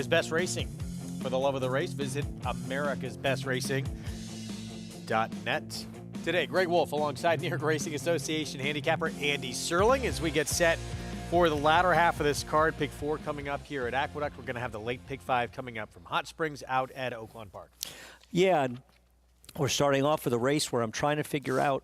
Best Racing. For the love of the race, visit americasbestracing.net. Today, Greg Wolf alongside New York Racing Association handicapper Andy Serling as we get set for the latter half of this card. Pick 4 coming up here at Aqueduct. We're going to have the late Pick 5 coming up from Hot Springs out at Oaklawn Park. Yeah, and we're starting off with a race where I'm trying to figure out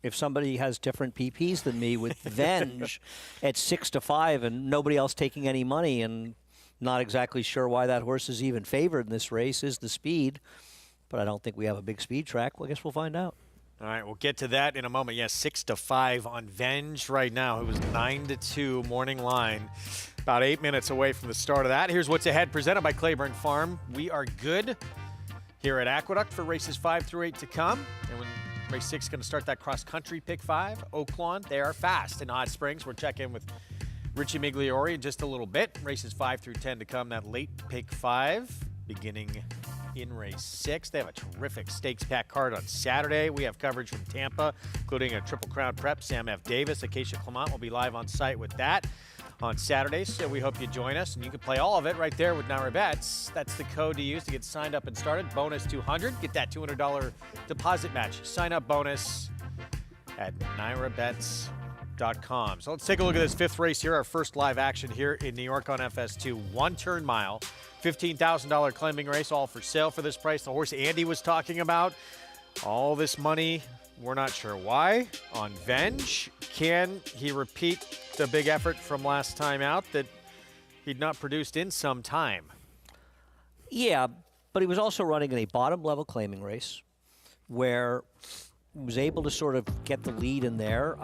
if somebody has different PPs than me with Venge at 6-5 and nobody else taking any money, and not exactly sure why that horse is even favored in this race. Is the speed, but I don't think we have a big speed track. Well, I guess we'll find out. All right, we'll get to that in a moment. Yes, 6-5 on Venge right now. It was 9-2 morning line. About 8 minutes away from the start of that. Here's what's ahead, presented by Claiborne Farm. We are good here at Aqueduct for races 5 through 8 to come. And when race 6 is going to start that cross-country Pick 5, Oaklawn, they are fast in Hot Springs. We'll check in with Richie Migliori in just a little bit. Races 5 through 10 to come. That late Pick 5 beginning in race 6. They have a terrific stakes pack card on Saturday. We have coverage from Tampa, including a Triple Crown prep. Sam F. Davis, Acacia Clement will be live on site with that on Saturday. So we hope you join us, and you can play all of it right there with Naira Bets. That's the code to use to get signed up and started. Bonus 200. Get that $200 deposit match. Sign up bonus at NairaBets.com. So let's take a look at this 5th race here, our first live action here in New York on FS2. One-turn mile, $15,000 claiming race, all for sale for this price. The horse Andy was talking about, all this money, we're not sure why, on Venge. Can he repeat the big effort from last time out that he'd not produced in some time? Yeah, but he was also running in a bottom-level claiming race where he was able to sort of get the lead in there.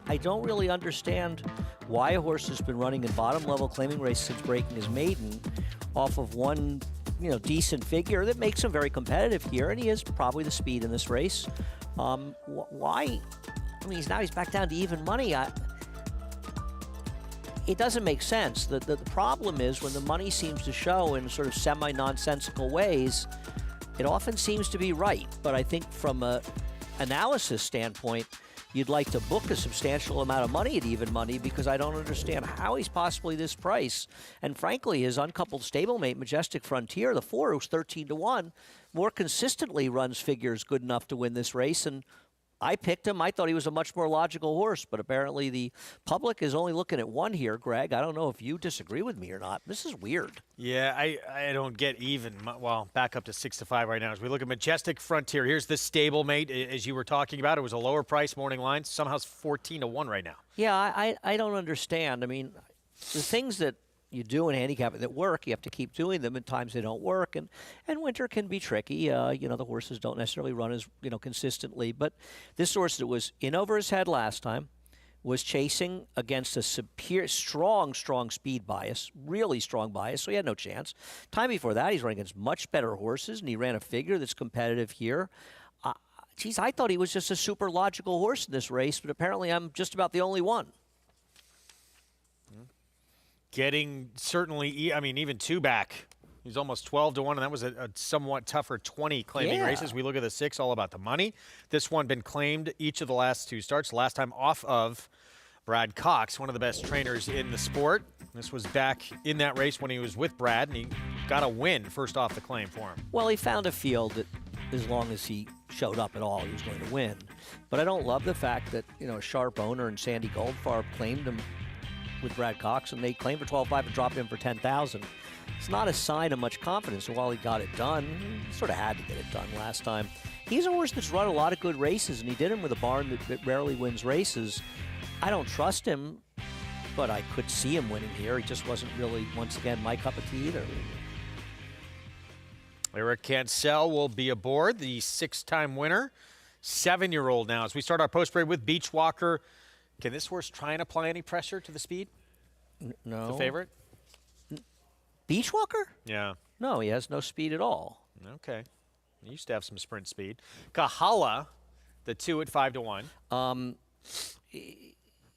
I don't really understand why a horse has been running in bottom-level claiming race since breaking his maiden off of one, decent figure that makes him very competitive here, and he has probably the speed in this race. Why? I mean, he's back down to even money. It doesn't make sense. The problem is when the money seems to show in sort of semi-nonsensical ways, it often seems to be right. But I think from an analysis standpoint, you'd like to book a substantial amount of money at even money, because I don't understand how he's possibly this price. And frankly, his uncoupled stablemate, Majestic Frontier, the 4, who's 13-1, more consistently runs figures good enough to win this race. And I picked him. I thought he was a much more logical horse, but apparently the public is only looking at one here, Greg. I don't know if you disagree with me or not. This is weird. Yeah, I don't get even. Well, back up to 6-5 right now as we look at Majestic Frontier. Here's the stablemate, as you were talking about. It was a lower price morning line. Somehow it's 14-1 right now. Yeah, I don't understand. I mean, the things that you do in handicapping that work, you have to keep doing them. At times they don't work, and winter can be tricky. The horses don't necessarily run as consistently. But this horse that was in over his head last time was chasing against a strong speed bias, really strong bias, so he had no chance. Time before that, he's running against much better horses, and he ran a figure that's competitive here. I thought he was just a super logical horse in this race, but apparently I'm just about the only one. Getting certainly, even 2 back. He's almost 12-1, and that was a somewhat tougher 20 claiming races. We look at the 6, all about the money. This one been claimed each of the last 2 starts. Last time off of Brad Cox, one of the best trainers in the sport. This was back in that race when he was with Brad, and he got a win first off the claim for him. Well, he found a field that as long as he showed up at all, he was going to win. But I don't love the fact that, a sharp owner and Sandy Goldfarb claimed him with Brad Cox, and they claimed for 12.5 and dropped him for 10,000. It's not a sign of much confidence. And while he got it done, he sort of had to get it done last time. He's a horse that's run a lot of good races, and he did him with a barn that rarely wins races. I don't trust him, but I could see him winning here. He just wasn't really, once again, my cup of tea either. Eric Cancel will be aboard, the 6-time winner, 7-year-old now. As we start our post parade with Beachwalker. Can this horse try and apply any pressure to the speed? No. The favorite? Beachwalker? Yeah. No, he has no speed at all. Okay. He used to have some sprint speed. Kahala, the 2 at 5-1.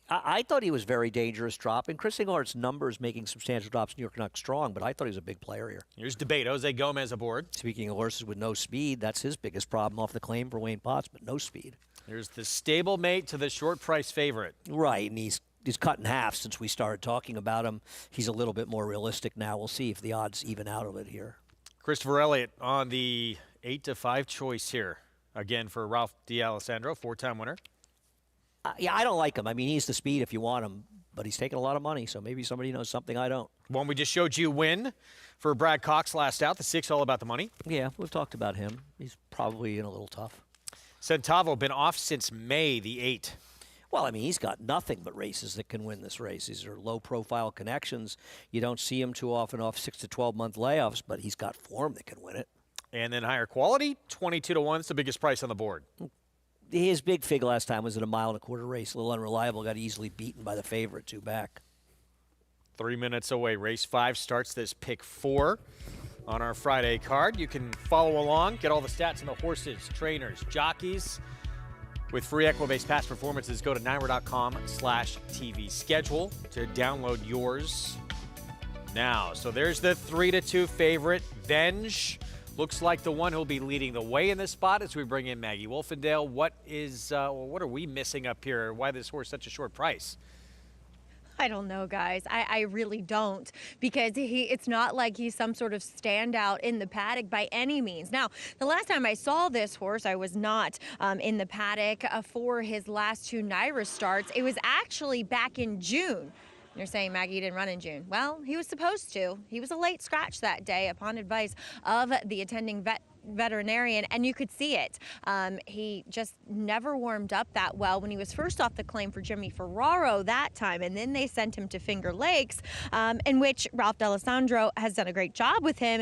I thought he was very dangerous dropping. Chris Englehart's numbers making substantial drops. New York not strong, but I thought he was a big player here. Here's debate. Jose Gomez aboard. Speaking of horses with no speed, that's his biggest problem off the claim for Wayne Potts, but no speed. Here's the stablemate to the short price favorite. Right, and he's he's cut in half since we started talking about him. He's a little bit more realistic now. We'll see if the odds even out of it here. Christopher Elliott on the 8-5 choice here. Again for Ralph D'Alessandro, 4-time winner. Yeah, I don't like him. I mean, he's the speed if you want him, but he's taking a lot of money, so maybe somebody knows something I don't. One we just showed you win for Brad Cox last out, the 6 all about the money. Yeah, we've talked about him. He's probably in a little tough. Centavo been off since May the 8. Well, I mean, he's got nothing but races that can win this race. These are low-profile connections. You don't see him too often off 6 to 12-month layoffs, but he's got form that can win it. And then higher quality, 22-1 is the biggest price on the board. His big fig last time was in a 1.25 mile race. A little unreliable, got easily beaten by the favorite, 2 back. 3 minutes away. Race 5 starts this pick 4 on our Friday card. You can follow along, get all the stats on the horses, trainers, jockeys. With free Equibase past performances, go to NYRA.com/TV schedule to download yours now. So there's the 3-2 favorite, Venge. Looks like the one who'll be leading the way in this spot as we bring in Maggie Wolfendale. What are we missing up here? Why this horse such a short price? I don't know, guys. I really don't, because it's not like he's some sort of standout in the paddock by any means. Now, the last time I saw this horse, I was not in the paddock for his last 2 NYRA starts. It was actually back in June. You're saying, Maggie, didn't run in June. Well, he was supposed to. He was a late scratch that day upon advice of the attending veterinarian, and you could see it. He just never warmed up that well when he was first off the claim for Jimmy Ferraro that time, and then they sent him to Finger Lakes, in which Ralph D'Alessandro has done a great job with him,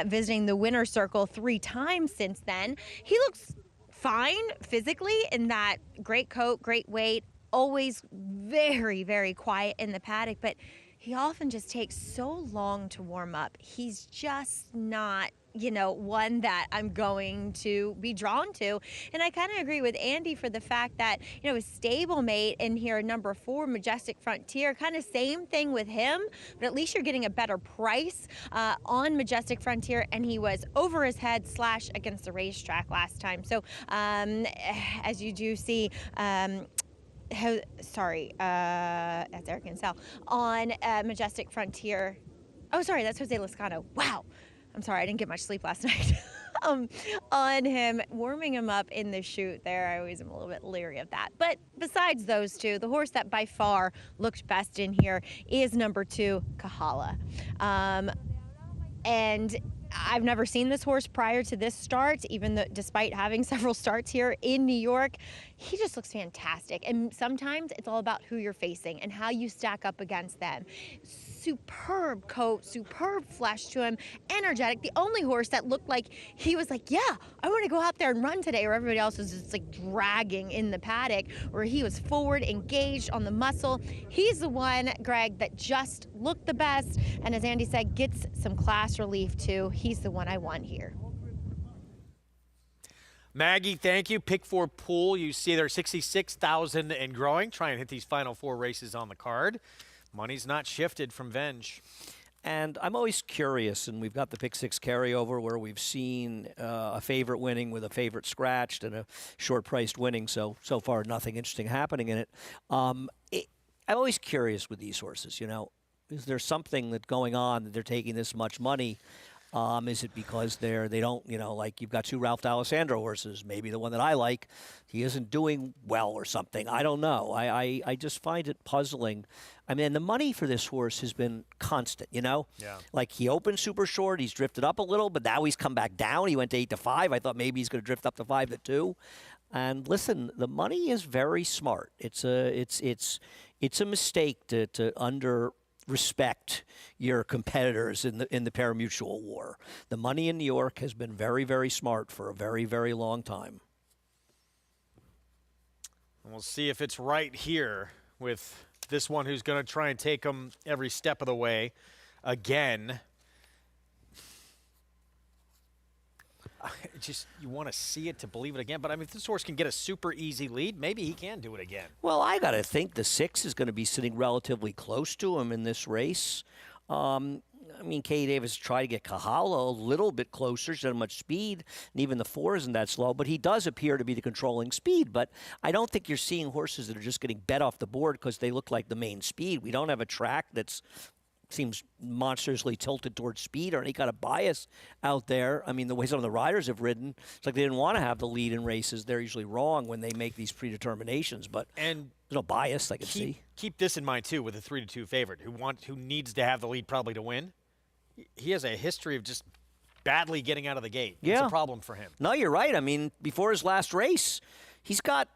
visiting the winner's circle 3 times since then. He looks fine physically in that great coat, great weight, always very, very quiet in the paddock, but he often just takes so long to warm up. He's just not, one that I'm going to be drawn to. And I kind of agree with Andy for the fact that, his stablemate in here, number 4, Majestic Frontier, kind of same thing with him, but at least you're getting a better price on Majestic Frontier, and he was over his head / against the racetrack last time. So as you do see, that's Eric Ansel on Majestic Frontier. Oh, sorry, that's Jose Lascano. Wow. I'm sorry, I didn't get much sleep last night. On him, warming him up in the chute there, I always am a little bit leery of that. But besides those two, the horse that by far looked best in here is number 2, Kahala. And I've never seen this horse prior to this start, even though, despite having several starts here in New York. He just looks fantastic. And sometimes it's all about who you're facing and how you stack up against them. Superb coat, superb flesh to him, energetic. The only horse that looked like he was like, yeah, I want to go out there and run today, or everybody else was just like dragging in the paddock, where he was forward, engaged on the muscle. He's the one, Greg, that just looked the best, and as Andy said, gets some class relief too. He's the one I want here. Maggie, thank you. Pick 4 pool. You see there 66,000 and growing. Try and hit these final 4 races on the card. Money's not shifted from Venge. And I'm always curious, and we've got the pick 6 carryover where we've seen a favorite winning with a favorite scratched and a short-priced winning. So far, nothing interesting happening in it. I'm always curious with these horses, Is there something that's going on that they're taking this much money? Is it because they don't, like you've got 2 Ralph D'Alessandro horses, maybe the one that I like, he isn't doing well or something. I don't know. I just find it puzzling. I mean, the money for this horse has been constant, Yeah. Like he opened super short, he's drifted up a little, but now he's come back down. He went to 8-5. I thought maybe he's going to drift up to 5-2. And listen, the money is very smart. It's a mistake to respect your competitors in the pari-mutuel war. The money in New York has been very, very smart for a very, very long time. And we'll see if it's right here with this one who's going to try and take them every step of the way again. You want to see it to believe it again. But, I mean, if this horse can get a super easy lead, maybe he can do it again. Well, I got to think the 6 is going to be sitting relatively close to him in this race. I mean, Katie Davis tried to get Kahala a little bit closer. She doesn't have much speed, and even the 4 isn't that slow, but he does appear to be the controlling speed. But I don't think you're seeing horses that are just getting bet off the board because they look like the main speed. We don't have a track that's seems monstrously tilted towards speed or any kind of bias out there. I mean, the way some of the riders have ridden, it's like they didn't want to have the lead in races. They're usually wrong when they make these predeterminations, but there's no bias I can see. Keep this in mind, too, with a 3-2 favorite who needs to have the lead probably to win. He has a history of just badly getting out of the gate. Yeah. It's a problem for him. No, you're right. I mean, before his last race, he's got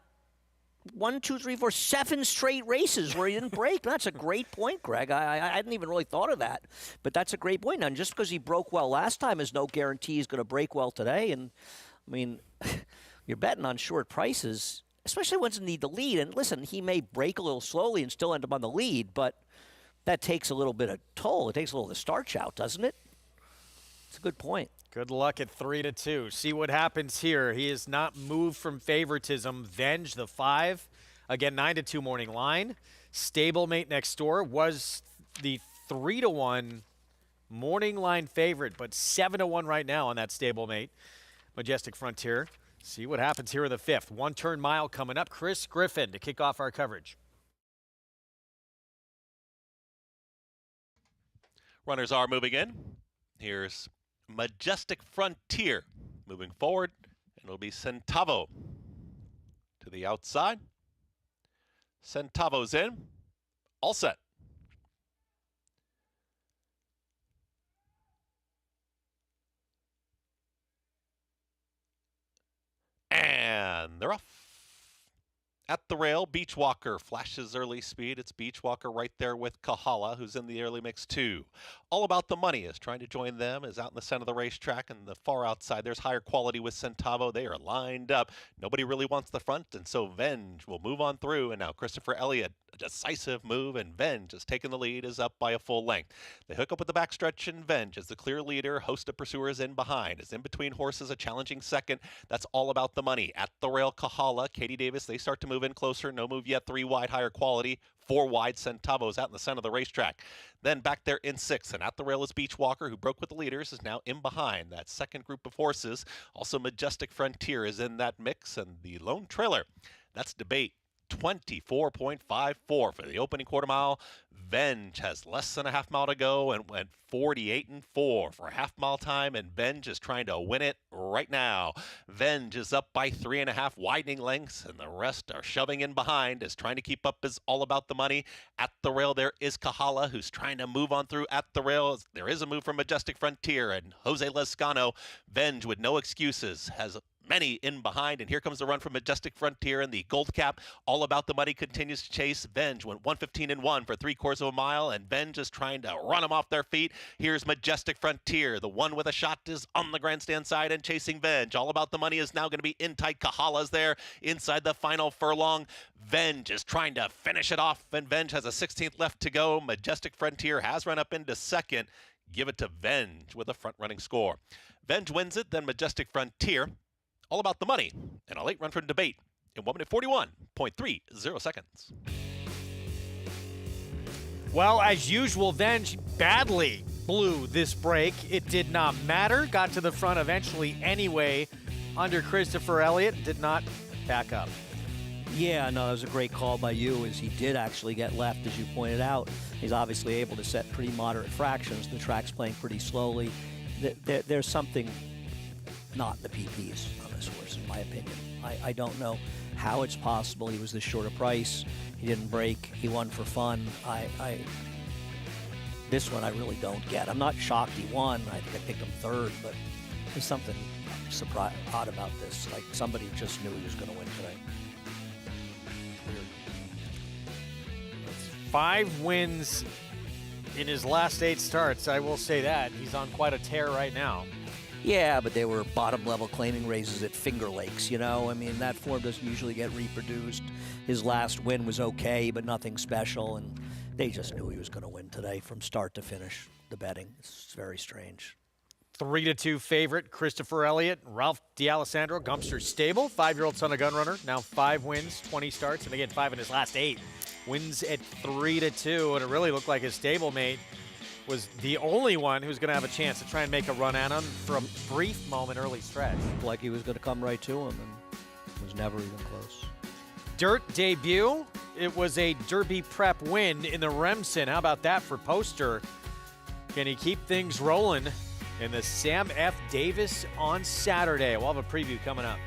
7 straight races where he didn't break. That's a great point, Greg. I hadn't even really thought of that, but that's a great point. And just because he broke well last time is no guarantee he's going to break well today. And, I mean, you're betting on short prices, especially once you need the lead. And, listen, he may break a little slowly and still end up on the lead, but that takes a little bit of toll. It takes a little of the starch out, doesn't it? It's a good point. Good luck at 3-2. See what happens here. He is not moved from favoritism. Venge, the 5. Again, 9-2 morning line. Stablemate next door was the 3-1 morning line favorite, but 7-1 right now on that stablemate. Majestic Frontier. See what happens here in the 5th. 1-turn mile coming up. Chris Griffin to kick off our coverage. Runners are moving in. Here's Majestic Frontier moving forward, and it'll be Centavo to the outside. Centavo's in, all set. And they're off. At the rail, Beachwalker flashes early speed. It's Beachwalker right there with Kahala, who's in the early mix too. All About the Money is trying to join them, is out in the center of the racetrack, and the far outside, there's higher quality with Centavo. They are lined up. Nobody really wants the front, and so Venge will move on through, and now Christopher Elliott, a decisive move, and Venge is taking the lead, is up by a full length. They hook up with the backstretch, and Venge is the clear leader. Host of pursuers in behind. Is in between horses, a challenging second. That's All About the Money. At the rail, Kahala, Katie Davis, they start to move in closer. No move yet. 3 wide, higher quality. 4 wide, Centavo's out in the center of the racetrack. Then back there in 6th, and at the rail is Beachwalker, who broke with the leaders, is now in behind that second group of horses. Also, Majestic Frontier is in that mix, and the lone trailer, that's Debate. 24.54 for the opening quarter mile. Venge has less than a half mile to go and went 48-4 for a half mile time, and Venge is trying to win it right now. Venge is up by 3.5 widening lengths, and the rest are shoving in behind, is trying to keep up, is All About the Money. At the rail there is Kahala, who's trying to move on through. At the rail there is a move from Majestic Frontier, and Jose Lescano. Venge with no excuses has many in behind, and here comes the run from Majestic Frontier, and the gold cap. All About the Money continues to chase. Venge went 1:15-1 for 3/4 of a mile, and Venge is trying to run them off their feet. Here's Majestic Frontier. The one with a shot is on the grandstand side and chasing Venge. All About the Money is now going to be in tight. Kahala's there inside the final furlong. Venge is trying to finish it off, and Venge has a 16th left to go. Majestic Frontier has run up into second. Give it to Venge with a front-running score. Venge wins it, then Majestic Frontier. All About the Money, and a late run from Debate in 1 minute 41.30 seconds. Well, as usual, Venge badly blew this break. It did not matter. Got to the front eventually anyway under Christopher Elliott. Did not back up. Yeah, no, that was a great call by you, as he did actually get left, as you pointed out. He's obviously able to set pretty moderate fractions. The track's playing pretty slowly. There's something not in the PPs on this horse, in my opinion. I don't know how it's possible. He was this short a price. He didn't break. He won for fun. This one I really don't get. I'm not shocked he won. I think I picked him 3rd, but there's something odd about this. Like somebody just knew he was going to win today. Weird. 5 wins in his last 8 starts. I will say that. He's on quite a tear right now. Yeah, but they were bottom-level claiming races at Finger Lakes, you know? I mean, that form doesn't usually get reproduced. His last win was okay, but nothing special, and they just knew he was going to win today from start to finish, the betting. It's very strange. 3-2 favorite, Christopher Elliott, Ralph D'Alessandro, Gumpster stable, 5-year-old son of Gunrunner, now 5 wins, 20 starts, and again, 5 in his last 8. Wins at 3-2, and it really looked like his stablemate was the only one who's going to have a chance to try and make a run at him for a brief moment early stretch. Like he was going to come right to him and was never even close. Dirt debut. It was a Derby Prep win in the Remsen. How about that for Poster? Can he keep things rolling in the Sam F. Davis on Saturday? We'll have a preview coming up.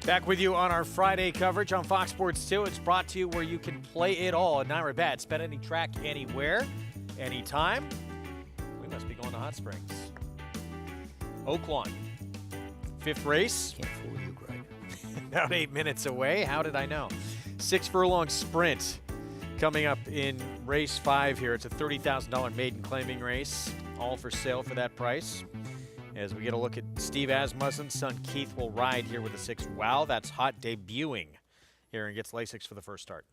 Back with you on our Friday coverage on Fox Sports 2. It's brought to you where you can play it all at Naira Bet. Bet any track, anywhere, anytime. We must be going to Hot Springs. Oaklawn, fifth race. Can't fool you, Greg. About 8 minutes away. How did I know? 6 furlong sprint coming up in race 5 here. It's a $30,000 maiden claiming race. All for sale for that price. As we get a look at Steve Asmussen's son Keith will ride here with the 6. Wow, that's hot, debuting here and gets Lasix for the first start.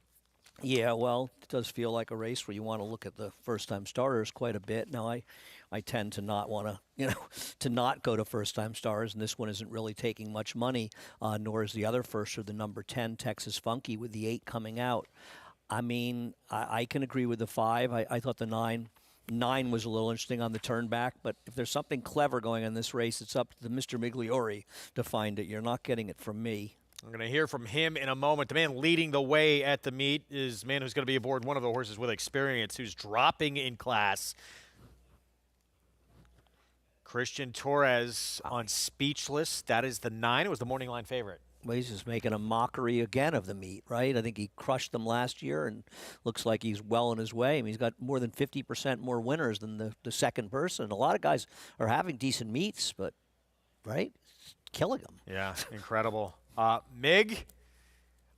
Yeah, well, it does feel like a race where you want to look at the first-time starters quite a bit. Now, I tend to not want to, to not go to first-time starters, and this one isn't really taking much money, nor is the other first, or the number 10, Texas Funky, with the 8 coming out. I mean, I can agree with the 5. I thought the 9 was a little interesting on the turn back, but if there's something clever going on in this race, it's up to Mr. Migliori to find it. You're not getting it from me. I'm going to hear from him in a moment. The man leading the way at the meet is a man who's going to be aboard one of the horses with experience, who's dropping in class. Christian Torres on Speechless. That is the 9. It was the morning line favorite. Well, he's just making a mockery again of the meet, right? I think he crushed them last year and looks like he's well on his way. I mean, he's got more than 50% more winners than the second person. A lot of guys are having decent meets, but, right, it's killing them. Yeah, incredible. Mig,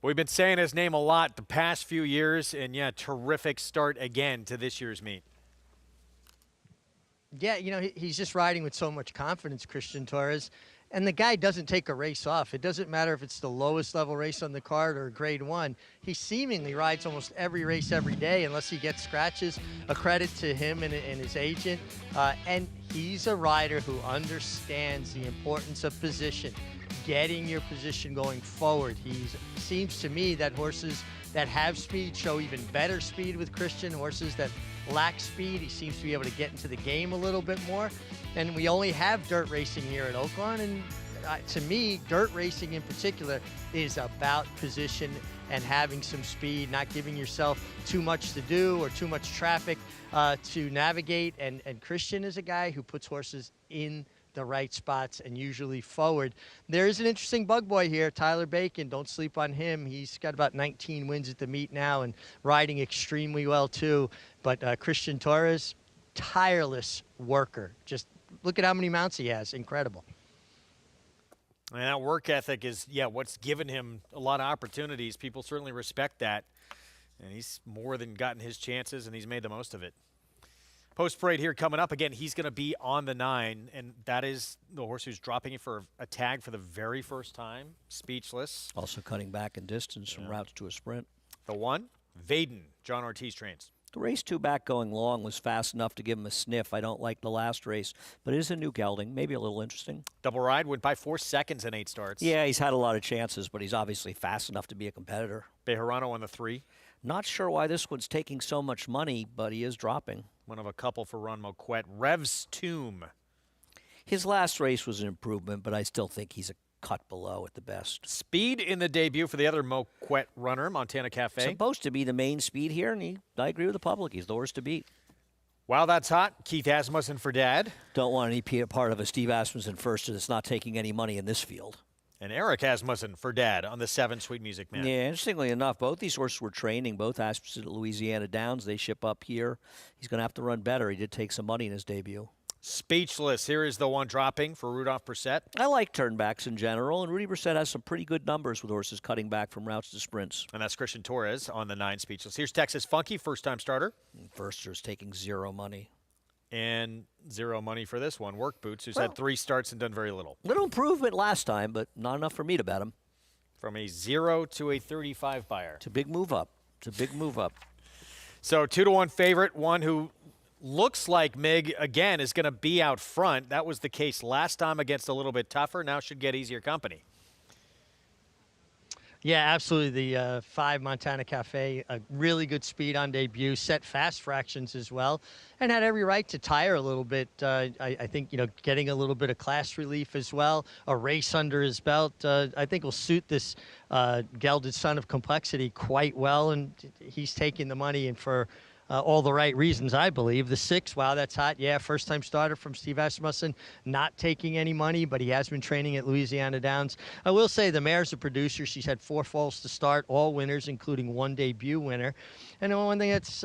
we've been saying his name a lot the past few years, and, yeah, terrific start again to this year's meet. Yeah, he's just riding with so much confidence, Christian Torres. And the guy doesn't take a race off. It doesn't matter if it's the lowest level race on the card or grade 1. He seemingly rides almost every race every day unless he gets scratches. A credit to him and his agent. And he's a rider who understands the importance of position, getting your position going forward. Seems to me that horses that have speed show even better speed with Christian. Horses that lack speed, he seems to be able to get into the game a little bit more. And we only have dirt racing here at Oaklawn, and to me, dirt racing in particular is about position and having some speed, not giving yourself too much to do or too much traffic to navigate. And Christian is a guy who puts horses in the right spots and usually forward. There is an interesting bug boy here, Tyler Bacon. Don't sleep on him. He's got about 19 wins at the meet now and riding extremely well too. But Christian Torres, tireless worker. Just look at how many mounts he has. Incredible. And that work ethic is, what's given him a lot of opportunities. People certainly respect that. And he's more than gotten his chances, and he's made the most of it. Post-parade here coming up. Again, he's going to be on the 9, and that is the horse who's dropping it for a tag for the very first time. Speechless. Also cutting back in distance from routes to a sprint. The 1, Vaden, John Ortiz trains. The race 2 back going long was fast enough to give him a sniff. I don't like the last race, but it is a new gelding, maybe a little interesting. Double Ride went by 4 seconds in 8 starts. Yeah, he's had a lot of chances, but he's obviously fast enough to be a competitor. Bejarano on the 3. Not sure why this one's taking so much money, but he is dropping. One of a couple for Ron Moquette. Rev's Tomb. His last race was an improvement, but I still think he's a cut below at the best. Speed in the debut for the other Moquette runner, Montana Cafe. Supposed to be the main speed here, and I agree with the public. He's the horse to beat. Wow, that's hot. Keith Asmussen for Dad. Don't want any part of a Steve Asmussen first that's not taking any money in this field. And Eric Asmussen for Dad on the 7, Sweet Music Man. Yeah, interestingly enough, both these horses were training, both Asmussen at Louisiana Downs. They ship up here. He's going to have to run better. He did take some money in his debut. Speechless. Here is the one dropping for Rudolph Brissett. I like turnbacks in general, and Rudy Brissett has some pretty good numbers with horses cutting back from routes to sprints. And that's Christian Torres on the 9, Speechless. Here's Texas Funky, first-time starter. Firster's taking 0 money. And 0 money for this one. Work Boots, who's had 3 starts and done very little. Little improvement last time, but not enough for me to bet him. From a 0 to a 35 buyer. It's a big move up. So 2-1 favorite, one who looks like Mig, again, is going to be out front. That was the case last time against a little bit tougher. Now should get easier company. Yeah, absolutely. The 5 Montana Cafe, a really good speed on debut, set fast fractions as well, and had every right to tire a little bit. I think, getting a little bit of class relief as well, a race under his belt, I think will suit this gelded son of complexity quite well, and he's taking the money and for all the right reasons, I believe. The 6, wow, that's hot. Yeah, first-time starter from Steve Asmussen, not taking any money, but he has been training at Louisiana Downs. I will say the mare's a producer. She's had 4 foals to start, all winners, including 1 debut winner. And the one thing that's,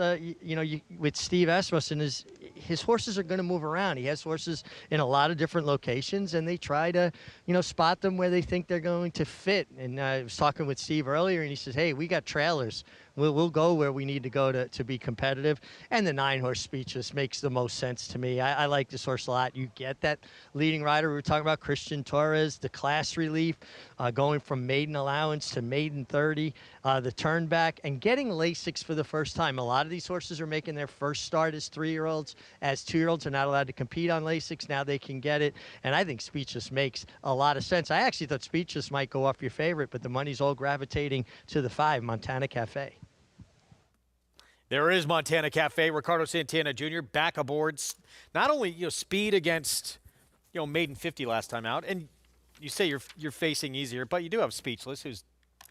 with Steve Asmussen is his horses are going to move around. He has horses in a lot of different locations, and they try to, spot them where they think they're going to fit. And I was talking with Steve earlier, and he says, hey, we got trailers. We'll go where we need to go to be competitive. And the 9-horse Speechless makes the most sense to me. I like this horse a lot. You get that leading rider. We were talking about Christian Torres, the class relief, going from maiden allowance to maiden 30, the turn back, and getting Lasix for the first time. A lot of these horses are making their first start as 3-year-olds. As 2-year-olds are not allowed to compete on Lasix. Now they can get it. And I think Speechless makes a lot of sense. I actually thought Speechless might go off your favorite, but the money's all gravitating to the 5, Montana Cafe. There is Montana Cafe. Ricardo Santana Jr. back aboard. Not only speed against maiden 50 last time out, and you say you're facing easier, but you do have Speechless, who's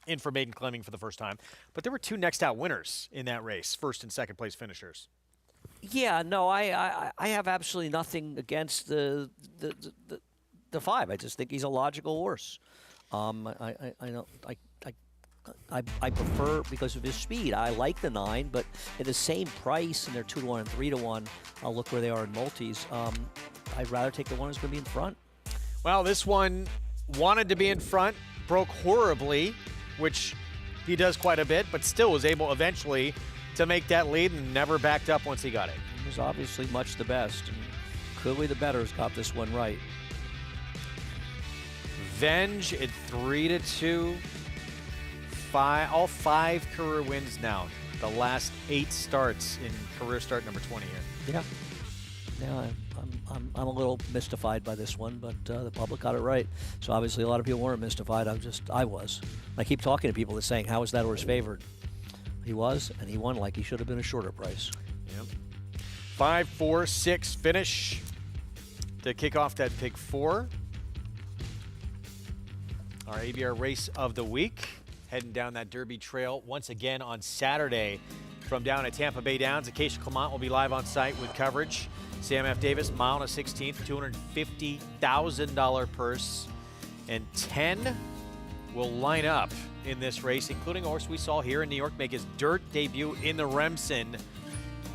in for maiden claiming for the first time. But there were 2 next out winners in that race, first and second place finishers. Yeah, no, I have absolutely nothing against the 5. I just think he's a logical horse. I prefer because of his speed. I like the 9, but at the same price, and they're 2-1 and 3-1. I'll look where they are in multis. I'd rather take the one who's going to be in front. Well, this one wanted to be in front, broke horribly, which he does quite a bit, but still was able eventually to make that lead and never backed up once he got it. He was obviously much the best. And Clearly the bettors got this one right. Venge at 3-2. All 5 career wins now. The last 8 starts in career start number 20 here. Yeah, I'm a little mystified by this one, but the public got it right. So obviously a lot of people weren't mystified. I was. I keep talking to people that saying, how is that horse favored? He was, and he won like he should have been a shorter price. Yep. 5-4-6 finish to kick off that pick 4. Our ABR race of the week, heading down that Derby trail once again on Saturday from down at Tampa Bay Downs. Acacia Clement will be live on site with coverage. Sam F. Davis, mile and a 16th, $250,000 purse, and 10 will line up in this race, including a horse we saw here in New York make his dirt debut in the Remsen.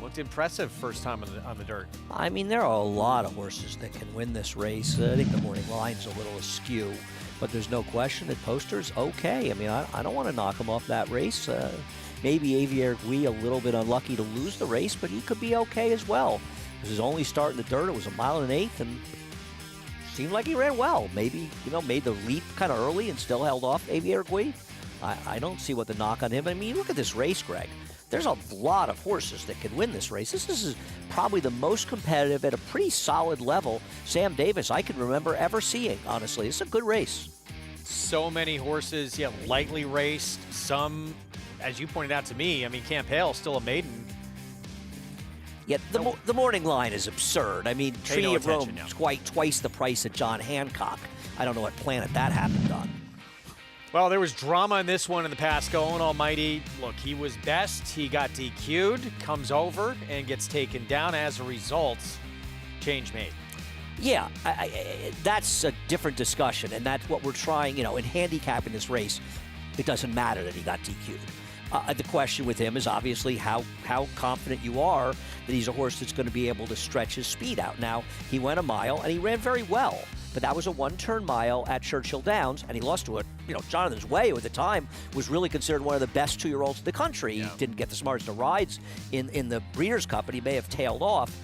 Looked impressive first time on the dirt. I mean, there are a lot of horses that can win this race. I think the morning line's a little askew, but there's no question that Poster's okay. I mean, I don't want to knock him off that race. Maybe Aviaire Gui a little bit unlucky to lose the race, but he could be okay as well. It was his only start in the dirt. It was a mile and an eighth, and seemed like he ran well. Maybe, made the leap kind of early and still held off Aviaire Gui. I don't see what the knock on him. I mean, look at this race, Greg. There's a lot of horses that can win this race. This is probably the most competitive at a pretty solid level Sam Davis I can remember ever seeing, honestly. It's a good race. So many horses, lightly raced. Some, as you pointed out to me, I mean, Camp Hale, still a maiden. Yet the morning line is absurd. I mean, Pay Tree no of Rome attention, is quite twice the price of John Hancock. I don't know what planet that happened on. Well, there was drama in this one in the past. Going Almighty, look, he was best. He got DQ'd, comes over, and gets taken down. As a result, change made. Yeah, that's a different discussion, and that's what we're trying, in handicapping this race. It doesn't matter that he got DQ'd. The question with him is obviously how confident you are that he's a horse that's going to be able to stretch his speed out. Now, he went a mile, and he ran very well. But that was a one-turn mile at Churchill Downs, and he lost to it. Jonathan's Way, who at the time was really considered one of the best 2-year-olds in the country. Yeah. He didn't get the smartest of rides in the Breeders' Cup, and he may have tailed off.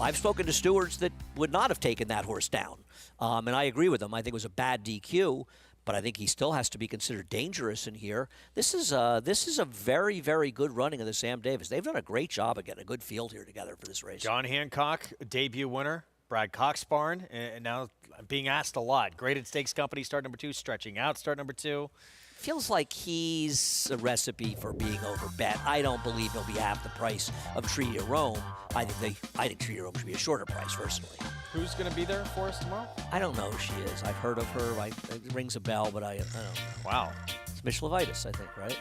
I've spoken to stewards that would not have taken that horse down, and I agree with them. I think it was a bad DQ, but I think he still has to be considered dangerous in here. This is a very, very good running of the Sam Davis. They've done a great job of getting a good field here together for this race. John Hancock, debut winner. Brad Cox barn, and now being asked a lot. Graded Stakes Company, start number 2, stretching out, start number 2. Feels like he's a recipe for being overbet. I don't believe he'll be half the price of Treaty of Rome. I think Treaty of Rome should be a shorter price, personally. Who's going to be there for us tomorrow? I don't know who she is. I've heard of her. It rings a bell, but I don't know. Wow. It's Mitch Levitas, I think, right?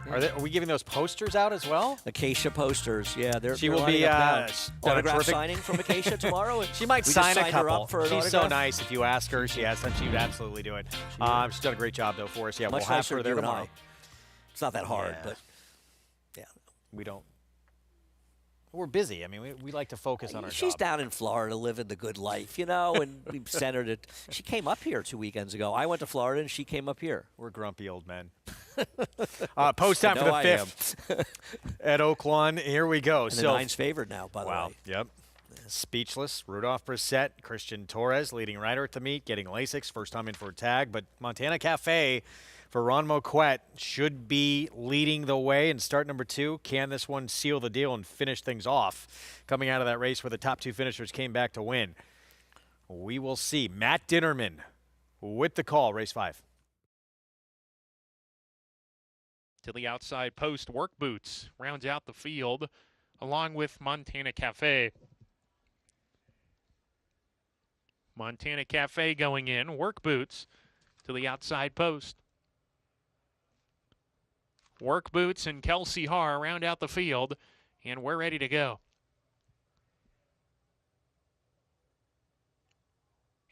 Yeah. Are we giving those posters out as well? Acacia posters, yeah. She will be autograph signing from Acacia tomorrow. She might sign a couple. She's autograph. So nice. If you ask her, she would absolutely do it. She's done a great job though for us. Yeah, much we'll have her there tomorrow. It's not that hard, but yeah, we don't. We're busy. I mean, we like to focus on our She's job. Down in Florida living the good life, and we sent her to. She came up here 2 weekends ago. I went to Florida, and she came up here. We're grumpy old men. Post time for the 5th at Oaklawn. Here we go. And the 9's favored now, by the way. Yep. Speechless. Rudolph Brissett, Christian Torres, leading rider at the meet, getting Lasix, first time in for a tag. But Montana Cafe for Ron Moquette should be leading the way in start number 2. Can this one seal the deal and finish things off? Coming out of that race where the top 2 finishers came back to win. We will see. Matt Dinnerman with the call, race 5. To the outside post, Work Boots rounds out the field along with Montana Cafe. Montana Cafe going in, Work Boots to the outside post. Work Boots and Kelsey Haar round out the field, and we're ready to go.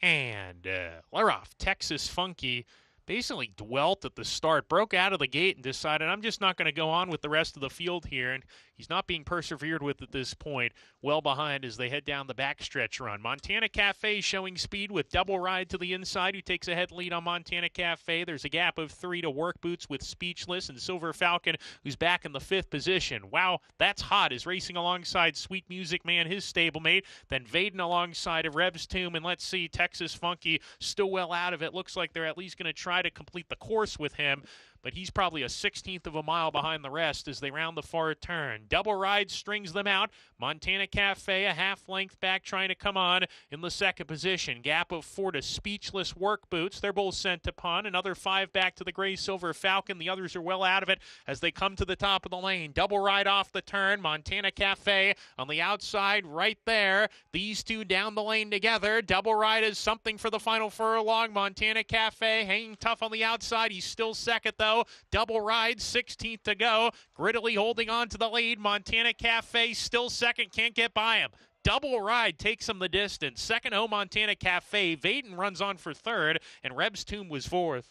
And they're off. Texas Funky basically dwelt at the start, broke out of the gate and decided, I'm just not going to go on with the rest of the field here. And he's not being persevered with at this point. Well behind as they head down the backstretch run. Montana Cafe showing speed with Double Ride to the inside, who takes a head lead on Montana Cafe. There's a gap of 3 to Work Boots with Speechless and Silver Falcon, who's back in the 5th position. Wow, that's hot, is racing alongside Sweet Music Man, his stablemate. Then Vaden alongside of Reb's Tomb, and let's see, Texas Funky still well out of it. Looks like they're at least going to try to complete the course with him, but he's probably a 16th of a mile behind the rest as they round the far turn. Double Ride strings them out. Montana Cafe a half length back, trying to come on in the 2nd position. Gap of 4 to Speechless Work Boots. They're both sent upon. Another 5 back to the Gray Silver Falcon. The others are well out of it as they come to the top of the lane. Double Ride off the turn. Montana Cafe on the outside right there. These two down the lane together. Double Ride is something for the final furlong. Montana Cafe hanging tough on the outside. He's still second though. Double Ride, 16th to go. Grittily holding on to the lead. Montana Cafe still second, can't get by him. Double Ride takes him the distance. Second, Montana Cafe. Vaden runs on for 3rd, and Reb's Tomb was 4th.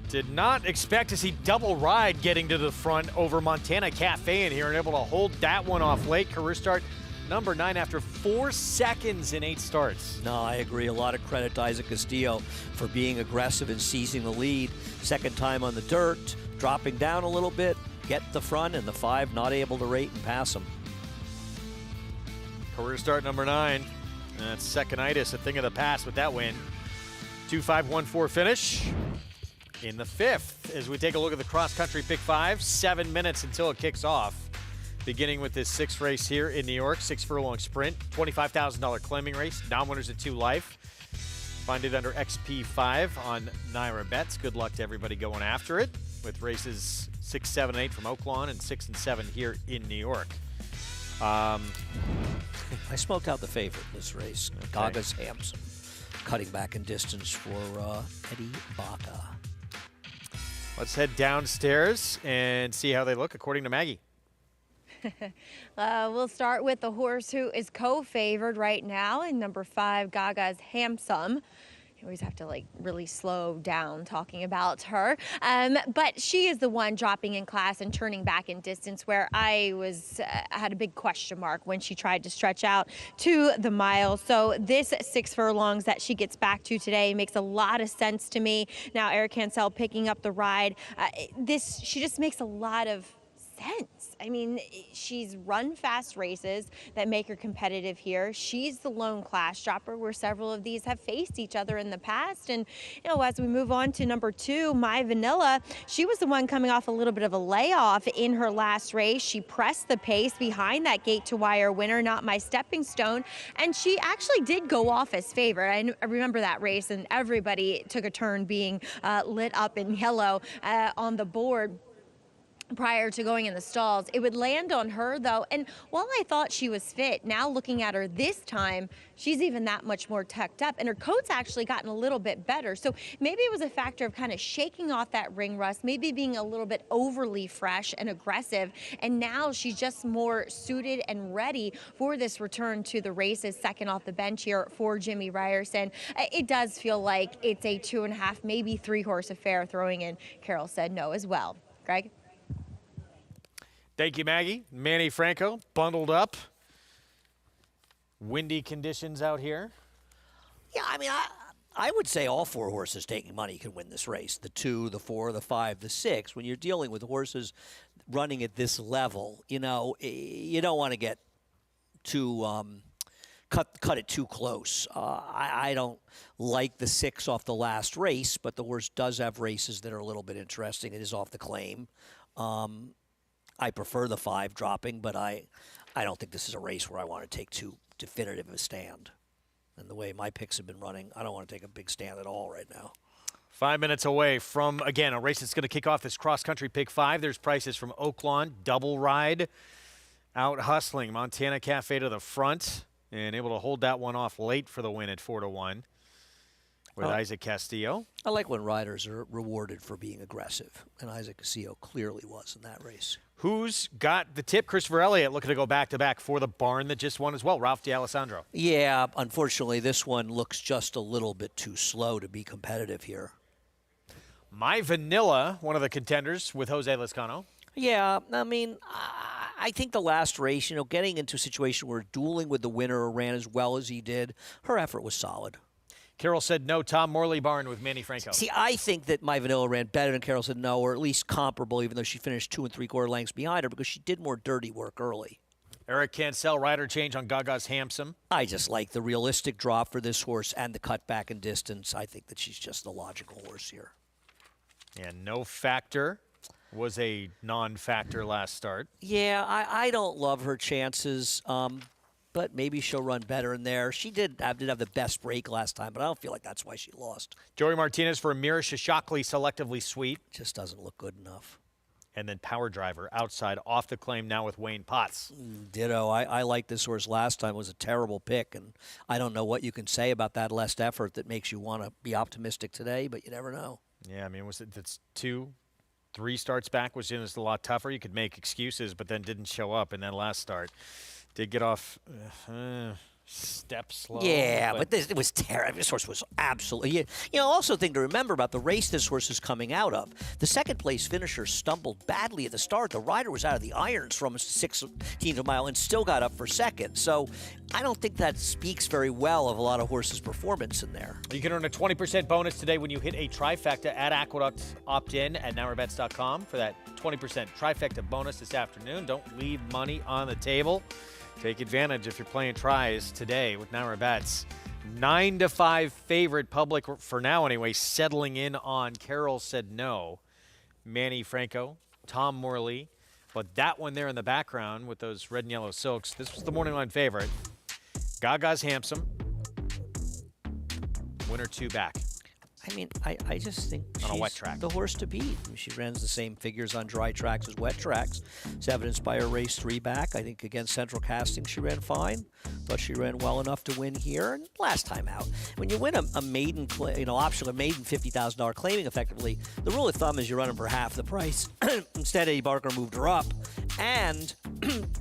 Did not expect to see Double Ride getting to the front over Montana Cafe in here and able to hold that one off late. Career start number 9 after 4 seconds in 8 starts. No, I agree. A lot of credit to Isaac Castillo for being aggressive and seizing the lead. Second time on the dirt, dropping down a little bit, get the front, and the 5 not able to rate and pass him. Career start number 9. That's second-itis, a thing of the past with that win. 2-5-1-4 finish in the 5th. As we take a look at the cross-country pick 5, 7 minutes until it kicks off. Beginning with this 6th race here in New York, 6 furlong sprint, $25,000 claiming race, non-winners at 2 life. Find it under XP5 on Naira Bets. Good luck to everybody going after it with races 6, 7, 8 from Oaklawn and 6 and 7 here in New York. I smoked out the favorite in this race, Gaga's Hampson, cutting back in distance for Eddie Baca. Let's head downstairs and see how they look according to Maggie. We'll start with the horse who is co-favored right now in number 5, Gaga's Handsome. You always have to like really slow down talking about her. But she is the one dropping in class and turning back in distance, where I had a big question mark when she tried to stretch out to the mile. So this 6 furlongs that she gets back to today makes a lot of sense to me. Now Eric Hansel picking up the ride. She just makes a lot of sense. I mean, she's run fast races that make her competitive here. She's the lone class dropper where several of these have faced each other in the past. And, as we move on to number 2, My Vanilla, she was the one coming off a little bit of a layoff in her last race. She pressed the pace behind that gate to wire winner, Not My Stepping Stone. And she actually did go off as favorite. I remember that race, and everybody took a turn being lit up in yellow on the board prior to going in the stalls. It would land on her though, and while I thought she was fit, now looking at her this time, she's even that much more tucked up, and her coat's actually gotten a little bit better. So maybe it was a factor of kind of shaking off that ring rust, maybe being a little bit overly fresh and aggressive, and now she's just more suited and ready for this return to the races. Second off the bench here for Jimmy Ryerson. It does feel like it's a 2.5, maybe 3 horse affair, throwing in Carol Said No as well. Greg? Thank you, Maggie. Manny Franco bundled up. Windy conditions out here. Yeah, I mean, I would say all 4 horses taking money can win this race. The 2, the 4, the 5, the 6. When you're dealing with horses running at this level, you don't want to get too cut it too close. I don't like the 6 off the last race, but the horse does have races that are a little bit interesting. It is off the claim. I prefer the 5 dropping, but I don't think this is a race where I want to take too definitive a stand. And the way my picks have been running, I don't want to take a big stand at all right now. 5 minutes away from, again, a race that's going to kick off this cross-country pick 5. There's prices from Oaklawn, Double Ride, out hustling Montana Cafe to the front, and able to hold that one off late for the win at 4-1. with Isaac Castillo. I like when riders are rewarded for being aggressive, and Isaac Castillo clearly was in that race. Who's got the tip? Christopher Elliott looking to go back-to-back for the barn that just won as well, Ralph D'Alessandro. Yeah, unfortunately, this one looks just a little bit too slow to be competitive here. My Vanilla, one of the contenders with Jose Lezcano. Yeah, I mean, I think the last race, getting into a situation where dueling with the winner ran as well as he did, her effort was solid. Carroll said no. Tom Morley barn with Manny Franco. See, I think that My Vanilla ran better than Carroll said no, or at least comparable, even though she finished 2 3/4 lengths behind her because she did more dirty work early. Eric Cancel, rider change on Gaga's Handsome. I just like the realistic drop for this horse and the cut back in distance. I think that she's just the logical horse here. And No Factor was a non-factor last start. Yeah, I don't love her chances. But maybe she'll run better in there. She did have the best break last time, but I don't feel like that's why she lost. Joey Martinez for Amira Shishakli, selectively sweet. Just doesn't look good enough. And then Power Driver outside, off the claim now with Wayne Potts. Ditto. I liked this horse last time. It was a terrible pick, and I don't know what you can say about that less effort that makes you want to be optimistic today, but you never know. Yeah, I mean, that's 2, 3 starts back, which is a lot tougher. You could make excuses, but then didn't show up in that last start. Did get off step slow. Yeah, but it was terrible. This horse was absolutely. Also thing to remember about the race this horse is coming out of. The second place finisher stumbled badly at the start. The rider was out of the irons from 16th of a mile and still got up for second. So I don't think that speaks very well of a lot of horses' performance in there. You can earn a 20% bonus today when you hit a trifecta at Aqueduct. Opt in at NowRaBets.com for that 20% trifecta bonus this afternoon. Don't leave money on the table. Take advantage if you're playing tries today with NowRaBets. 9-5 favorite public for now anyway, settling in on Carroll said no. Manny Franco, Tom Morley, but that one there in the background with those red and yellow silks, this was the morning line favorite. Gaga's Handsome. Winner 2 back. I mean, I just think on she's a wet track. The horse to beat. I mean, she runs the same figures on dry tracks as wet tracks. It's evidenced by her race 3 back. I think against Central Casting she ran fine, but she ran well enough to win here. And last time out, when you win a maiden, optional, a maiden $50,000 claiming effectively, the rule of thumb is you run them for half the price. Instead, Eddie Barker moved her up and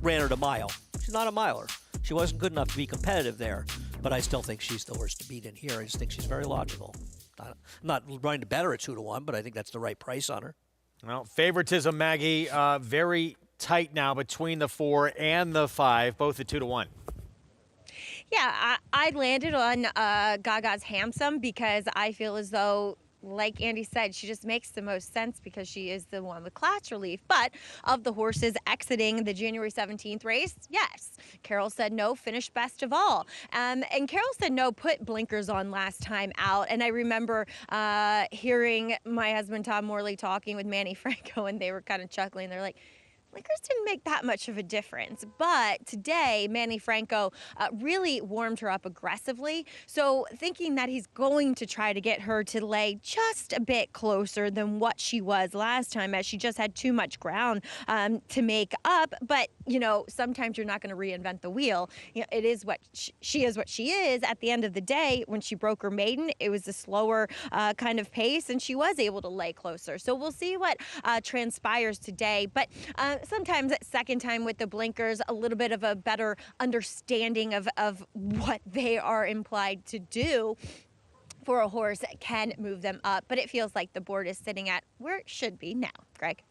ran her to mile. She's not a miler. She wasn't good enough to be competitive there, but I still think she's the horse to beat in here. I just think she's very logical. I'm not running to bet her at 2-1, but I think that's the right price on her. Well, favoritism, Maggie, very tight now between the 4 and the 5, both at 2-1. Yeah, I landed on Gaga's Handsome because I feel as though, like Andy said, she just makes the most sense because she is the one with class relief. But of the horses exiting the January 17th race, yes. Carroll said no, finished best of all. And Carroll said no, put blinkers on last time out. And I remember hearing my husband Tom Morley talking with Manny Franco, and they were kind of chuckling. They're like, blinkers didn't make that much of a difference. But today, Manny Franco really warmed her up aggressively. So thinking that he's going to try to get her to lay just a bit closer than what she was last time, as she just had too much ground to make up. But, sometimes you're not going to reinvent the wheel. It is what she is what she is. At the end of the day, when she broke her maiden, it was a slower kind of pace, and she was able to lay closer. So we'll see what transpires today. But sometimes second time with the blinkers, a little bit of a better understanding of what they are implied to do for a horse can move them up. But it feels like the board is sitting at where it should be now. Greg?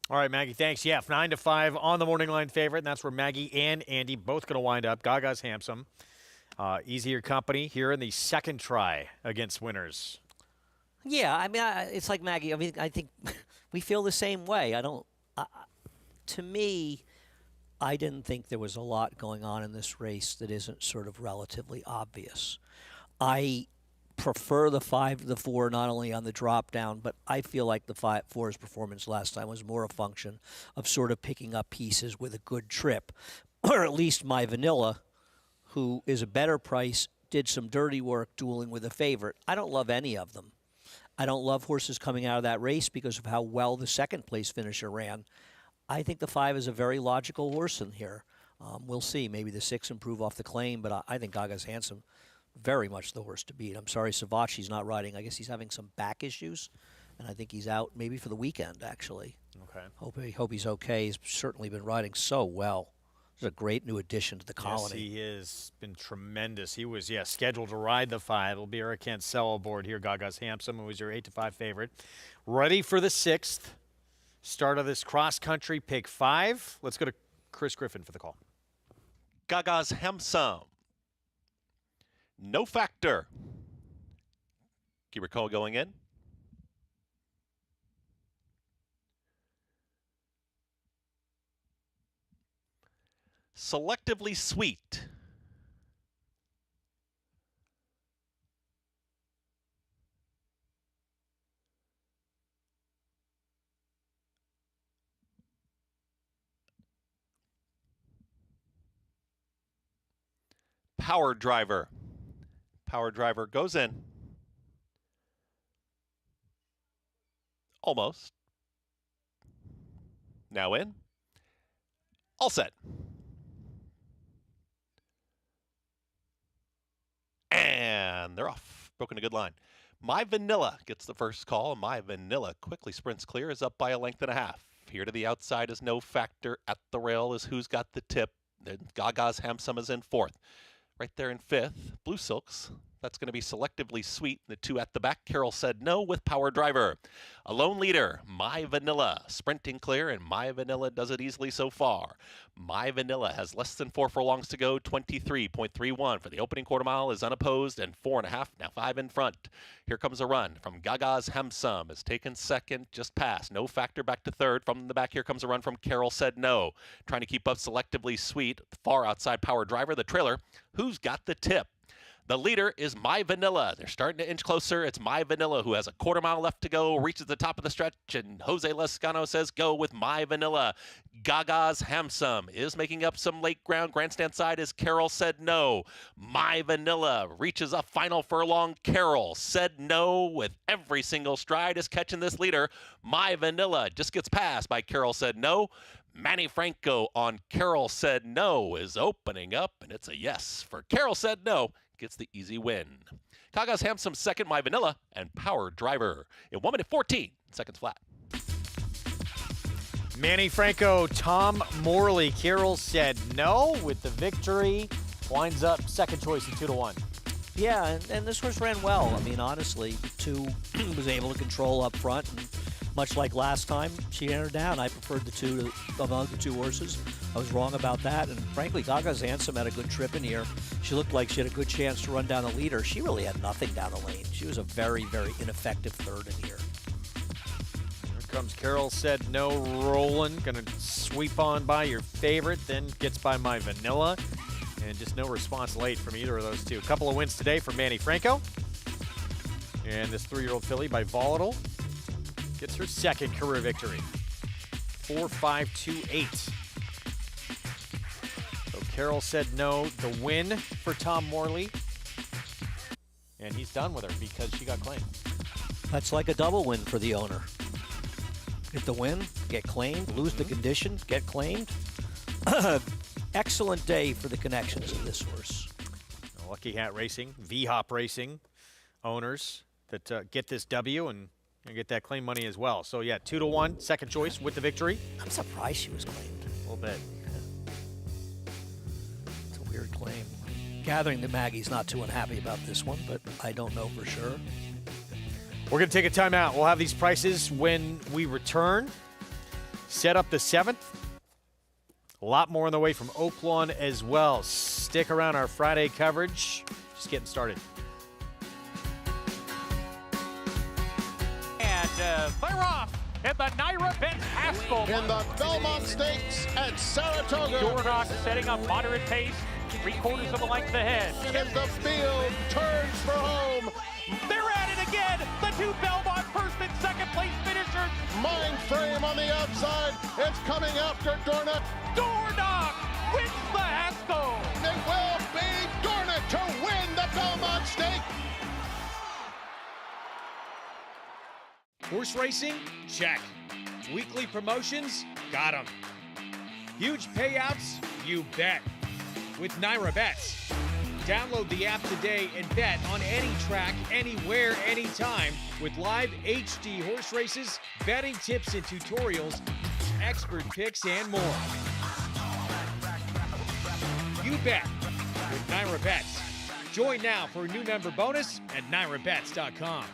All right, Maggie, thanks. Yeah, 9-5 on the morning line favorite, and that's where Maggie and Andy both going to wind up. Gaga's Handsome. Easier company here in the second try against winners. Yeah, I mean, it's like Maggie. I mean, I think we feel the same way. To me, I didn't think there was a lot going on in this race that isn't sort of relatively obvious. I prefer the 5 to the 4, not only on the drop down, but I feel like the 4's performance last time was more a function of sort of picking up pieces with a good trip, or at least My Vanilla, who is a better price, did some dirty work dueling with a favorite. I don't love any of them. I don't love horses coming out of that race because of how well the second place finisher ran. I think the 5 is a very logical horse in here. We'll see. Maybe the 6 improve off the claim, but I think Gaga's Handsome very much the horse to beat. I'm sorry Savachi's not riding. I guess he's having some back issues, and I think he's out maybe for the weekend, actually. Okay. Hope he's okay. He's certainly been riding so well. He's a great new addition to the colony. Yes, he has been tremendous. He was, scheduled to ride the 5. It'll be Eric Cancel aboard here. Gaga's Handsome, who was your 8-5 favorite. Ready for the 6th. Start of this cross-country pick 5. Let's go to Chris Griffin for the call. Gaga's Handsome. No factor. Keeper call going in. Selectively Sweet. Power Driver. Power Driver goes in. Almost. Now in. All set. And they're off. Broken a good line. My Vanilla gets the first call. My Vanilla quickly sprints clear, is up by a length and a half. Here to the outside is No Factor. At the rail is Who's Got the Tip. Then Gaga's Handsome is in 4th. Right there in 5th, Blue Silks. That's going to be Selectively Sweet. The 2 at the back, Carol Said No with Power Driver. A lone leader, My Vanilla, sprinting clear, and My Vanilla does it easily so far. My Vanilla has less than 4 furlongs to go, 23.31 for the opening quarter mile is unopposed, and 4.5, now 5 in front. Here comes a run from Gaga's Handsome, is taken 2nd, just past. No Factor back to 3rd. From the back, here comes a run from Carol Said No. Trying to keep up Selectively Sweet, far outside Power Driver. The trailer, Who's Got the Tip? The leader is My Vanilla. They're starting to inch closer. It's My Vanilla who has a quarter mile left to go, reaches the top of the stretch, and Jose Lescano says go with My Vanilla. Gaga's Handsome is making up some late ground. Grandstand side is Carol Said No. My Vanilla reaches a final furlong. Carol Said No with every single stride is catching this leader. My Vanilla just gets passed by Carol Said No. Manny Franco on Carol Said No is opening up, and it's a yes for Carol Said No. Gets the easy win. Gaga's Handsome 2nd, My Vanilla, and Power Driver in 1 minute 14 seconds flat. Manny Franco, Tom Morley. Carol Said No with the victory. Winds up second choice at 2-1. Yeah, and this horse ran well. I mean, honestly, the 2 was able to control up front, and much like last time, she entered down. I preferred the 2 among the 2 horses. I was wrong about that, and frankly, Gaga's Handsome had a good trip in here. She looked like she had a good chance to run down the leader. She really had nothing down the lane. She was a very, very ineffective 3rd in here. Here comes Carol Said No rolling. Gonna sweep on by your favorite, then gets by My Vanilla. And just no response late from either of those 2. Couple of wins today for Manny Franco. And this 3-year-old filly by Volatile gets her 2nd career victory. 4-5-2-8. So Carol Said No, the win for Tom Morley. And he's done with her because she got claimed. That's like a double win for the owner. Get the win, get claimed, lose the condition, get claimed. Excellent day for the connections of this horse. Lucky Hat Racing, V-Hop Racing owners that get this W and get that claim money as well. So, yeah, 2-1, second choice with the victory. I'm surprised she was claimed. A little bit. It's a weird claim. Gathering that Maggie's not too unhappy about this one, but I don't know for sure. We're going to take a timeout. We'll have these prices when we return. Set up the 7th. A lot more on the way from Oaklawn as well. Stick around, our Friday coverage. Just getting started. And they're off in the Naira Benz Haskell. In the Belmont Stakes at Saratoga. Dornock setting up moderate pace, 3/4 of a length ahead. As the field turns for home. They're at it again. The 2 Belmont first and second place finishers. Mind frame on the outside. It's coming after Dornock. Dornock wins the Haskell. It will be Dornock to win the Belmont Stake. Horse racing? Check. Weekly promotions? Got 'em. Huge payouts? You bet. With Naira Bets. Download the app today and bet on any track, anywhere, anytime with live HD horse races, betting tips and tutorials, expert picks, and more. You bet with Naira Bets. Join now for a new member bonus at NairaBets.com.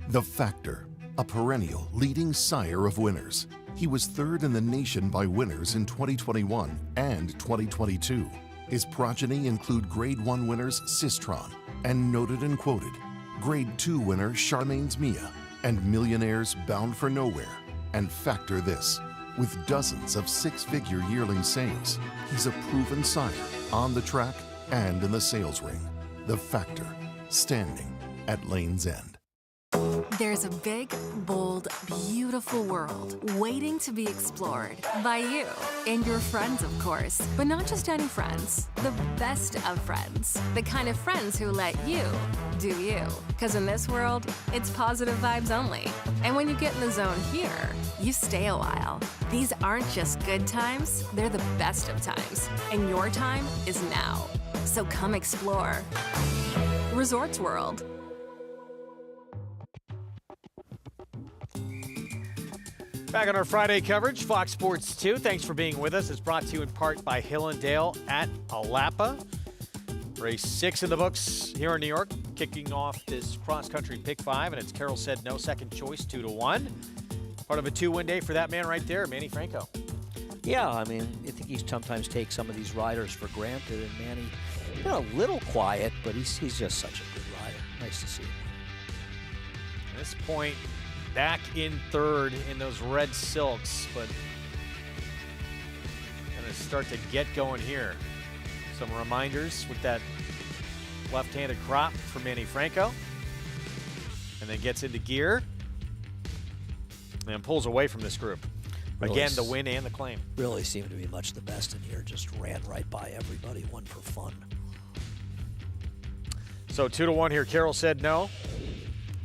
The Factor, a perennial leading sire of winners. He was third in the nation by winners in 2021 and 2022. His progeny include Grade 1 winners Sistron and Noted and Quoted, Grade 2 winner Charmaine's Mia, and millionaires Bound for Nowhere. And factor this, with dozens of six-figure yearling sales, he's a proven sire on the track and in the sales ring. The Factor, standing at Lane's End. There's a big, bold, beautiful world waiting to be explored by you and your friends, of course. But not just any friends, the best of friends. The kind of friends who let you do you. Because in this world, it's positive vibes only. And when you get in the zone here, you stay a while. These aren't just good times, they're the best of times. And your time is now. So come explore. Resorts World. Back on our Friday coverage, Fox Sports 2. Thanks for being with us. It's brought to you in part by Hill and Dale at Alapa. Race 6 in the books here in New York, kicking off this cross-country pick 5, and it's Carol Said No, second choice, 2-1. Part of a 2-win day for that man right there, Manny Franco. Yeah, I mean, I think he sometimes takes some of these riders for granted, and Manny, a little quiet, but he's just such a good rider. Nice to see him. At this point, back in third in those red silks, but going to start to get going here. Some reminders with that left-handed crop for Manny Franco. And then gets into gear and pulls away from this group. Really Again, the win and the claim. Really seemed to be much the best in here. Just ran right by everybody, one for fun. So 2-1 here. Carol Said No.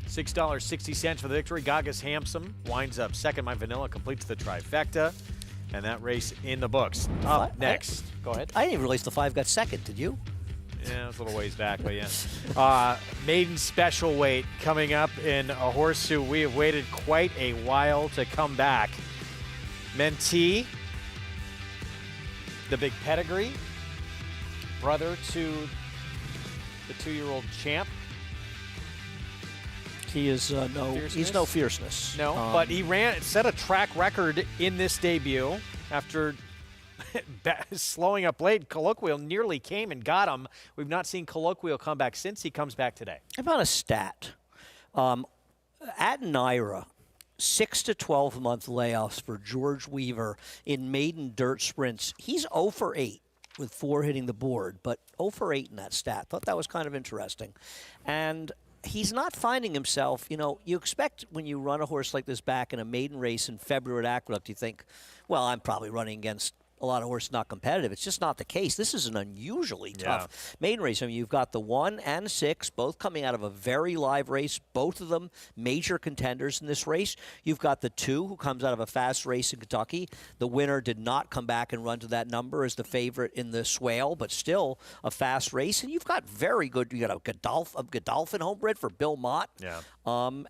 $6.60 for the victory. Gagas Hamsam winds up second. My Vanilla completes the trifecta. And that race in the books. Up next. Go ahead. I didn't even realize the 5 got second, did you? Yeah, it was a little ways back, but yeah. Maiden special weight coming up in a horse who we have waited quite a while to come back. Mentee, the big pedigree, brother to the 2-year-old champ. He is he's no fierceness. No, but he set a track record in this debut after slowing up late. Colloquial nearly came and got him. We've not seen Colloquial come back since. He comes back today. I found a stat. At Naira, 6 to 12 month layoffs for George Weaver in maiden dirt sprints. He's 0 for 8 with 4 hitting the board, but 0 for 8 in that stat. Thought that was kind of interesting. And he's not finding himself, you expect when you run a horse like this back in a maiden race in February at Aqueduct, you think, well, I'm probably running against a lot of horses not competitive. It's just not the case. This is an unusually tough maiden race. I mean, you've got the 1 and 6, both coming out of a very live race, both of them major contenders in this race. You've got the 2 who comes out of a fast race in Kentucky. The winner did not come back and run to that number as the favorite in the Swale, but still a fast race. And you've got very good, you got a Godolphin homebred for Bill Mott. Yeah.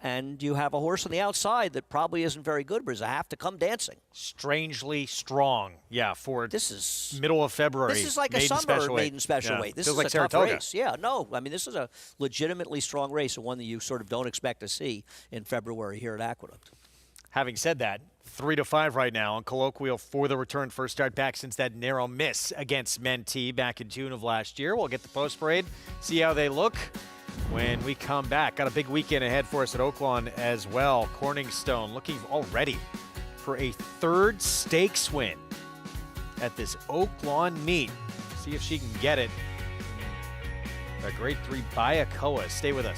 And you have a horse on the outside that probably isn't very good, but is a have to come dancing. Strangely strong. Yeah, for this is middle of February. This is like a summer maiden special weight. This Feels is like a tough Saratoga. race. Yeah, no, I mean, this is a legitimately strong race and one that you sort of don't expect to see in February here at Aqueduct. Having said that, 3-5 right now on Colloquial for the return. First start back since that narrow miss against Mentee back in June of last year. We'll get the post parade, see how they look when we come back. Got a big weekend ahead for us at Oaklawn as well. Corningstone looking already for a 3rd stakes win at this Oaklawn meet. See if she can get it. A grade 3 Bayakoa. Stay with us.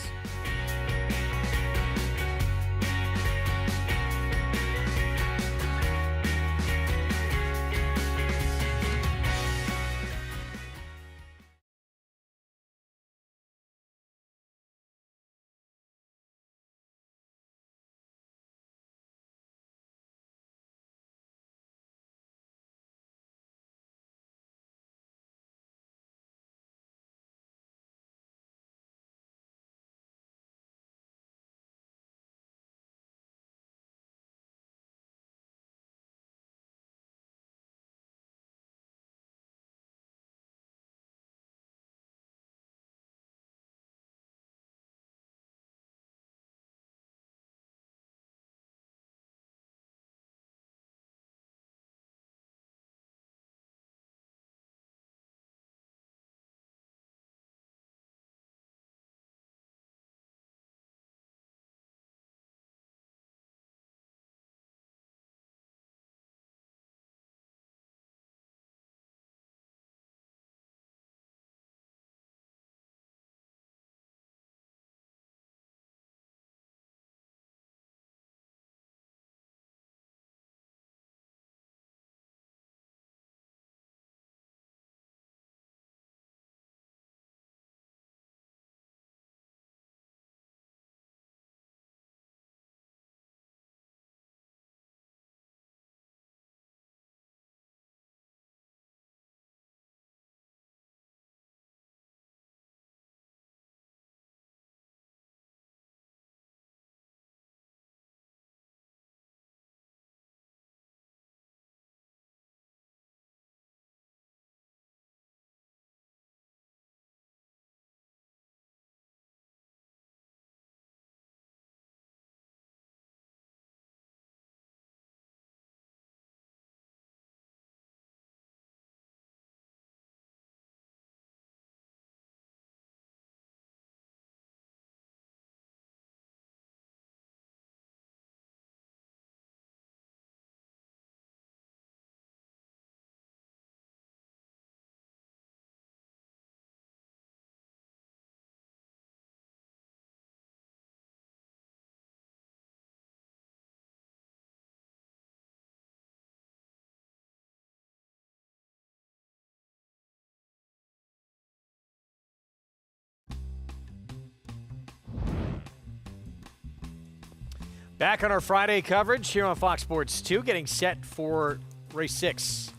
Back on our Friday coverage here on Fox Sports 2, getting set for race 6.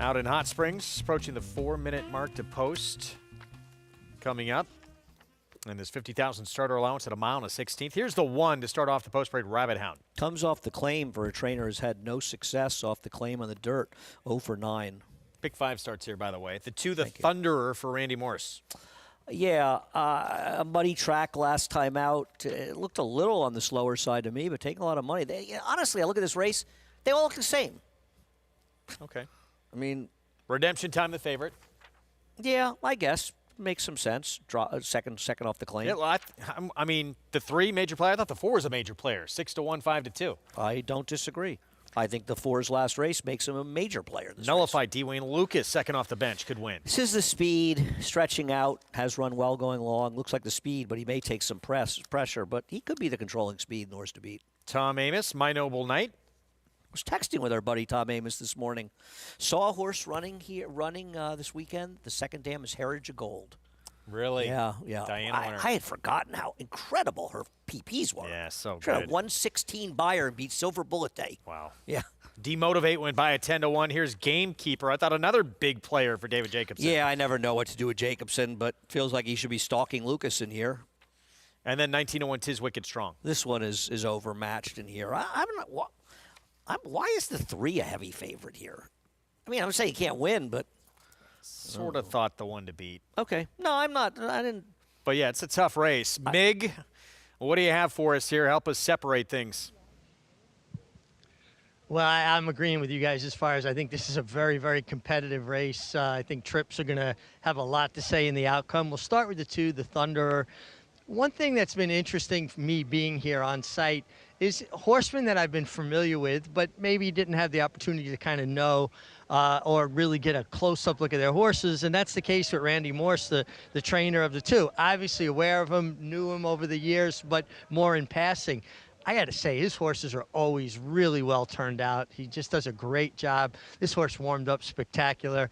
Out in Hot Springs, approaching the 4-minute mark to post. Coming up. And this 50,000 starter allowance at 1 mile and a 16th. Here's the one to start off the post parade, Rabbit Hound. Comes off the claim for a trainer who's had no success off the claim on the dirt. 0 for 9. Pick 5 starts here, by the way. The 2, the Thunderer for Randy Morris. Yeah, a muddy track last time out. It looked a little on the slower side to me, but taking a lot of money. Honestly, I look at this race, they all look the same. Okay. I mean, Redemption Time, the favorite. Yeah, I guess. Makes some sense. Draw second off the claim. Yeah, well, I mean, the 3 major player. I thought the 4 was a major player. 6-1, 5-2. I don't disagree. I think the 4's last race makes him a major player. Nullified D-Wayne Lucas, second off the bench, could win. This is the speed, stretching out, has run well going long. Looks like the speed, but he may take some pressure. But he could be the controlling speed in the horse to beat. Tom Amos, My Noble Knight. I was texting with our buddy Tom Amos this morning. Saw a horse running this weekend. The second dam is Heritage of Gold. Really? Yeah. Diana winner. I had forgotten how incredible her PPs were. Yeah, so she had good. a 116 buyer and beat Silver Bullet Day. Wow. Yeah. Demotivate went by a 10-1. Here's Gamekeeper. I thought another big player for David Jacobson. Yeah, I never know what to do with Jacobson, but feels like he should be stalking Lucas in here. And then 19-1, Tis Wicked Strong. This one is overmatched in here. Why is the 3 a heavy favorite here? I mean, I'm saying he can't win, but sort of thought the one to beat. Okay. No, I'm not. I didn't. But yeah, it's a tough race. Mig, what do you have for us here? Help us separate things. Well, I'm agreeing with you guys as far as I think this is a very, very competitive race. I think trips are going to have a lot to say in the outcome. We'll start with the 2, the Thunderer. One thing that's been interesting for me being here on site is horsemen that I've been familiar with, but maybe didn't have the opportunity to kind of know or really get a close-up look at their horses, and that's the case with Randy Morse, the trainer of the 2. Obviously aware of him, knew him over the years, but more in passing. I got to say, his horses are always really well turned out. He just does a great job. This horse warmed up spectacular.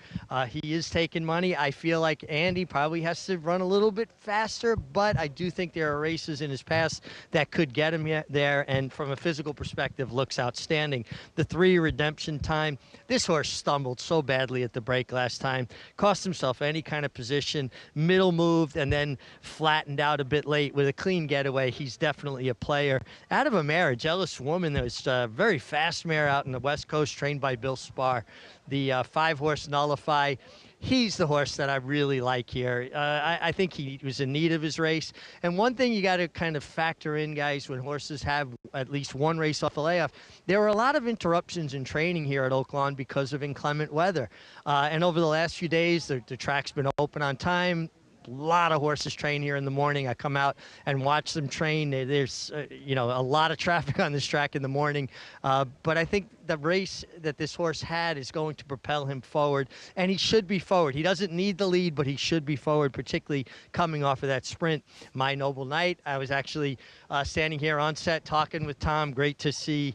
He is taking money. I feel like Andy probably has to run a little bit faster, but I do think there are races in his past that could get him there, and from a physical perspective, looks outstanding. The 3, Redemption Time. This horse stumbled so badly at the break last time, cost himself any kind of position, middle moved, and then flattened out a bit late with a clean getaway. He's definitely a player. Out of a mare, a Jealous Woman, that was a very fast mare out in the West Coast, trained by Bill Spar. The 5-horse Nullify, he's the horse that I really like here. I think he was in need of his race. And one thing you got to kind of factor in, guys, when horses have at least one race off the layoff, there were a lot of interruptions in training here at Oaklawn because of inclement weather. And over the last few days, the track's been open on time. A lot of horses train here in the morning. I come out and watch them train. There's, a lot of traffic on this track in the morning. But I think the race that this horse had is going to propel him forward, and he should be forward. He doesn't need the lead, but he should be forward, particularly coming off of that sprint. My Noble Knight, I was actually standing here on set talking with Tom. Great to see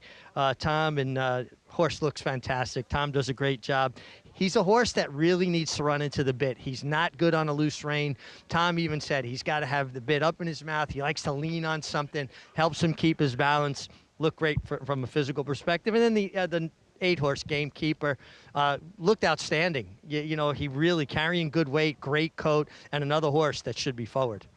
Tom, and horse looks fantastic. Tom does a great job. He's a horse that really needs to run into the bit. He's not good on a loose rein. Tom even said he's got to have the bit up in his mouth. He likes to lean on something, helps him keep his balance. Look great from a physical perspective. And then the 8-horse Gamekeeper looked outstanding. He really carrying good weight, great coat, and another horse that should be forward.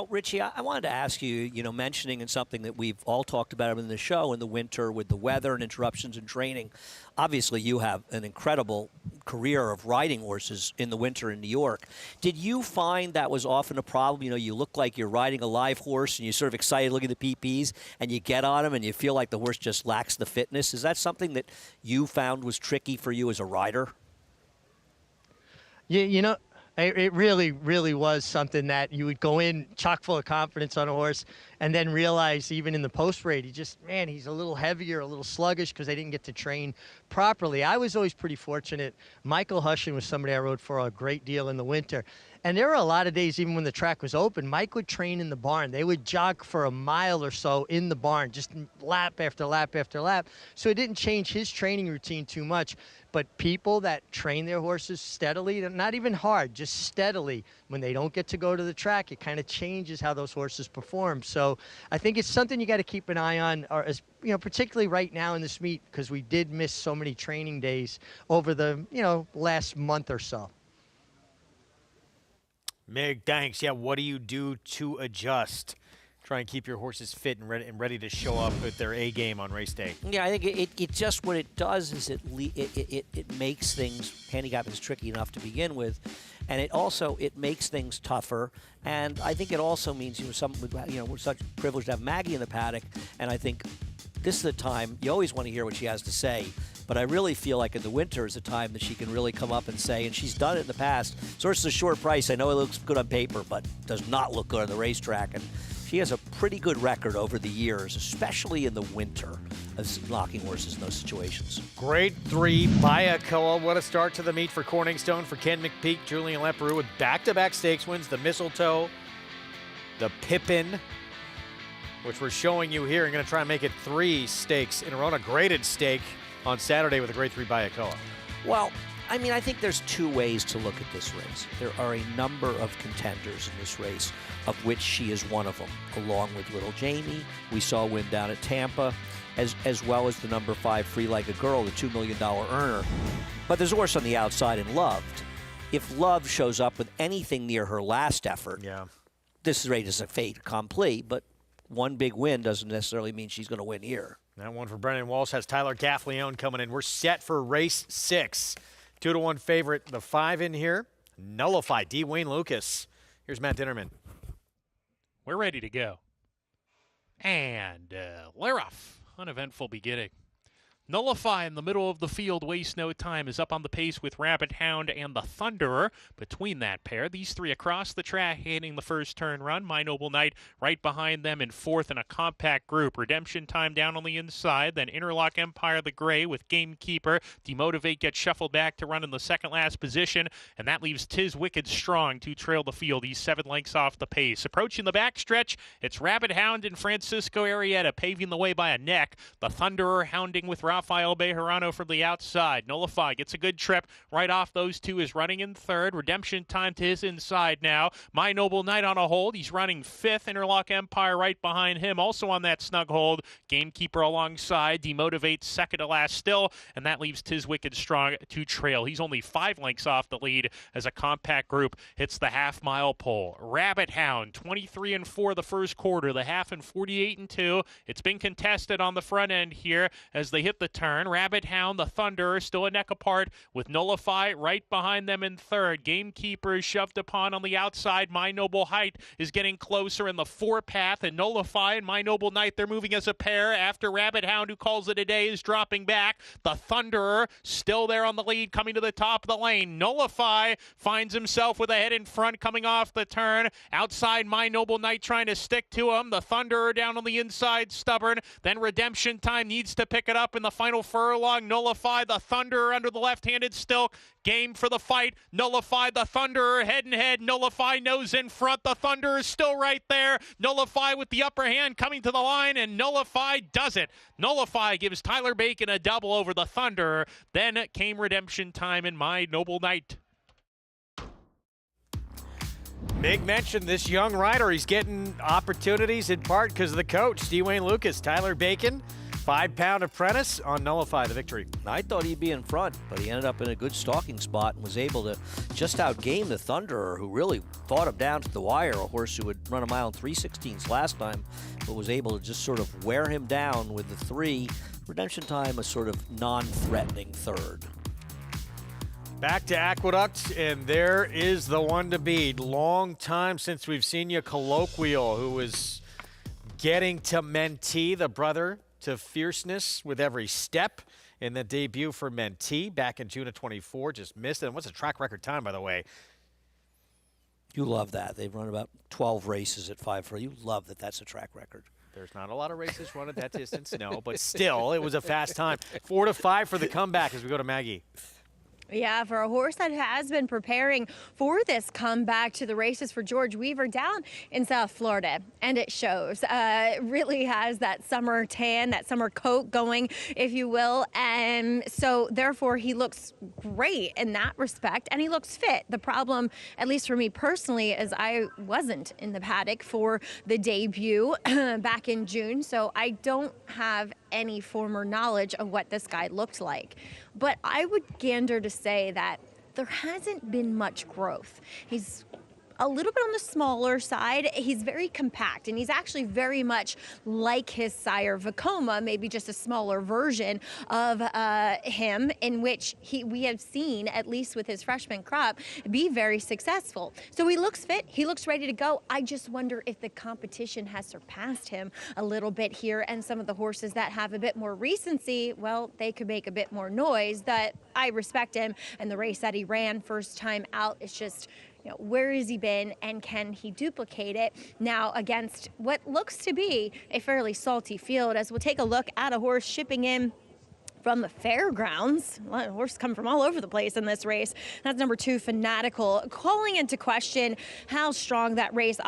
Richie, I wanted to ask you, mentioning in something that we've all talked about in the show in the winter with the weather and interruptions in training. Obviously, you have an incredible career of riding horses in the winter in New York. Did you find that was often a problem? You look like you're riding a live horse and you're sort of excited looking at the PPs and you get on them and you feel like the horse just lacks the fitness. Is that something that you found was tricky for you as a rider? It really, really was something that you would go in chock full of confidence on a horse and then realize even in the post-parade, he's a little heavier, a little sluggish because they didn't get to train properly. I was always pretty fortunate. Michael Hushin was somebody I rode for a great deal in the winter. And there were a lot of days, even when the track was open, Mike would train in the barn. They would jog for a mile or so in the barn, just lap after lap after lap. So it didn't change his training routine too much. But people that train their horses steadily, not even hard, just steadily, when they don't get to go to the track, it kind of changes how those horses perform. So I think it's something you got to keep an eye on, or as, you know, particularly right now in this meet, because we did miss so many training days over the, you know, last month or so. Mig, thanks. Yeah, what do you do to adjust? Try and keep your horses fit and ready to show up with their A game on race day. Yeah, I think it just what it does is it makes things, handicapping is tricky enough to begin with, and it makes things tougher. And I think it also means we're such privileged to have Maggie in the paddock, and I think this is the time you always want to hear what she has to say. But I really feel like in the winter is a time that she can really come up and say, and she's done it in the past. So it's a short price. I know it looks good on paper, but does not look good on the racetrack. And she has a pretty good record over the years, especially in the winter, of knocking horses in those situations. Grade 3, Bayakoa. What a start to the meet for Corningstone, for Ken McPeak, Julian Leperoux with back-to-back stakes wins, the Mistletoe, the Pippin, which we're showing you here. I'm going to try and make it 3 stakes in a row, a graded stake on Saturday with a grade 3 Bayakoa. Well, I mean, I think there's 2 ways to look at this race. There are a number of contenders in this race, of which she is one of them, along with Little Jamie. We saw win down at Tampa, as well as the number 5 Free Like a Girl, the $2 million earner. But there's a horse on the outside in Loved. If Love shows up with anything near her last effort, this race is a fait accompli, but one big win doesn't necessarily mean she's going to win here. That one for Brendan Walsh has Tyler Gaffleone coming in. We're set for race 6. 2-1 favorite, the 5 in here. Nullify, D. Wayne Lucas. Here's Matt Dinnerman. We're ready to go. And we're off. Uneventful beginning. Nullify in the middle of the field, waste no time, is up on the pace with Rabbit Hound and the Thunderer. Between that pair, these 3 across the track hitting the first turn run. My Noble Knight right behind them in 4th in a compact group. Redemption Time down on the inside, then Interlock Empire the Gray with Gamekeeper. Demotivate gets shuffled back to run in the second last position, and that leaves Tiz Wicked Strong to trail the field. He's 7 lengths off the pace. Approaching the backstretch, it's Rabbit Hound and Francisco Arrieta paving the way by a neck. The Thunderer hounding with Rafael Bejarano from the outside. Nullify gets a good trip right off those 2, is running in 3rd. Redemption Time to his inside now. My Noble Knight on a hold. He's running 5th. Interlock Empire right behind him, also on that snug hold. Gamekeeper alongside. Demotivate 2nd to last still, and that leaves Tiz Wicked Strong to trail. He's only 5 lengths off the lead as a compact group hits the half-mile pole. Rabbit Hound, 23-4 the first quarter. The half in 48-2. It's been contested on the front end here as they hit the turn. Rabbit Hound, the Thunderer, still a neck apart with Nullify right behind them in 3rd. Gamekeeper is shoved upon on the outside. My Noble Height is getting closer in the 4 path, and Nullify and My Noble Knight, they're moving as a pair after Rabbit Hound, who calls it a day, is dropping back. The Thunderer still there on the lead, coming to the top of the lane. Nullify finds himself with a head in front coming off the turn. Outside, My Noble Knight trying to stick to him. The Thunderer down on the inside, stubborn. Then Redemption Time needs to pick it up in the final furlong. Nullify, the Thunderer under the left-handed stilk. Game for the fight. Nullify, the Thunderer head and head. Nullify nose in front. The Thunderer is still right there. Nullify with the upper hand coming to the line, and Nullify does it. Nullify gives Tyler Bacon a double over the Thunderer. Then came Redemption Time in My Noble Knight. Mig mentioned this young rider. He's getting opportunities in part because of the coach, D. Wayne Lucas. Tyler Bacon, 5-pound apprentice on Nullify, the victory. I thought he'd be in front, but he ended up in a good stalking spot and was able to just outgame the Thunderer, who really fought him down to the wire, a horse who had run a mile and 3/16 last time, but was able to just sort of wear him down with the 3. Redemption Time, a sort of non-threatening 3rd. Back to Aqueduct, and there is the one to beat. Long time since we've seen you, Colloquial, who was getting to Mentee, the brother to Fierceness with every step in the debut for Mentee back in June of 24. Just missed it. And what's a track record time, by the way? You love that. They've run about 12 races at 5-4. You love that that's a track record. There's not a lot of races run at that distance, no, but still, it was a fast time. 4-5 for the comeback as we go to Maggie. Yeah, for a horse that has been preparing for this comeback to the races for George Weaver down in South Florida, and it shows. Really has that summer tan, that summer coat going, if you will, and so therefore he looks great in that respect, and he looks fit. The problem, at least for me personally, is I wasn't in the paddock for the debut back in June, so I don't have any former knowledge of what this guy looked like. But I would gander to say that there hasn't been much growth. He's a little bit on the smaller side. He's very compact, and he's actually very much like his sire Vekoma, maybe just a smaller version of him, in which we have seen, at least with his freshman crop, be very successful. So he looks fit, he looks ready to go. I just wonder if the competition has surpassed him a little bit here, and some of the horses that have a bit more recency, well, they could make a bit more noise. That I respect him, and the race that he ran first time out is just, where has he been, and can he duplicate it now against what looks to be a fairly salty field? As we'll take a look at a horse shipping in from the fairgrounds. A lot of horses come from all over the place in this race. That's number 2, Fanatical, calling into question how strong that race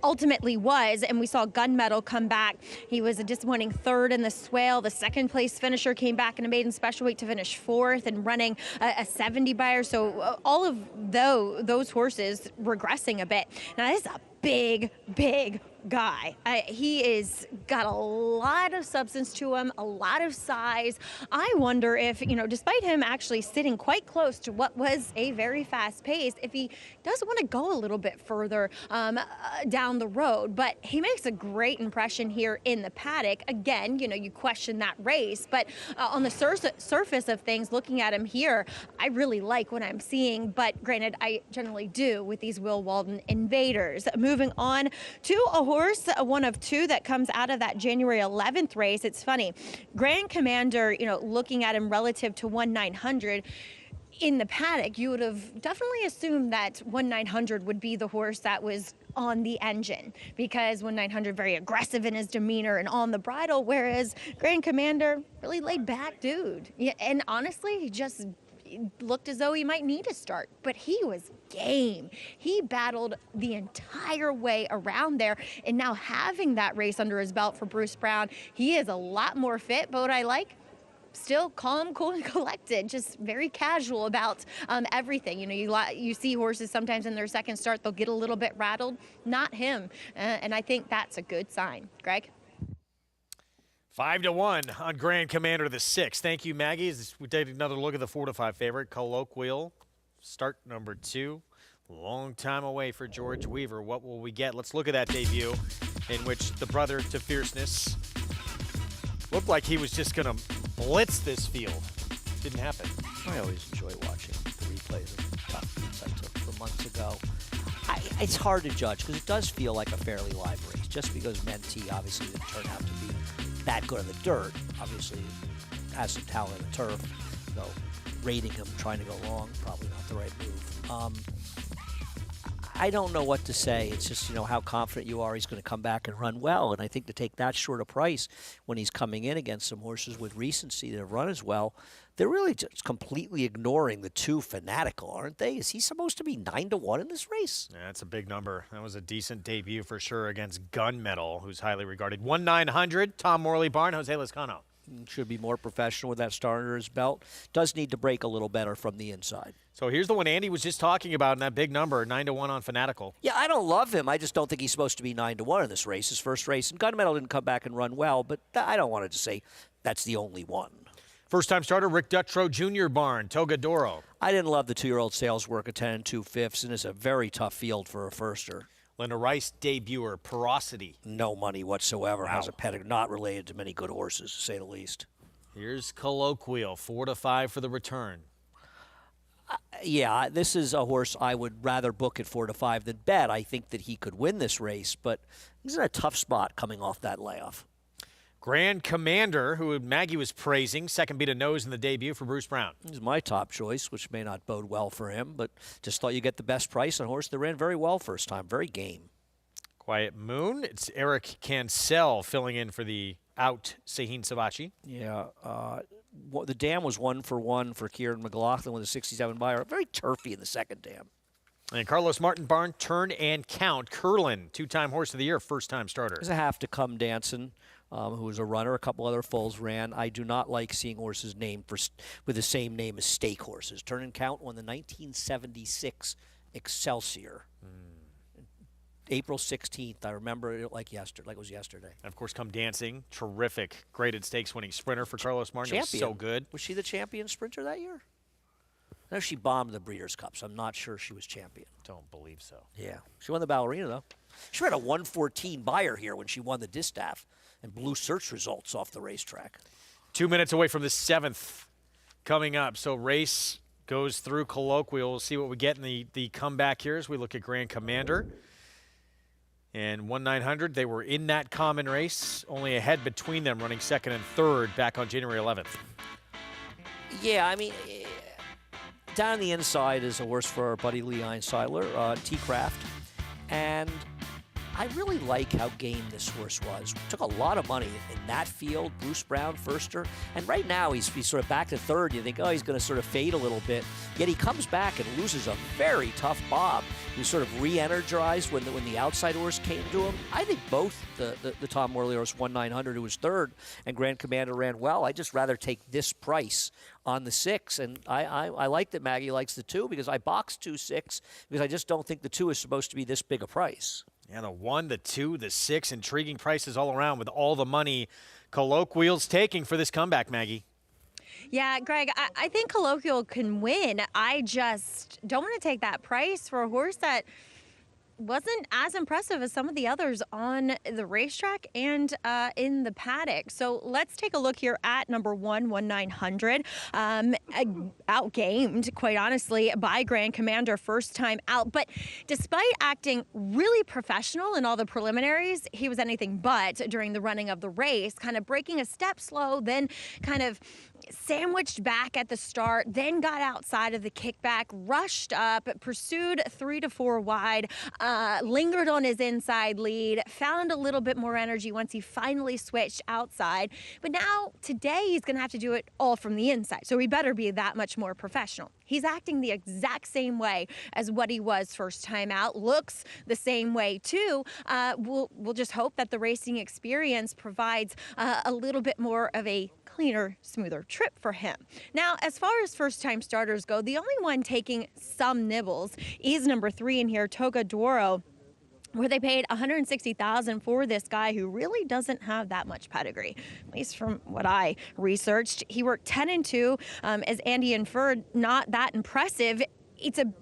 ultimately was, and we saw Gunmetal come back. He was a disappointing 3rd in the Swale. The 2nd place finisher came back in a maiden special weight to finish 4th and running a 70 buyer. So all of those horses regressing a bit. Now this is a big guy. He is got a lot of substance to him, a lot of size. I wonder if, despite him actually sitting quite close to what was a very fast pace, if he does want to go a little bit further down the road. But he makes a great impression here in the paddock. Again, you question that race, but on the surface of things, looking at him here, I really like what I'm seeing. But granted, I generally do with these Will Walden invaders. Moving on to a horse, one of 2 that comes out of that January 11th race. It's funny, Grand Commander, looking at him relative to 1-900 in the paddock, you would have definitely assumed that 1-900 would be the horse that was on the engine, because 1-900 very aggressive in his demeanor and on the bridle, whereas Grand Commander, really laid back dude. Yeah, and honestly, he just looked as though he might need a start, but he was game. He battled the entire way around there, and now having that race under his belt for Bruce Brown, he is a lot more fit. But what I like, still calm, cool, and collected, just very casual about everything. You see horses sometimes in their second start, they'll get a little bit rattled. Not him, and I think that's a good sign. Greg? 5-1 on Grand Commander the 6th. Thank you, Maggie. As we take another look at the 4-5 favorite, Colloquial, start number 2. Long time away for George Weaver. What will we get? Let's look at that debut, in which the brother to fierceness looked like he was just going to blitz this field. Didn't happen. I always enjoy watching the replays of the top beats I took from months ago. It's hard to judge because it does feel like a fairly live race. Just because Mentee obviously didn't turn out to be that good in the dirt, obviously has some talent in the turf, so rating him trying to go long, probably not the right move. I don't know what to say. It's just, how confident you are he's going to come back and run well. And I think to take that short a price when he's coming in against some horses with recency that have run as well, they're really just completely ignoring the 2 Fanatical, aren't they? Is he supposed to be 9-1 in this race? Yeah, that's a big number. That was a decent debut for sure against Gunmetal, who's highly regarded. 1-900, Tom Morley Barn, Jose Lezcano. Should be more professional with that star under his belt. Does need to break a little better from the inside. So here's the one Andy was just talking about in that big number, 9-1 on Fanatical. Yeah, I don't love him. I just don't think he's supposed to be 9-1 in this race, his first race. And Gunmetal didn't come back and run well, but I don't want to say that's the only one. First-time starter, Rick Dutrow Jr. Barn, Togadoro. I didn't love the 2-year-old sales work at 10 2/5, and it's a very tough field for a firster. Linda Rice, debuter, Porosity. No money whatsoever. Wow. Has a pedigree, not related to many good horses, to say the least. Here's Colloquial, 4-5 for the return. Yeah, this is a horse I would rather book at 4-5 than bet. I think that he could win this race, but he's in a tough spot coming off that layoff. Grand Commander, who Maggie was praising, second beat a nose in the debut for Bruce Brown. He's my top choice, which may not bode well for him, but just thought you get the best price on a horse that ran very well first time. Very game. Quiet Moon, it's Eric Cancel filling in for the out Sahin Savachi. Yeah, the dam was 1-for-1 for Kieran McLaughlin with a 67 Beyer. Very turfy in the second dam. And Carlos Martin Barn, Turn and Count. Curlin, 2-time Horse of the Year, first-time starter. There's a have to come dancing. Who was a runner. A couple other foals ran. I do not like seeing horses named with the same name as stake horses. Turn and Count won the 1976 Excelsior. April 16th. I remember it like it was yesterday. And of course, Come Dancing, terrific graded stakes winning sprinter for Carlos Martin. Champion. So good. Was she the champion sprinter that year? I know she bombed the Breeders' Cup, so I'm not sure she was champion. Don't believe so. Yeah. She won the ballerina, though. She ran a 114 Beyer here when she won the distaff and blew search results off the racetrack. 2 minutes away from the 7th coming up. So race goes through Colloquial. We'll see what we get in the comeback here as we look at Grand Commander. And 1-900, they were in that common race, only a head between them, running second and third back on January 11th. Yeah, I mean, down the inside is a horse for our buddy Lee Einsiedler, T-Craft. And I really like how game this horse was. Took a lot of money in that field. Bruce Brown, firster. And right now he's sort of back to third. You think, oh, he's going to sort of fade a little bit. Yet he comes back and loses a very tough Bob. He sort of re-energized when the outside horse came to him. I think both the Tom Morley horse 1-900, who was third, and Grand Commander ran well. I'd just rather take this price on the 6. And I like that Maggie likes the 2 because I boxed 2-6 because I just don't think the 2 is supposed to be this big a price. Yeah, the 1, the 2, the 6, intriguing prices all around with all the money Colloquial's taking for this comeback, Maggie. Yeah, Greg, I think Colloquial can win. I just don't want to take that price for a horse that wasn't as impressive as some of the others on the racetrack and in the paddock. So let's take a look here at number 1-900. Outgamed, quite honestly, by Grand Commander first time out. But despite acting really professional in all the preliminaries, he was anything but during the running of the race, kind of breaking a step slow, then kind of sandwiched back at the start, then got outside of the kickback, rushed up, pursued 3 to 4 wide, lingered on his inside lead, found a little bit more energy once he finally switched outside. But now, today, he's going to have to do it all from the inside, so he better be that much more professional. He's acting the exact same way as what he was first time out, looks the same way too. We'll just hope that the racing experience provides a little bit more of a cleaner, smoother trip for him. Now, as far as first-time starters go, the only one taking some nibbles is number 3 in here, Toga Doro, where they paid $160,000 for this guy who really doesn't have that much pedigree, at least from what I researched. He worked 10-2 as Andy inferred, not that impressive. He kind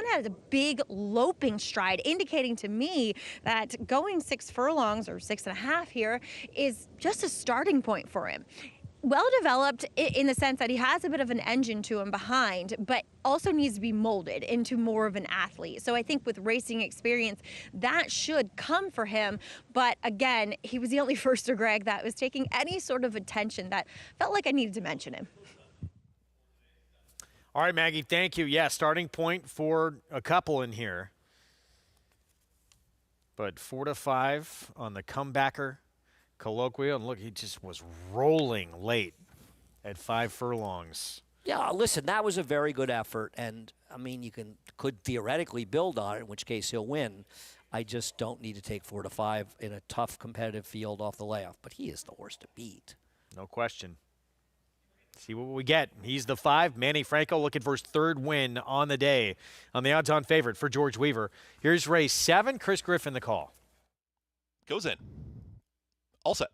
of has a big loping stride, indicating to me that going 6 furlongs or 6.5 here is just a starting point for him. Well developed in the sense that he has a bit of an engine to him behind, but also needs to be molded into more of an athlete. So I think with racing experience, that should come for him. But again, he was the only firster, Greg, that was taking any sort of attention that felt like I needed to mention him. All right, Maggie, thank you. Yeah, starting point for a couple in here. But 4 to 5 on the comebacker. Colloquial, and look, he just was rolling late at 5 furlongs. Yeah, listen, that was a very good effort, and I mean, you could theoretically build on it, in which case he'll win. I just don't need to take 4 to 5 in a tough competitive field off the layoff, but he is the horse to beat. No question. See what we get. He's the 5. Manny Franco looking for his 3rd win on the day on the odds-on favorite for George Weaver. Here's race 7. Chris Griffin the call. Goes in. All set.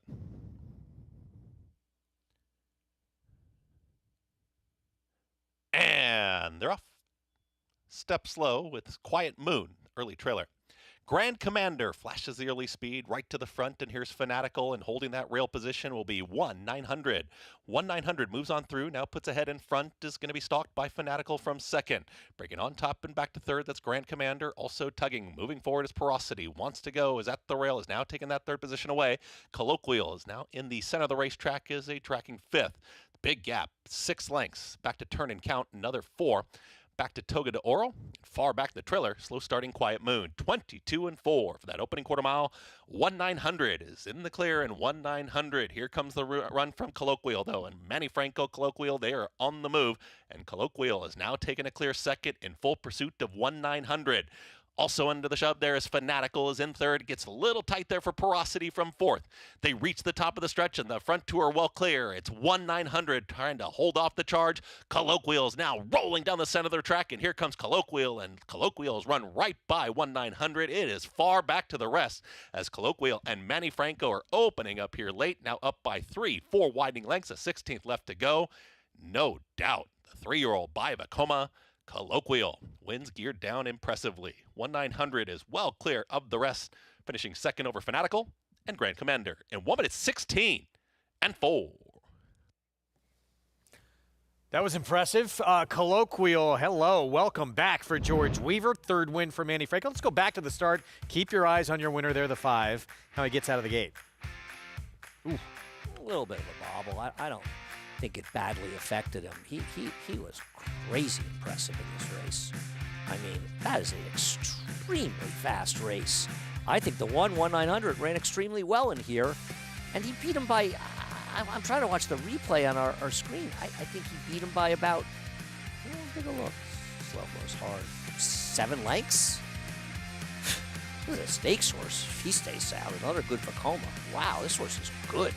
And they're off. Step slow with Quiet Moon, early trailer. Grand Commander flashes the early speed right to the front, and here's Fanatical, and holding that rail position will be 1-900. 1-900 moves on through, now puts ahead in front, is going to be stalked by Fanatical from second. Breaking on top and back to third, that's Grand Commander, also tugging. Moving forward is Porosity, wants to go, is at the rail, is now taking that 3rd position away. Colloquial is now in the center of the racetrack, is a tracking 5th. Big gap, 6 lengths, back to Turn and Count, another 4. Back to Toga de Oro. Far back the trailer, slow starting Quiet Moon. 22-4 for that opening quarter mile. 1-900 is in the clear, and 1-900. Here comes the run from Colloquial, though, and Manny Franco, Colloquial, they are on the move, and Colloquial is now taking a clear second in full pursuit of 1-900. Also under the shove there is Fanatical is in third. Gets a little tight there for Porosity from fourth. They reach the top of the stretch and the front two are well clear. It's 1-900 trying to hold off the charge. Colloquial is now rolling down the center of their track, and here comes Colloquial, and Colloquial is run right by 1-900. It is far back to the rest as Colloquial and Manny Franco are opening up here late, now up by 3, 4 widening lengths, a 16th left to go. No doubt the 3-year-old by Vacoma. Colloquial wins geared down impressively. 1-900 is well clear of the rest, finishing second over Fanatical and Grand Commander in 1:16.4. That was impressive. Colloquial, hello, welcome back for George Weaver. Third win for Manny Franco. Let's go back to the start. Keep your eyes on your winner there, the 5. How he gets out of the gate. Ooh. A little bit of a bobble. I don't think it badly affected him. He was crazy impressive in this race. I mean, that is an extremely fast race. I think the 1-900 ran extremely well in here, and he beat him by, I'm trying to watch the replay on our screen. I think he beat him by about, take a look. Slow-mo's hard. 7 lengths? This is a stakes horse. If he stays sound, another good Vacoma. Wow, this horse is good.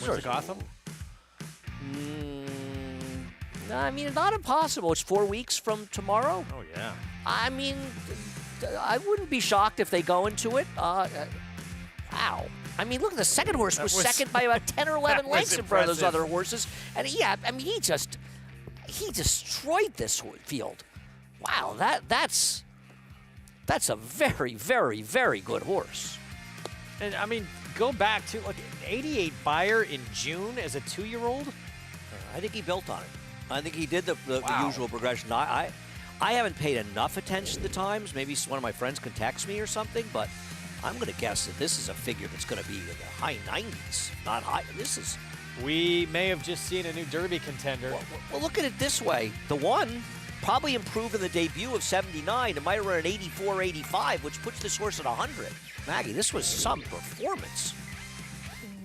Where's the Gotham? I mean, not impossible. It's 4 weeks from tomorrow. Oh, yeah. I mean, I wouldn't be shocked if they go into it. Wow. I mean, look, the second horse was second by about 10 or 11 lengths in front of those other horses. And, yeah, I mean, he destroyed this field. Wow, that's a very, very, very good horse. And, I mean, go back to, like, 88 buyer in June as a 2-year-old? I think he built on it. I think he did the usual progression. I haven't paid enough attention to the times. Maybe one of my friends can text me or something, but I'm going to guess that this is a figure that's going to be in the high 90s, not high. This is. We may have just seen a new Derby contender. Well, look at it this way. The 1 probably improved in the debut of 79. It might have run an 84, 85, which puts this horse at 100. Maggie, this was some performance.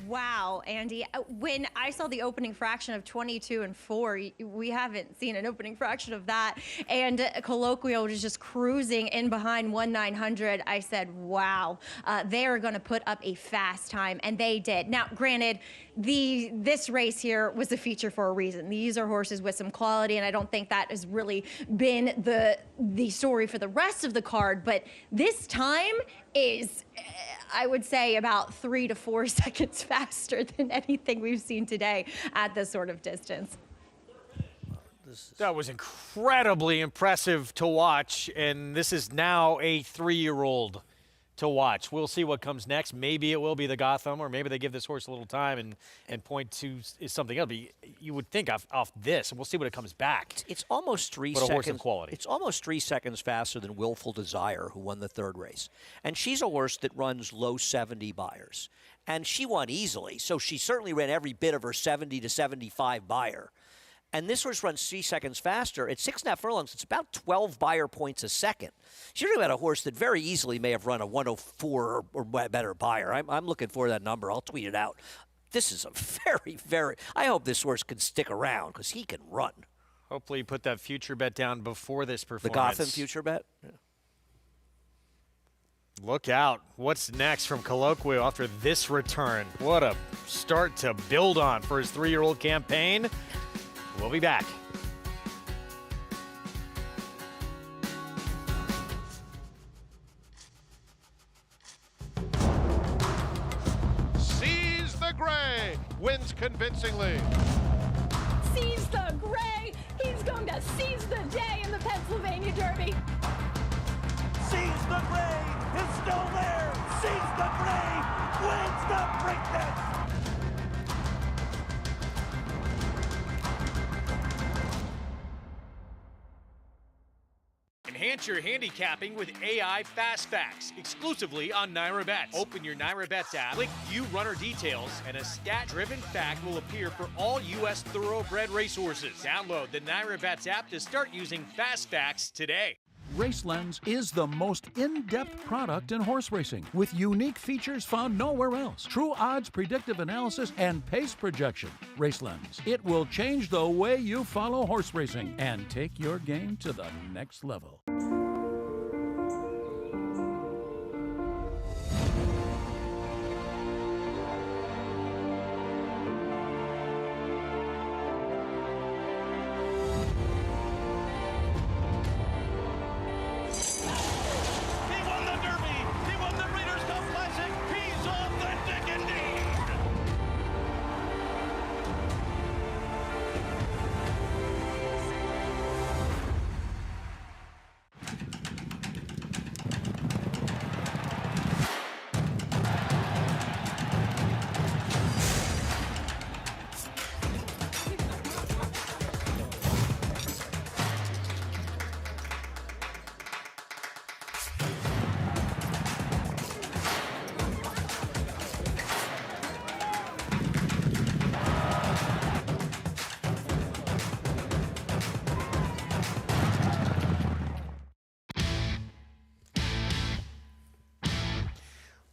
Wow, Andy. When I saw the opening fraction of 22-4, we haven't seen an opening fraction of that. And Colloquial was just cruising in behind 1-900. I said, wow, they are going to put up a fast time, and they did. Now, granted, this race here was a feature for a reason. These are horses with some quality, and I don't think that has really been the story for the rest of the card. But this time is, I would say, about 3 to 4 seconds faster than anything we've seen today at this sort of distance. That was incredibly impressive to watch, and this is now a 3-year-old to watch. We'll see what comes next. Maybe it will be the Gotham, or maybe they give this horse a little time and point to something else. But you would think off this, and we'll see what it comes back. It's almost 3 But a seconds. horse of quality. It's almost 3 seconds faster than Willful Desire, who won the 3rd race. And she's a horse that runs low 70 buyers. And she won easily, so she certainly ran every bit of her 70 to 75 buyer. And this horse runs 3 seconds faster. At 6.5 furlongs, it's about 12 buyer points a second. So you're talking about a horse that very easily may have run a 104 or better buyer. I'm looking for that number. I'll tweet it out. This is a very, very... I hope this horse can stick around because he can run. Hopefully you put that future bet down before this performance. The Gotham future bet? Yeah. Look out. What's next from Colloquial after this return? What a start to build on for his 3-year-old campaign. We'll be back. Seize the Gray wins convincingly. Seize the Gray. He's going to seize the day in the Pennsylvania Derby. Seize the Gray is still there. Seize the Gray wins the Preakness. Enhance your handicapping with AI Fast Facts, exclusively on Naira Bets. Open your Naira Bets app, click View Runner Details, and a stat-driven fact will appear for all U.S. thoroughbred racehorses. Download the Naira Bets app to start using Fast Facts today. RaceLens is the most in-depth product in horse racing, with unique features found nowhere else. True odds, predictive analysis, and pace projection. RaceLens. It will change the way you follow horse racing and take your game to the next level.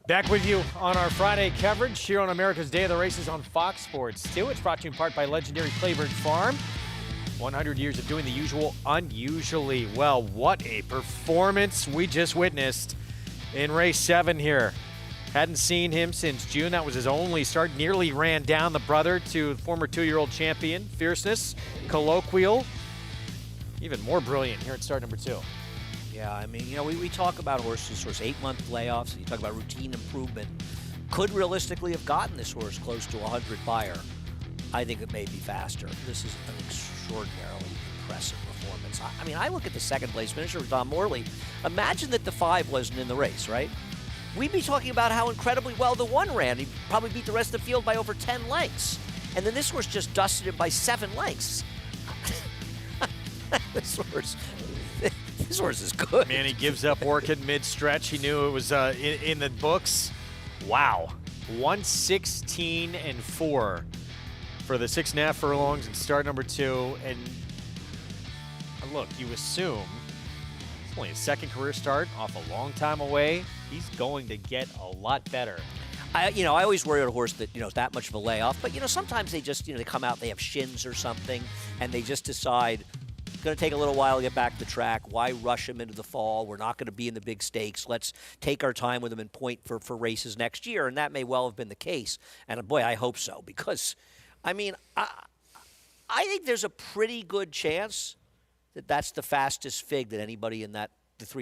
Back with you on our Friday coverage here on America's Day of the Races on Fox Sports 2. It's brought to you in part by legendary Claiborne Farm. 100 years of doing the usual unusually well. What a performance we just witnessed in race 7 here. Hadn't seen him since June. That was his only start. Nearly ran down the brother to the former 2-year-old champion. Fierceness, colloquial. Even more brilliant here at start number 2. Yeah, I mean, you know, we talk about horses, 8-month layoffs, and you talk about routine improvement. Could realistically have gotten this horse close to 100 Beyer. I think it may be faster. This is an extraordinarily impressive performance. I mean, I look at the second place finisher with Don Morley. Imagine that the 5 wasn't in the race, right? We'd be talking about how incredibly well the 1 ran. He probably beat the rest of the field by over 10 lengths. And then this horse just dusted him by 7 lengths. This horse is good. Man, he gives up Orchid mid-stretch. He knew it was in the books. Wow. 1:16.4 for the 6.5 furlongs in start number 2. And look, you assume it's only his second career start off a long time away. He's going to get a lot better. I always worry about a horse that, that much of a layoff. But, sometimes they just, they come out, they have shins or something, and they just decide, it's going to take a little while to get back to track. Why rush him into the fall? We're not going to be in the big stakes. Let's take our time with him and point for races next year. And that may well have been the case. And, boy, I hope so. Because, I mean, I think there's a pretty good chance that that's the fastest fig that anybody in the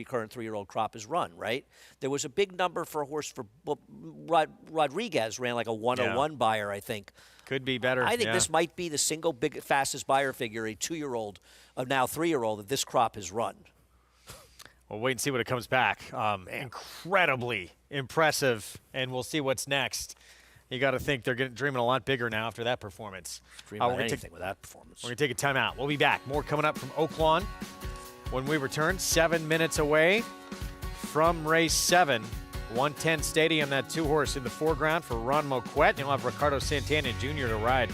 current 3-year-old crop has run, right? There was a big number for a horse for Rodriguez ran like a 101 Beyer, I think. Could be better. I think this might be the single fastest Beyer figure, a 2-year-old, now 3-year-old, that this crop has run. We'll wait and see when it comes back. Incredibly impressive, and we'll see what's next. You got to think they're dreaming a lot bigger now after that performance. Dream about anything with that performance. We're going to take a timeout. We'll be back. More coming up from Oaklawn when we return. 7 minutes away from race 7. 110 Stadium, that 2-horse in the foreground for Ron Moquette. You'll have Ricardo Santana Jr. to ride.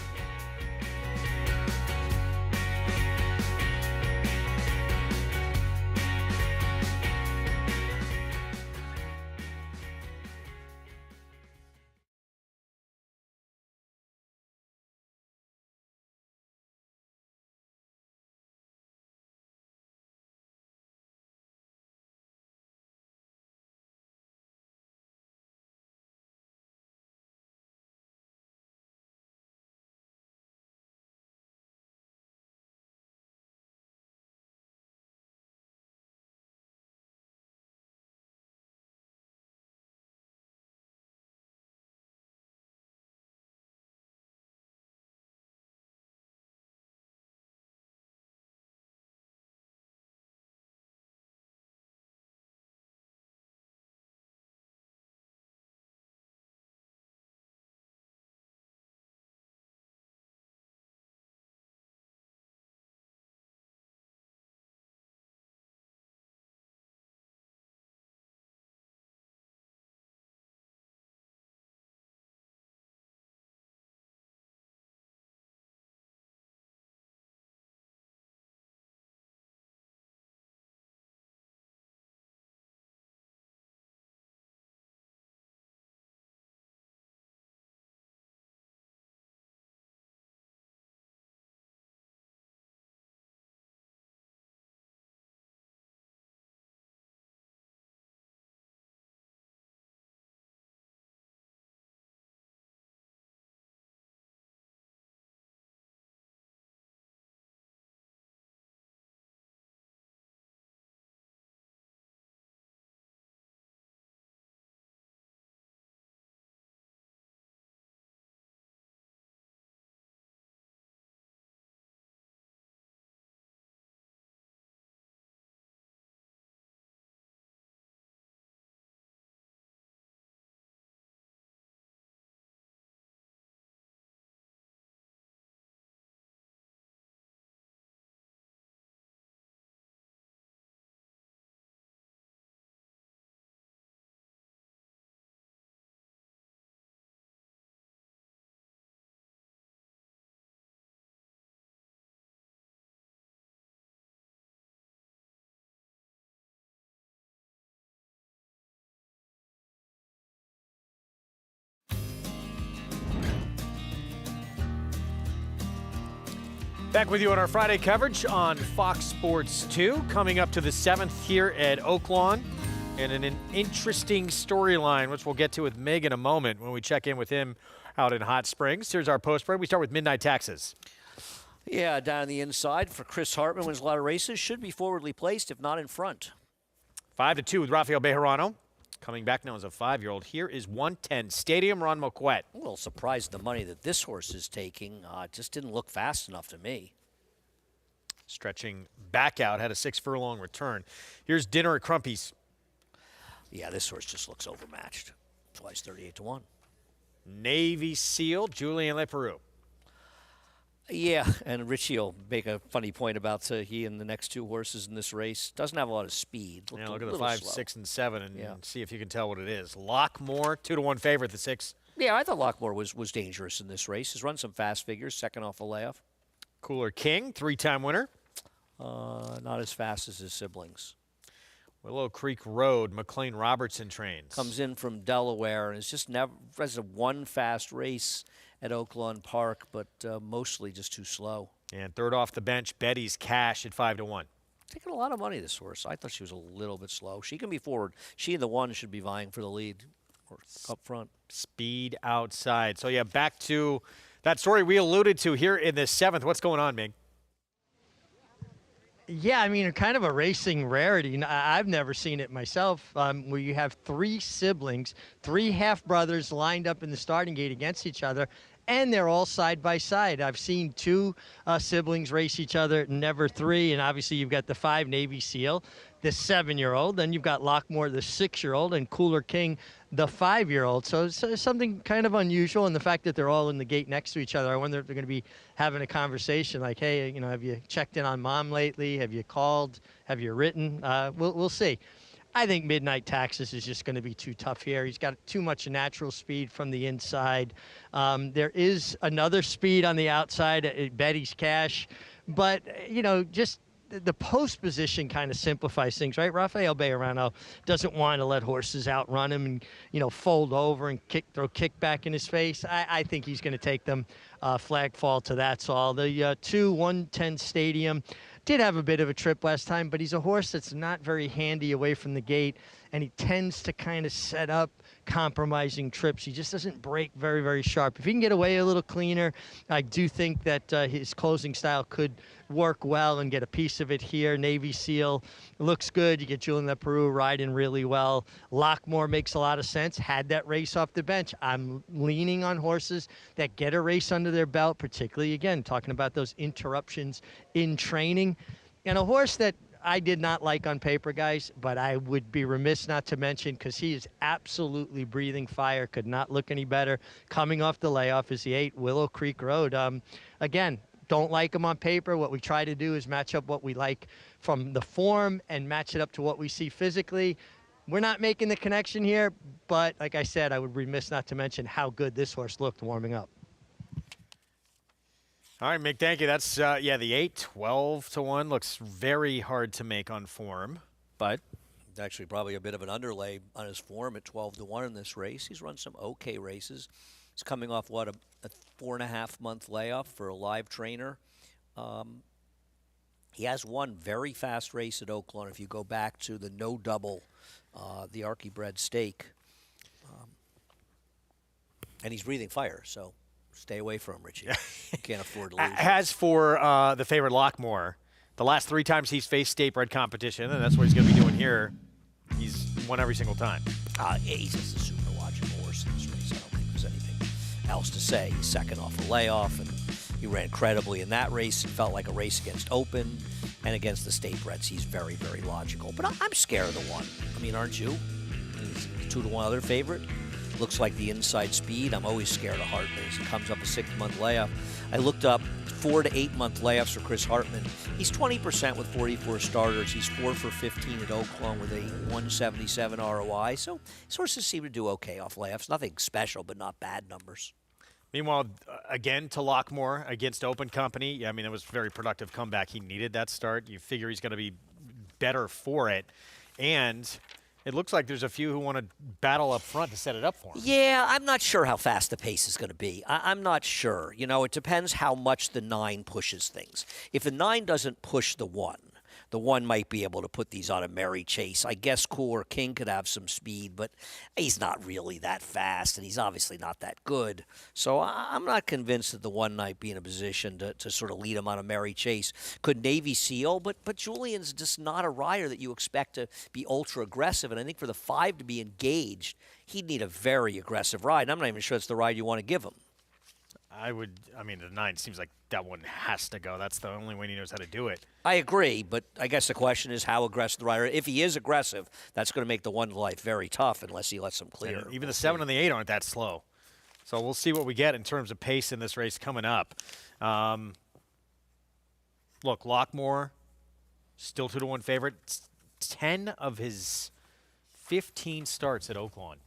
Back with you on our Friday coverage on Fox Sports 2. Coming up to the 7th here at Oaklawn. And an interesting storyline, which we'll get to with Mig in a moment when we check in with him out in Hot Springs. Here's our post-break. We start with Midnight Taxes. Yeah, down the inside for Chris Hartman wins a lot of races. Should be forwardly placed, if not in front. 5-2 with Rafael Bejarano. Coming back now as a 5-year-old. Here is 110 Stadium, Ron Moquette. A little surprised the money that this horse is taking. Just didn't look fast enough to me. Stretching back out, had a 6-furlong return. Here's Dinner at Crumpy's. Yeah, this horse just looks overmatched. That's why he's 38-1. Navy Seal, Julian Leperoux. Yeah, and Richie will make a funny point about he and the next two horses in this race. Doesn't have a lot of speed. Yeah, look at the 5, slow. 6, and 7 and see if you can tell what it is. Lockmore, 2-1 favorite, the 6. Yeah, I thought Lockmore was dangerous in this race. He's run some fast figures, second off a layoff. Cooler King, 3-time winner. Not as fast as his siblings. Willow Creek Road, McLean Robertson trains. Comes in from Delaware and is just never has a one fast race at Oaklawn Park, but mostly just too slow. And third off the bench, Betty's Cash at 5-1. Taking a lot of money, this horse. I thought she was a little bit slow. She can be forward. She and the 1 should be vying for the lead or up front. Speed outside. So, yeah, back to that story we alluded to here in the 7th. What's going on, Mig? Yeah, I mean, kind of a racing rarity. I've never seen it myself, where you have 3 siblings, 3 half-brothers lined up in the starting gate against each other, and they're all side by side. I've seen 2 siblings race each other, never 3, and obviously you've got the 5 Navy Seal, the 7-year-old, then you've got Lockmore, the 6-year-old, and Cooler King, the 5-year-old. So it's something kind of unusual, and the fact that they're all in the gate next to each other. I wonder if they're going to be having a conversation like, hey, have you checked in on Mom lately? Have you called? Have you written? We'll see. I think Midnight Taxes is just going to be too tough here. He's got too much natural speed from the inside. There is another speed on the outside at Betty's Cash, but, just the post position kind of simplifies things, right? Rafael Bejarano doesn't want to let horses outrun him and, fold over and throw kickback in his face. I think he's going to take them flag fall to that's all. The 110 Stadium did have a bit of a trip last time, but he's a horse that's not very handy away from the gate, and he tends to kind of set up compromising trips. He just doesn't break very, very sharp. If he can get away a little cleaner, I do think that his closing style could work well and get a piece of it here. Navy Seal looks good. You get Julian Leperoux riding really well. Lockmore makes a lot of sense. Had that race off the bench. I'm leaning on horses that get a race under their belt, particularly, again, talking about those interruptions in training. And a horse that I did not like on paper, guys, but I would be remiss not to mention, because he is absolutely breathing fire, could not look any better. Coming off the layoff is the 8 Willow Creek Road. Again, don't like him on paper. What we try to do is match up what we like from the form and match it up to what we see physically. We're not making the connection here, but like I said, I would be remiss not to mention how good this horse looked warming up. All right, Mick, thank you. That's, the 8, 12-1. Looks very hard to make on form. But it's actually probably a bit of an underlay on his form at 12-1 in this race. He's run some okay races. He's coming off, a 4.5-month layoff for a live trainer. He has one very fast race at Oaklawn. If you go back to the no double, the Archibred Stake. And he's breathing fire, so stay away from him, Richie. You can't afford to lose. As for the favorite Lockmore, the last 3 times he's faced state-bred competition, and that's what he's going to be doing here, he's won every single time. He's just a super watchable horse in this race. I don't think there's anything else to say. He's second off a layoff, and he ran credibly in that race. It felt like a race against Open and against the state-breds. He's very, very logical. But I'm scared of the 1. I mean, aren't you? He's 2-1 other favorite. Looks like the inside speed. I'm always scared of Hartman as he comes up a 6-month layoff. I looked up 4 to 8-month layoffs for Chris Hartman. He's 20% with 44 starters. He's 4 for 15 at Oaklawn with a 177 ROI. So his horses seem to do okay off layoffs. Nothing special, but not bad numbers. Meanwhile, again, to Lockmore against Open Company. I mean, it was a very productive comeback. He needed that start. You figure he's going to be better for it. And It looks like there's a few who want to battle up front to set it up for him. Yeah, I'm not sure how fast the pace is going to be. I'm not sure. You know, it depends how much the 9 pushes things. If the 9 doesn't push the 1 might be able to put these on a merry chase. I guess Cooler King could have some speed, but he's not really that fast, and he's obviously not that good. So I'm not convinced that the 1 might be in a position to sort of lead him on a merry chase. Could Navy Seal, but Julian's just not a rider that you expect to be ultra-aggressive, and I think for the 5 to be engaged, he'd need a very aggressive ride, and I'm not even sure it's the ride you want to give him. I mean, the 9 seems like that one has to go. That's the only way he knows how to do it. I agree, but I guess the question is how aggressive the rider. If he is aggressive, that's going to make the 1 life very tough unless he lets him clear. And even the 7 and the 8 aren't that slow. So we'll see what we get in terms of pace in this race coming up. Look, Lockmore, still 2-1 favorite. 10 of his 15 starts at Oaklawn.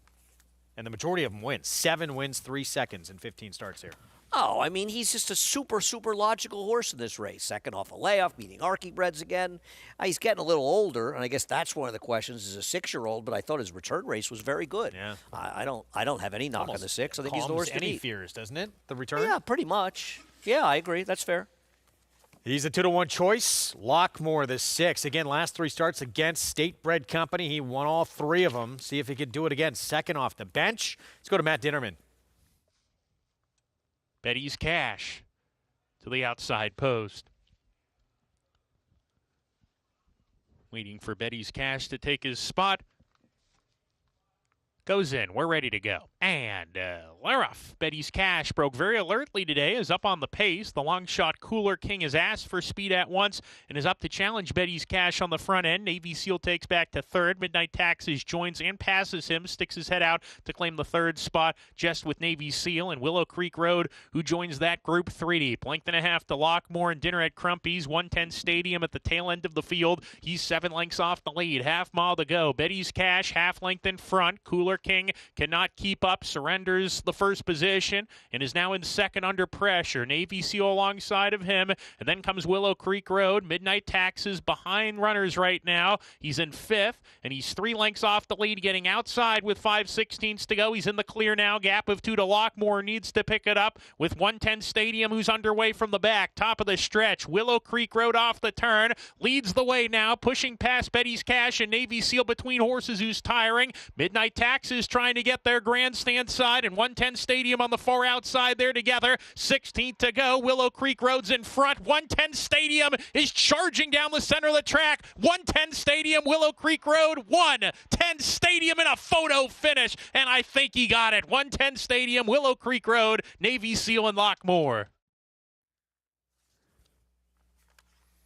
And the majority of them win. 7 wins, 3 seconds in 15 starts here. Oh, I mean, he's just a super, super logical horse in this race. Second off a layoff, meeting Archie Breds again. He's getting a little older, and I guess that's one of the questions. He's a 6-year-old, but I thought his return race was very good. Yeah. I don't have any knock on the 6. I think he's the horse to any beat. fears, doesn't it? The return? Yeah, pretty much. Yeah, I agree. That's fair. He's a 2-1 choice. Lockmore, the 6. Again, last 3 starts against State Bred Company. He won all 3 of them. See if he could do it again. Second off the bench. Let's go to Matt Dinnerman. Betty's Cash to the outside post. Waiting for Betty's Cash to take his spot. Goes in. We're ready to go. And Laroff. Betty's Cash broke very alertly today, is up on the pace. The long shot Cooler King has asked for speed at once and is up to challenge Betty's Cash on the front end. Navy Seal takes back to 3rd. Midnight Taxes joins and passes him, sticks his head out to claim the 3rd spot just with Navy Seal and Willow Creek Road, who joins that group 3 deep. Length and a half to Lockmore and Dinner at Crumpy's. 110 Stadium at the tail end of the field. He's 7 lengths off the lead. Half mile to go. Betty's Cash half length in front. Cooler King cannot keep up, surrenders the first position, and is now in 2nd under pressure. Navy Seal alongside of him, and then comes Willow Creek Road. Midnight Taxes behind runners right now. He's in 5th, and he's 3 lengths off the lead, getting outside with 5/16 to go. He's in the clear now. Gap of 2 to Lockmore, needs to pick it up with 110 Stadium, who's underway from the back. Top of the stretch. Willow Creek Road off the turn, leads the way now, pushing past Betty's Cash and Navy Seal between horses, who's tiring. Midnight Taxes trying to get their grandstand side, and 110 Stadium on the far outside there together. 16th to go. Willow Creek Road's in front. 110 Stadium is charging down the center of the track. 110 Stadium, Willow Creek Road. 110 Stadium in a photo finish, and I think he got it. 110 Stadium, Willow Creek Road, Navy Seal and Lockmore.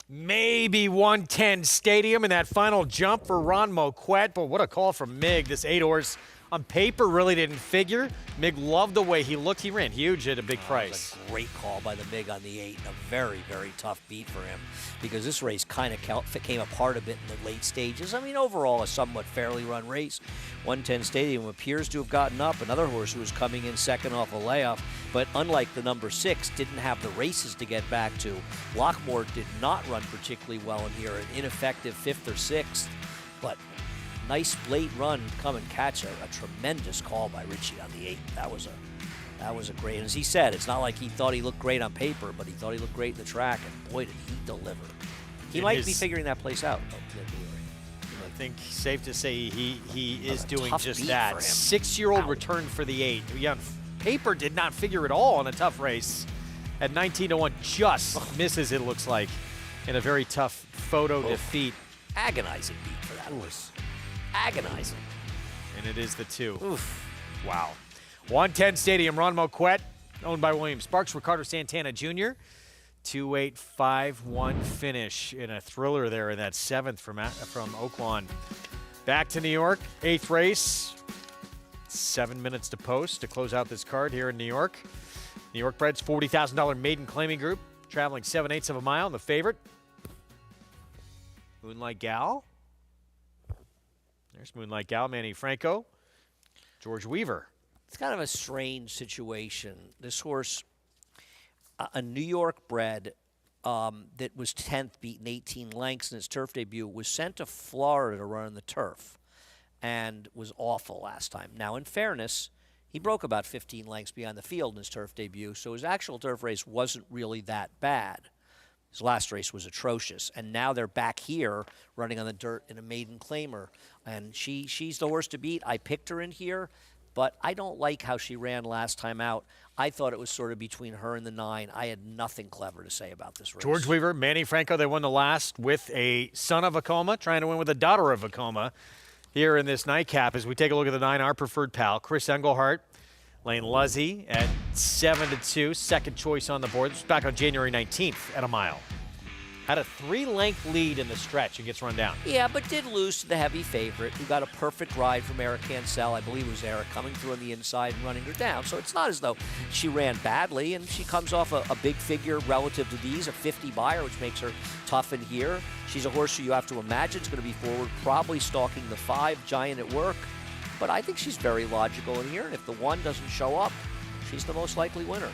Maybe 110 Stadium in that final jump for Ron Moquette, but what a call from Mig. This 8 horse on paper really didn't figure. Mig loved the way he looked. He ran huge at a big price. That was a great call by the Mig on the 8, and a very, very tough beat for him because this race kind of came apart a bit in the late stages. I mean, overall, a somewhat fairly run race. 110 Stadium appears to have gotten up. Another horse who was coming in 2nd off a layoff, but unlike the number 6, didn't have the races to get back to. Lockmore did not run particularly well in here, an ineffective 5th or 6th, but nice late run, come and catch a tremendous call by Richie on the 8. That was a great, and as he said, it's not like he thought he looked great on paper, but he thought he looked great in the track, and boy, did he deliver. He might be figuring that place out. I think safe to say he is doing tough just beat that. for him. 6-year-old return for the 8. Yeah, on paper did not figure at all in a tough race. At 19-1, just misses, it looks like, in a very tough photo defeat. Agonizing beat for that horse. Agonizing. And it is the 2. Oof. Wow. 110 Stadium, Ron Moquette, owned by William Sparks, Ricardo Santana Jr. 2-8-5-1 finish in a thriller there in that 7th from Oaklawn. Back to New York, 8th race. 7 minutes to post to close out this card here in New York. New York Bred's $40,000 maiden claiming group, traveling 7/8 of a mile. The favorite, Moonlight Gal. There's Moonlight Gal, Manny Franco, George Weaver. It's kind of a strange situation. This horse, a New York bred that was 10th, beaten 18 lengths in its turf debut, was sent to Florida to run the turf. and was awful last time. Now, in fairness, he broke about 15 lengths behind the field in his turf debut, so his actual turf race wasn't really that bad. His last race was atrocious, and now they're back here running on the dirt in a maiden claimer, and she's the horse to beat. I picked her in here, but I don't like how she ran last time out. I thought it was sort of between her and the 9. I had nothing clever to say about this race. George Weaver, Manny Franco, they won the last with a son of Vekoma, trying to win with a daughter of Vekoma here in this nightcap. As we take a look at the 9, our preferred pal, Chris Engelhart, Lane Luzzy at 7-2, second choice on the board. This was back on January 19th at a mile. Had a 3-length lead in the stretch and gets run down. Yeah, but did lose to the heavy favorite, who got a perfect ride from Eric Cancel. I believe it was Eric coming through on the inside and running her down. So it's not as though she ran badly, and she comes off a big figure relative to these, a 50 buyer, which makes her tough in here. She's a horse who you have to imagine is going to be forward, probably stalking the 5, Giant at Work. But I think she's very logical in here, and if the 1 doesn't show up, she's the most likely winner.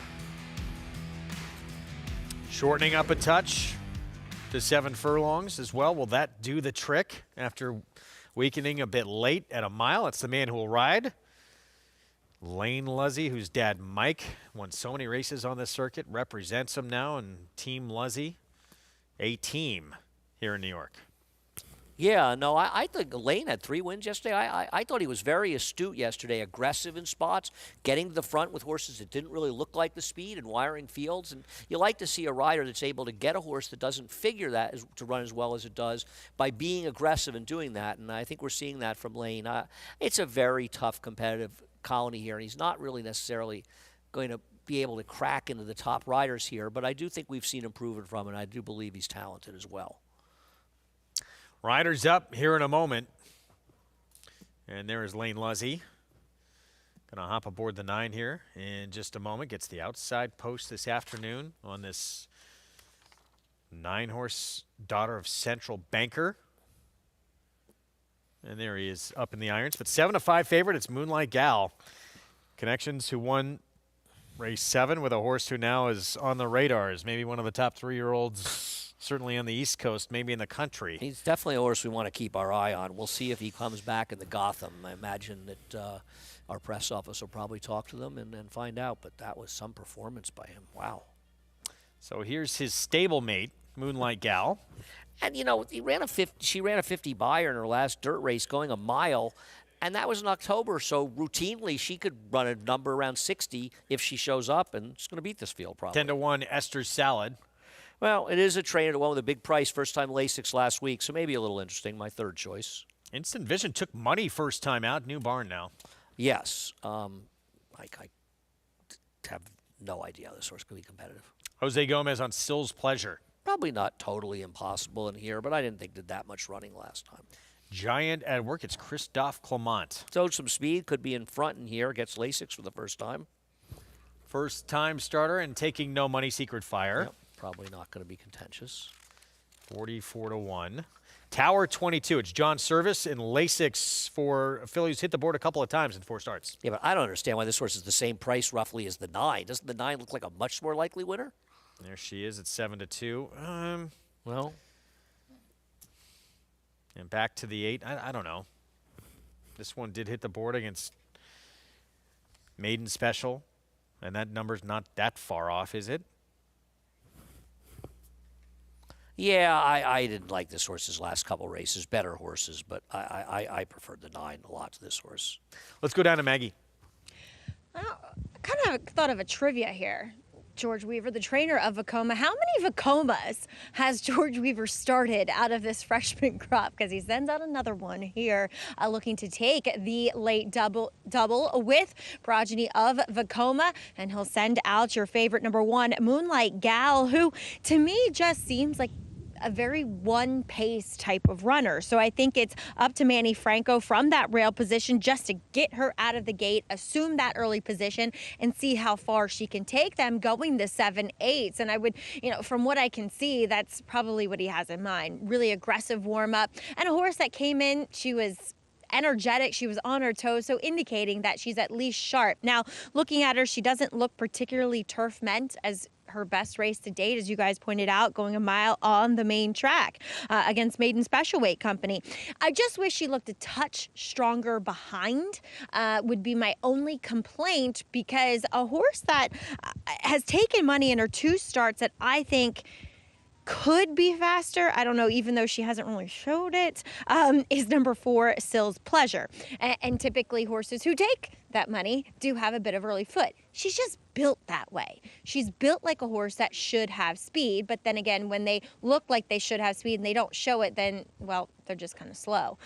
Shortening up a touch to 7 furlongs as well. Will that do the trick after weakening a bit late at a mile? It's the man who will ride. Lane Luzzy, whose dad Mike won so many races on this circuit, represents him now, and Team Luzzy, a team here in New York. Yeah, no, I think Lane had 3 wins yesterday. I thought he was very astute yesterday, aggressive in spots, getting to the front with horses that didn't really look like the speed and wiring fields. And you like to see a rider that's able to get a horse that doesn't figure that to run as well as it does by being aggressive and doing that. And I think we're seeing that from Lane. It's a very tough competitive colony here, and he's not really necessarily going to be able to crack into the top riders here. But I do think we've seen improvement from him, and I do believe he's talented as well. Riders up here in a moment. And there is Lane Luzzy. Going to hop aboard the 9 here in just a moment. Gets the outside post this afternoon on this 9-horse daughter of Central Banker. And there he is up in the irons. But 7-5 favorite, it's Moonlight Gal. Connections who won race 7 with a horse who now is on the radars. Maybe one of the top 3-year-olds. Certainly on the East Coast, maybe in the country. He's definitely a horse we want to keep our eye on. We'll see if he comes back in the Gotham. I imagine that our press office will probably talk to them and find out, but that was some performance by him. Wow. So here's his stablemate, Moonlight Gal. And, you know, she ran a 50 buyer in her last dirt race going a mile, and that was in October, so routinely she could run a number around 60 if she shows up, and she's going to beat this field probably. 10-1 Esther's Salad. Well, it is a trainer to one with a big price, first time Lasix last week, so maybe a little interesting, my 3rd choice. Instant Vision took money first time out, new barn now. Yes. I have no idea how this horse could be competitive. Jose Gomez on Sill's Pleasure. Probably not totally impossible in here, but I didn't think did that much running last time. Giant at Work, it's Christophe Clement. Showed some speed, could be in front in here, gets Lasix for the first time. First time starter and taking no money, Secret Fire. Yep. Probably not going to be contentious. 44-1. Tower 22. It's John Service and Lasix for Phillies. Hit the board a couple of times in 4 starts. Yeah, but I don't understand why this horse is the same price roughly as the 9. Doesn't the 9 look like a much more likely winner? There she is at 7-2. Well. And back to the 8. I don't know. This one did hit the board against Maiden Special. And that number's not that far off, is it? Yeah, I didn't like this horse's last couple races. Better horses, but I preferred the 9 a lot to this horse. Let's go down to Maggie. I kind of thought of a trivia here. George Weaver, the trainer of Vekoma. How many Vekomas has George Weaver started out of this freshman crop? Because he sends out another one here, looking to take the late double with progeny of Vekoma, and he'll send out your favorite number 1, Moonlight Gal, who to me just seems like a very one-pace type of runner. So I think it's up to Manny Franco from that rail position just to get her out of the gate, assume that early position, and see how far she can take them going the 7/8s. And I would, from what I can see, that's probably what he has in mind. Really aggressive warm-up. And a horse that came in, she was energetic, she was on her toes, so indicating that she's at least sharp. Now, looking at her, she doesn't look particularly turf meant, as her best race to date, as you guys pointed out, going a mile on the main track against Maiden Special Weight Company. I just wish she looked a touch stronger behind, would be my only complaint, because a horse that has taken money in her 2 starts that I think could be faster, I don't know, even though she hasn't really showed it, is number 4, Sills Pleasure. And typically horses who take that money do have a bit of early foot. She's just built that way. She's built like a horse that should have speed, but then again, when they look like they should have speed and they don't show it, then, well, they're just kind of slow.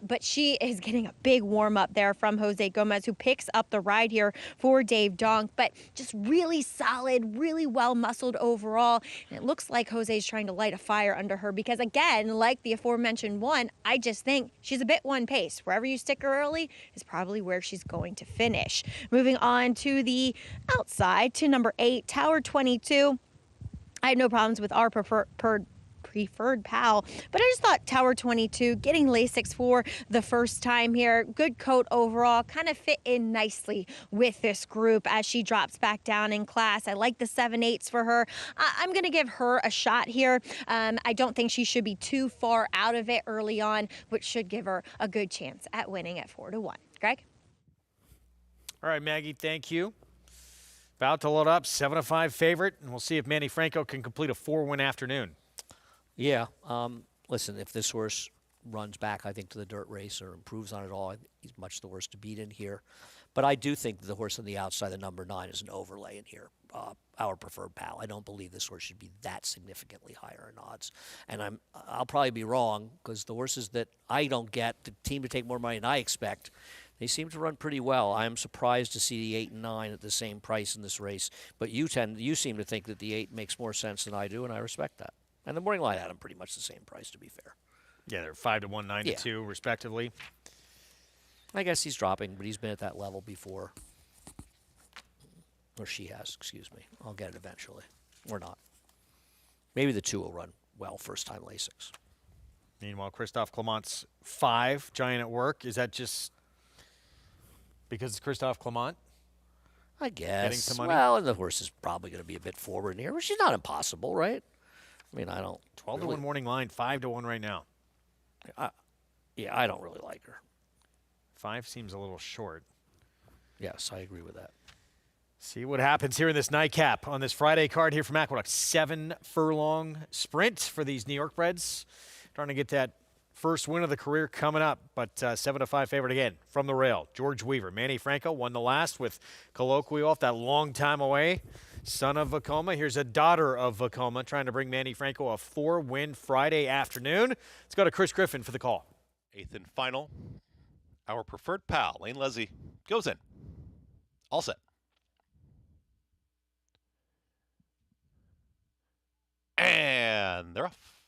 But she is getting a big warm up there from Jose Gomez, who picks up the ride here for Dave Donk, but just really solid, really well muscled overall. And it looks like Jose's trying to light a fire under her because, again, like the aforementioned one, I just think she's a bit one pace. Wherever you stick her early is probably where she's going to finish. Moving on to the outside to number 8, Tower 22. I had no problems with our preferred pal, but I just thought Tower 22 getting Lasix for the first time here, good coat overall, kind of fit in nicely with this group as she drops back down in class. I like the 7/8s for her. I'm going to give her a shot here. I don't think she should be too far out of it early on, which should give her a good chance at winning at 4-1. Greg? All right, Maggie, thank you. About to load up, 7-5 favorite, and we'll see if Manny Franco can complete a 4-win afternoon. Yeah. Listen, if this horse runs back, I think, to the dirt race or improves on it all, he's much the worst to beat in here. But I do think the horse on the outside, the number 9, is an overlay in here. Our preferred pal. I don't believe this horse should be that significantly higher in odds. And I'll probably be wrong, because the horses that I don't get, the team to take more money than I expect, they seem to run pretty well. I'm surprised to see the 8 and 9 at the same price in this race. But you seem to think that the 8 makes more sense than I do, and I respect that. And the morning line had them pretty much the same price, to be fair. Yeah, they're 5-1, 9-2, respectively. I guess he's dropping, but he's been at that level before. Or she has, excuse me. I'll get it eventually. Or not. Maybe the 2 will run well first time Lasix. Meanwhile, Christophe Clement's 5, Giant at Work. Is that just because it's Christophe Clement? I guess. Getting some money? Well, and the horse is probably going to be a bit forward in here, but she's not impossible, right? I mean, I don't. 12-1 really, morning line, 5-1 right now. I don't really like her. 5 seems a little short. Yes, I agree with that. See what happens here in this nightcap on this Friday card here from Aqueduct. 7-furlong sprint for these New York breds. Trying to get that first win of the career coming up, but 7-5 favorite again from the rail. George Weaver. Manny Franco won the last with Colloquial off that long time away. Son of Vacoma. Here's a daughter of Vacoma trying to bring Manny Franco a 4-win Friday afternoon. Let's go to Chris Griffin for the call. 8th and final. Our preferred pal, Lane Leslie, goes in. All set. And they're off.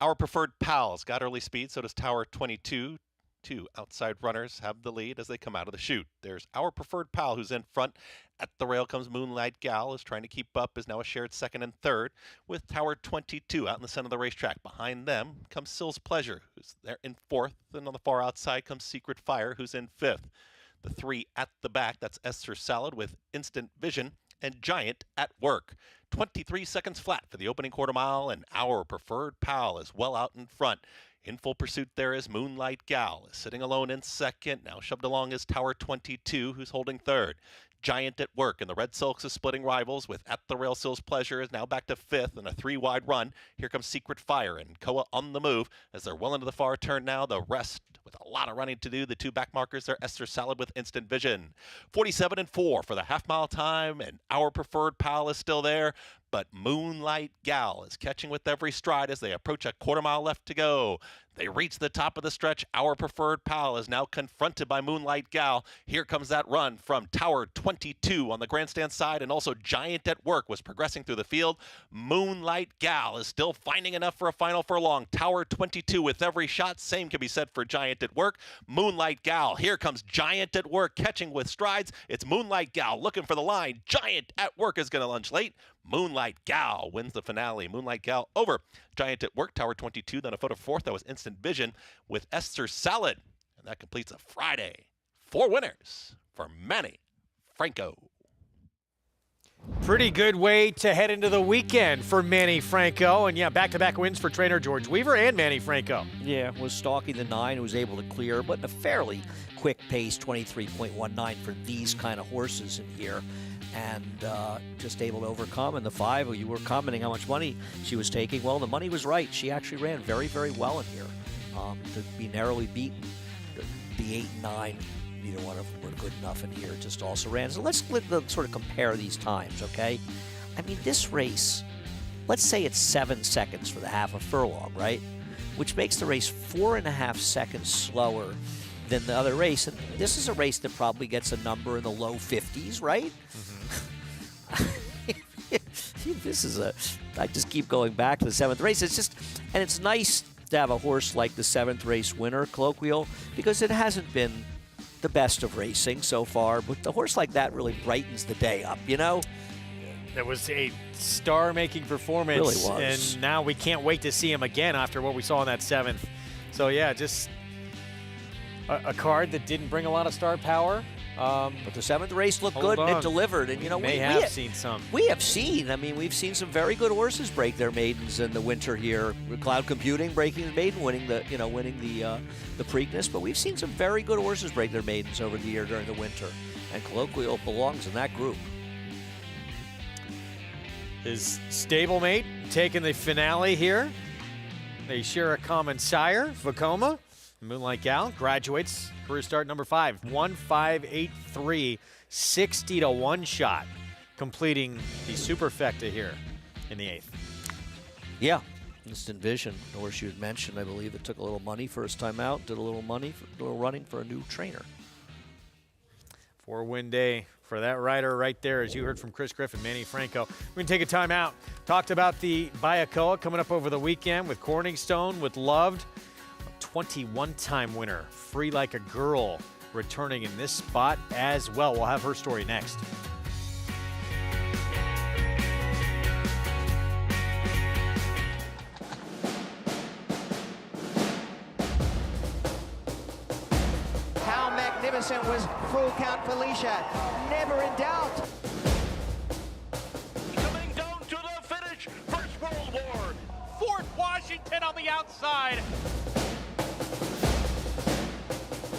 Our preferred pal's got early speed, so does Tower 22. 2 outside runners have the lead as they come out of the chute. There's Our Preferred Pal, who's in front. At the rail comes Moonlight Gal, is trying to keep up, is now a shared 2nd and 3rd, with Tower 22 out in the center of the racetrack. Behind them comes Sills Pleasure, who's there in 4th, and on the far outside comes Secret Fire, who's in 5th. The 3 at the back, that's Esther Salad with Instant Vision, and Giant at Work. 23 seconds flat for the opening quarter mile, and Our Preferred Pal is well out in front. In full pursuit there is Moonlight Gal, is sitting alone in 2nd. Now shoved along is Tower 22, who's holding 3rd. Giant at Work, and the Red Silks is splitting rivals with At the Rail. Sills Pleasure is now back to 5th in a 3-wide run. Here comes Secret Fire and Koa on the move as they're well into the far turn now. The rest with a lot of running to do. The 2 back markers are Esther Salad with Instant Vision. 47 and 4 for the half-mile time, and Our Preferred Pal is still there. But Moonlight Gal is catching with every stride as they approach a quarter mile left to go. They reach the top of the stretch. Our Preferred Pal is now confronted by Moonlight Gal. Here comes that run from Tower 22 on the grandstand side, and also Giant at Work was progressing through the field. Moonlight Gal is still finding enough for a final furlong. Tower 22 with every shot. Same can be said for Giant at Work. Moonlight Gal. Here comes Giant at Work catching with strides. It's Moonlight Gal looking for the line. Giant at Work is going to lunge late. Moonlight Gal wins the finale. Moonlight Gal over Giant at Work, Tower 22, then a photo 4th. That was Instant Vision with Esther Salad. And that completes a Friday. 4 winners for Manny Franco. Pretty good way to head into the weekend for Manny Franco. And yeah, back-to-back wins for trainer George Weaver and Manny Franco. Yeah, was stalking the 9, was able to clear, but in a fairly quick pace, 23.19 for these kind of horses in here. And just able to overcome. In the 5, you were commenting how much money she was taking. Well, the money was right. She actually ran very, very well in here. To be narrowly beaten, the 8 and 9, neither one of them were good enough in here. Just also ran. So let's sort of compare these times, okay? I mean, this race, let's say it's 7 seconds for the half a furlong, right? Which makes the race 4.5 seconds slower than the other race. And this is a race that probably gets a number in the low 50s, right? This is I just keep going back to the 7th race. It's just, and it's nice to have a horse like the 7th race winner, Colloquial, because it hasn't been the best of racing so far, but the horse like that really brightens the day up, you know? That was a star-making performance. Really was. And now we can't wait to see him again after what we saw in that 7th. So yeah, just a card that didn't bring a lot of star power. But the 7th race looked good and it delivered. And, you know, we have seen some. We have seen. I mean, we've seen some very good horses break their maidens in the winter here. Cloud Computing breaking the maiden, winning the Preakness. But we've seen some very good horses break their maidens over the year during the winter. And Colloquial belongs in that group. His stablemate taking the finale here. They share a common sire, Vacoma. Moonlight Gal graduates career start number 5, 1-5-8-3, 60 to 1 shot, completing the superfecta here in the 8th. Yeah, Instant Vision, the horse you had mentioned, I believe it took a little money first time out, did a little running for a new trainer. 4-win day for that rider right there, as you heard from Chris Griffin, Manny Franco. We're going to take a time out. Talked about the Bayakoa coming up over the weekend with Corningstone, with Loved. 21-time winner, Free Like a Girl, returning in this spot as well. We'll have her story next. How magnificent was Full Count Felicia? Never in doubt. Coming down to the finish, First World War. Fort Washington on the outside.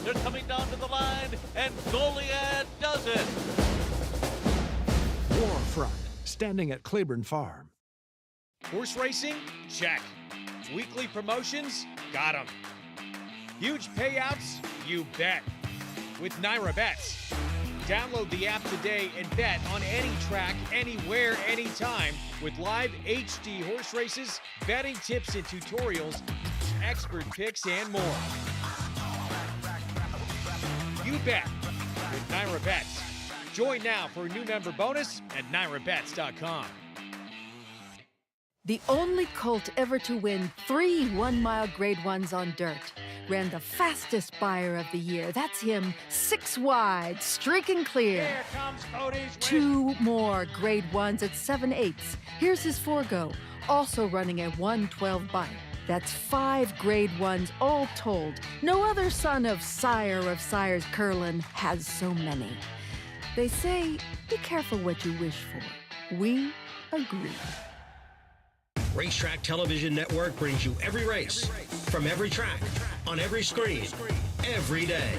They're coming down to the line, and Goliad does it. Warfront, standing at Claiborne Farm. Horse racing? Check. Weekly promotions? Got 'em. Huge payouts? You bet. With Naira Bets. Download the app today and bet on any track, anywhere, anytime, with live HD horse races, betting tips and tutorials, expert picks, and more. You bet with Naira Bets. Join now for a new member bonus at NairaBets.com. The only colt ever to win 3 one-mile Grade 1s on dirt. Ran the fastest buyer of the year. That's him, 6 wide, streaking clear. Here comes Cody's 2 more Grade 1s at 7/8. Here's his forego, also running a 112 bite. That's 5 Grade 1s all told. No other son of Sire of Sires Curlin has so many. They say, be careful what you wish for. We agree. Racetrack Television Network brings you every race, from every track, on every screen, every day.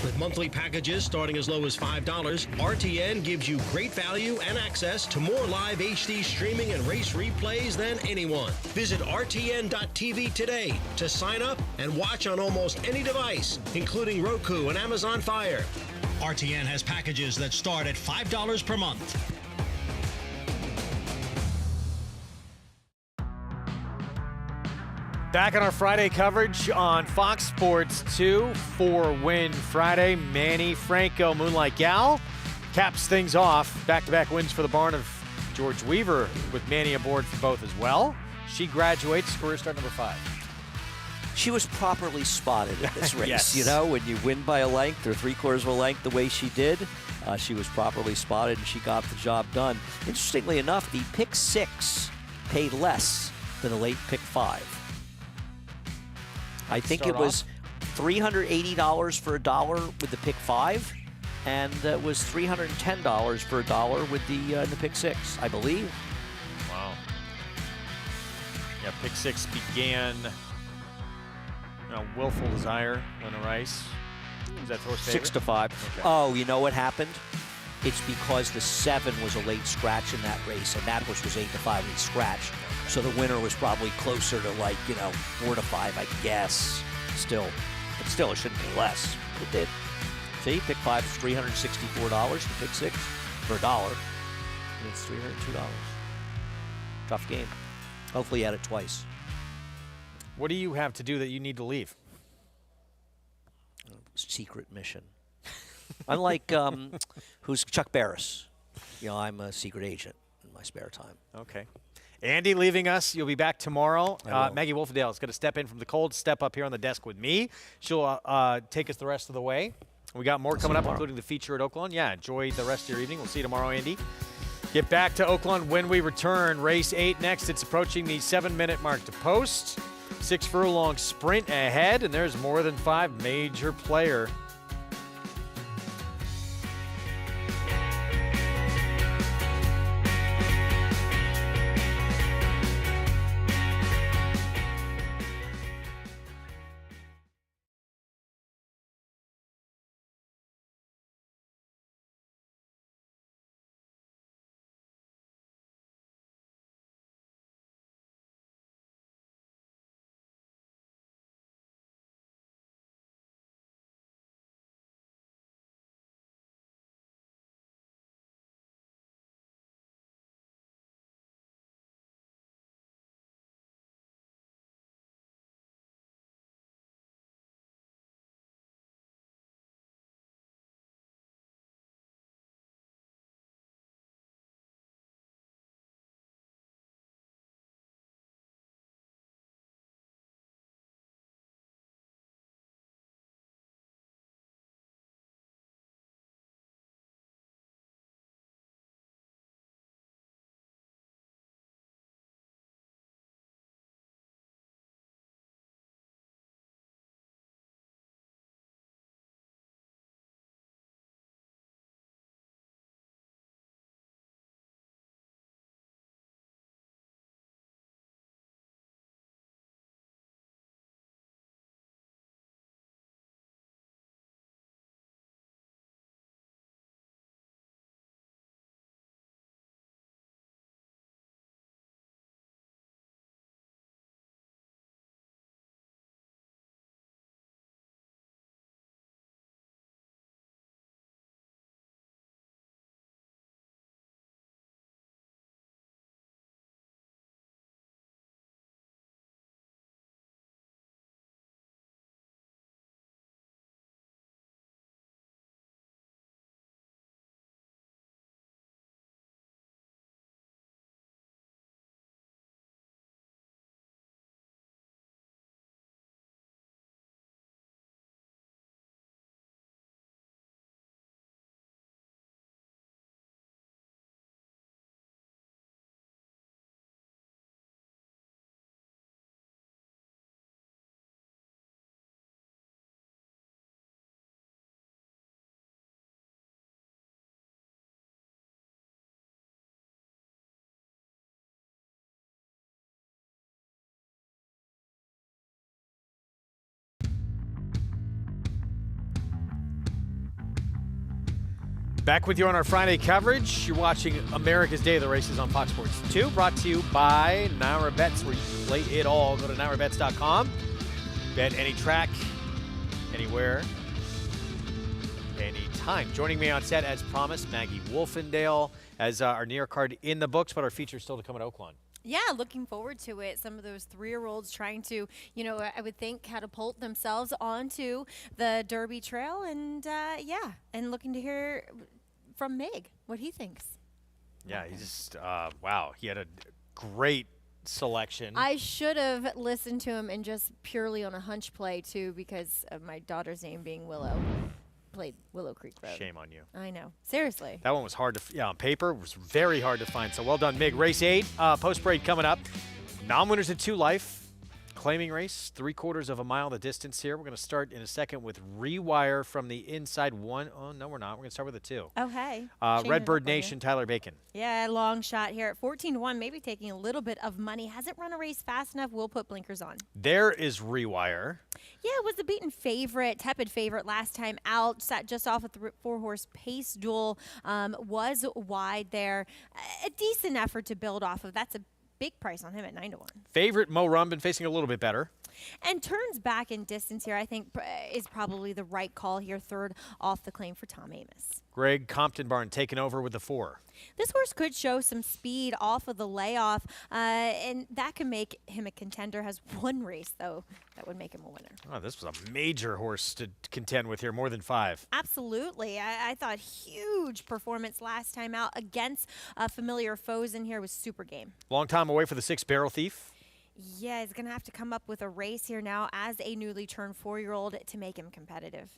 With monthly packages starting as low as $5, RTN gives you great value and access to more live HD streaming and race replays than anyone. Visit RTN.tv today to sign up and watch on almost any device, including Roku and Amazon Fire. RTN has packages that start at $5 per month. Back on our Friday coverage on Fox Sports 2, 4-win Friday. Manny Franco, Moonlight Gal, caps things off. Back-to-back wins for the barn of George Weaver, with Manny aboard for both as well. She graduates, career start number 5. She was properly spotted in this race. Yes. You know, when you win by a length or 3/4 of a length the way she did, she was properly spotted and she got the job done. Interestingly enough, the pick 6 paid less than the late pick 5. I think it was $380 for $1 with the pick 5, and it was $310 for $1 with the pick six, I believe. Wow. Yeah, pick six began. Willful Desire, Lena Rice. Is that horse favorite? 6-5. Okay. Oh, you know what happened? It's because the 7 was a late scratch in that race, and that horse was 8-5 late scratch. So the winner was probably closer to 4-5, I guess. Still, but still, it shouldn't be less. It did. See, pick 5 is $364. The pick 6 for $1. And it's $302. Tough game. Hopefully, you had it twice. What do you have to do that you need to leave? Secret mission. Unlike who's Chuck Barris. I'm a secret agent in my spare time. Okay. Andy leaving us. You'll be back tomorrow. I will. Maggie Wolfendale is going to step in from the cold, step up here on the desk with me. She'll take us the rest of the way. We got more coming up, including the feature at Oaklawn. Yeah, enjoy the rest of your evening. We'll see you tomorrow, Andy. Get back to Oaklawn when we return. Race 8 next. It's approaching the 7-minute mark to post. 6 furlong sprint ahead, and there's more than 5 major player. Back with you on our Friday coverage. You're watching America's Day of the Races on Fox Sports 2, brought to you by Naira Bets, where you can play it all. Go to nairabets.com. Bet any track, anywhere, anytime. Joining me on set, as promised, Maggie Wolfendale, as our near card in the books, but our feature is still to come at Oaklawn. Yeah, looking forward to it. Some of those 3-year-olds trying to, I would think, catapult themselves onto the Derby Trail. And, and looking to hear from Mig what he thinks. Yeah, he just, wow, he had a great selection. I should have listened to him and just purely on a hunch play, too, because of my daughter's name being Willow. Played Willow Creek Road. Shame on you. I know. Seriously. That one was hard to, on paper, it was very hard to find. So well done, Mig. Race 8, post parade coming up. Non-winners at 2 Life. claiming race, 3/4 of a mile the distance here. We're going to start in a second with Rewire from the inside one. Oh, no, we're not. We're going to start with a 2. Oh, hey. Redbird Nation, Tyler Bacon. Yeah, long shot here at 14-1, maybe taking a little bit of money. Hasn't run a race fast enough. We'll put blinkers on. There is Rewire. Yeah, it was the beaten favorite, tepid favorite last time out. Sat just off a 4-horse pace duel. Was wide there. A decent effort to build off of. That's a big price on him at 9-1. Favorite Mo Rum, been facing a little bit better. And turns back in distance here, I think, is probably the right call here. Third off the claim for Tom Amos. Greg Compton Barn taking over with the 4. This horse could show some speed off of the layoff, and that can make him a contender. Has one race, though, that would make him a winner. Oh, this was a major horse to contend with here, more than 5. Absolutely. I thought huge performance last time out against familiar foes in here was super game. Long time away for the 6 Barrel Thief. Yeah, he's going to have to come up with a race here now as a newly turned 4-year-old to make him competitive.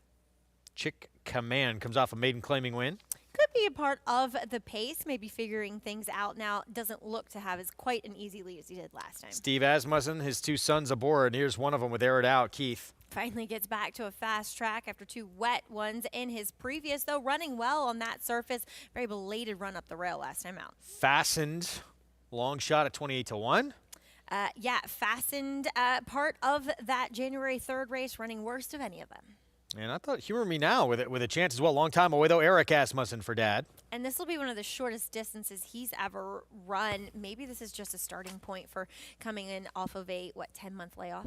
Chick Command comes off a maiden claiming win. Could be a part of the pace, maybe figuring things out now. Doesn't look to have as quite an easy lead as he did last time. Steve Asmussen, his 2 sons aboard. Here's one of them with Air It Out, Keith. Finally gets back to a fast track after 2 wet ones in his previous, though running well on that surface. Very belated run up the rail last time out. Fastened, long shot at 28-1. Yeah, Fastened, part of that January 3rd race, running worst of any of them. And I thought Humor Me Now with a chance as well. Long time away, though. Eric Asmussen for Dad. And this will be one of the shortest distances he's ever run. Maybe this is just a starting point for coming in off of a, 10-month layoff?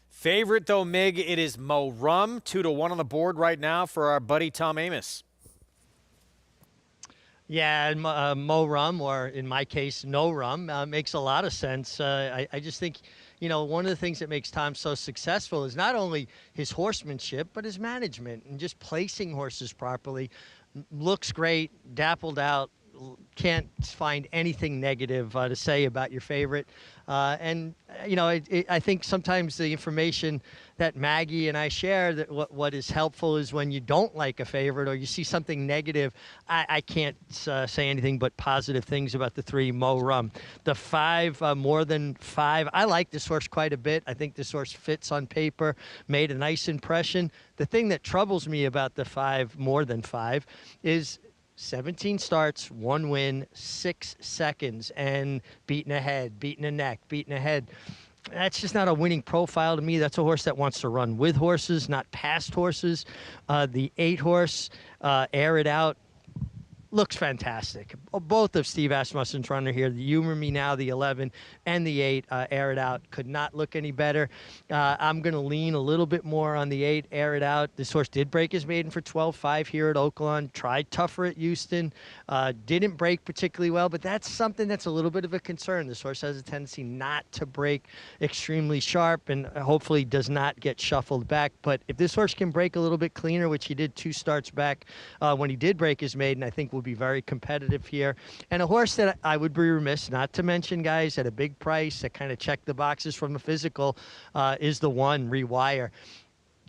Favorite, though, Mig, it is Mo Rum. 2-1 on the board right now for our buddy Tom Amos. Yeah, Mo Rum, or in my case, no rum, makes a lot of sense. I just think, one of the things that makes Tom so successful is not only his horsemanship, but his management and just placing horses properly. Looks great, dappled out. Can't find anything negative to say about your favorite. I think sometimes the information that Maggie and I share, that what is helpful is when you don't like a favorite or you see something negative, I can't say anything but positive things about the 3 Mo Rum. The 5, more than 5, I like this horse quite a bit. I think this horse fits on paper, made a nice impression. The thing that troubles me about the 5, more than 5, is 17 starts, 1 win, 6 seconds, and beaten ahead, beaten a neck, beaten ahead. That's just not a winning profile to me. That's a horse that wants to run with horses, not past horses. The 8 horse, Air It Out, looks fantastic. Both of Steve Asmussen's runner here, the Humor Me Now, the 11, and the 8, Air It Out, could not look any better. I'm going to lean a little bit more on the 8, Air It Out. This horse did break his maiden for 12.5 here at Oaklawn, tried tougher at Houston, didn't break particularly well, but that's something that's a little bit of a concern. This horse has a tendency not to break extremely sharp and hopefully does not get shuffled back. But if this horse can break a little bit cleaner, which he did 2 starts back when he did break his maiden, I think will be very competitive here. And a horse that I would be remiss not to mention, guys, at a big price that kind of checked the boxes from a physical, is the 1, Rewire.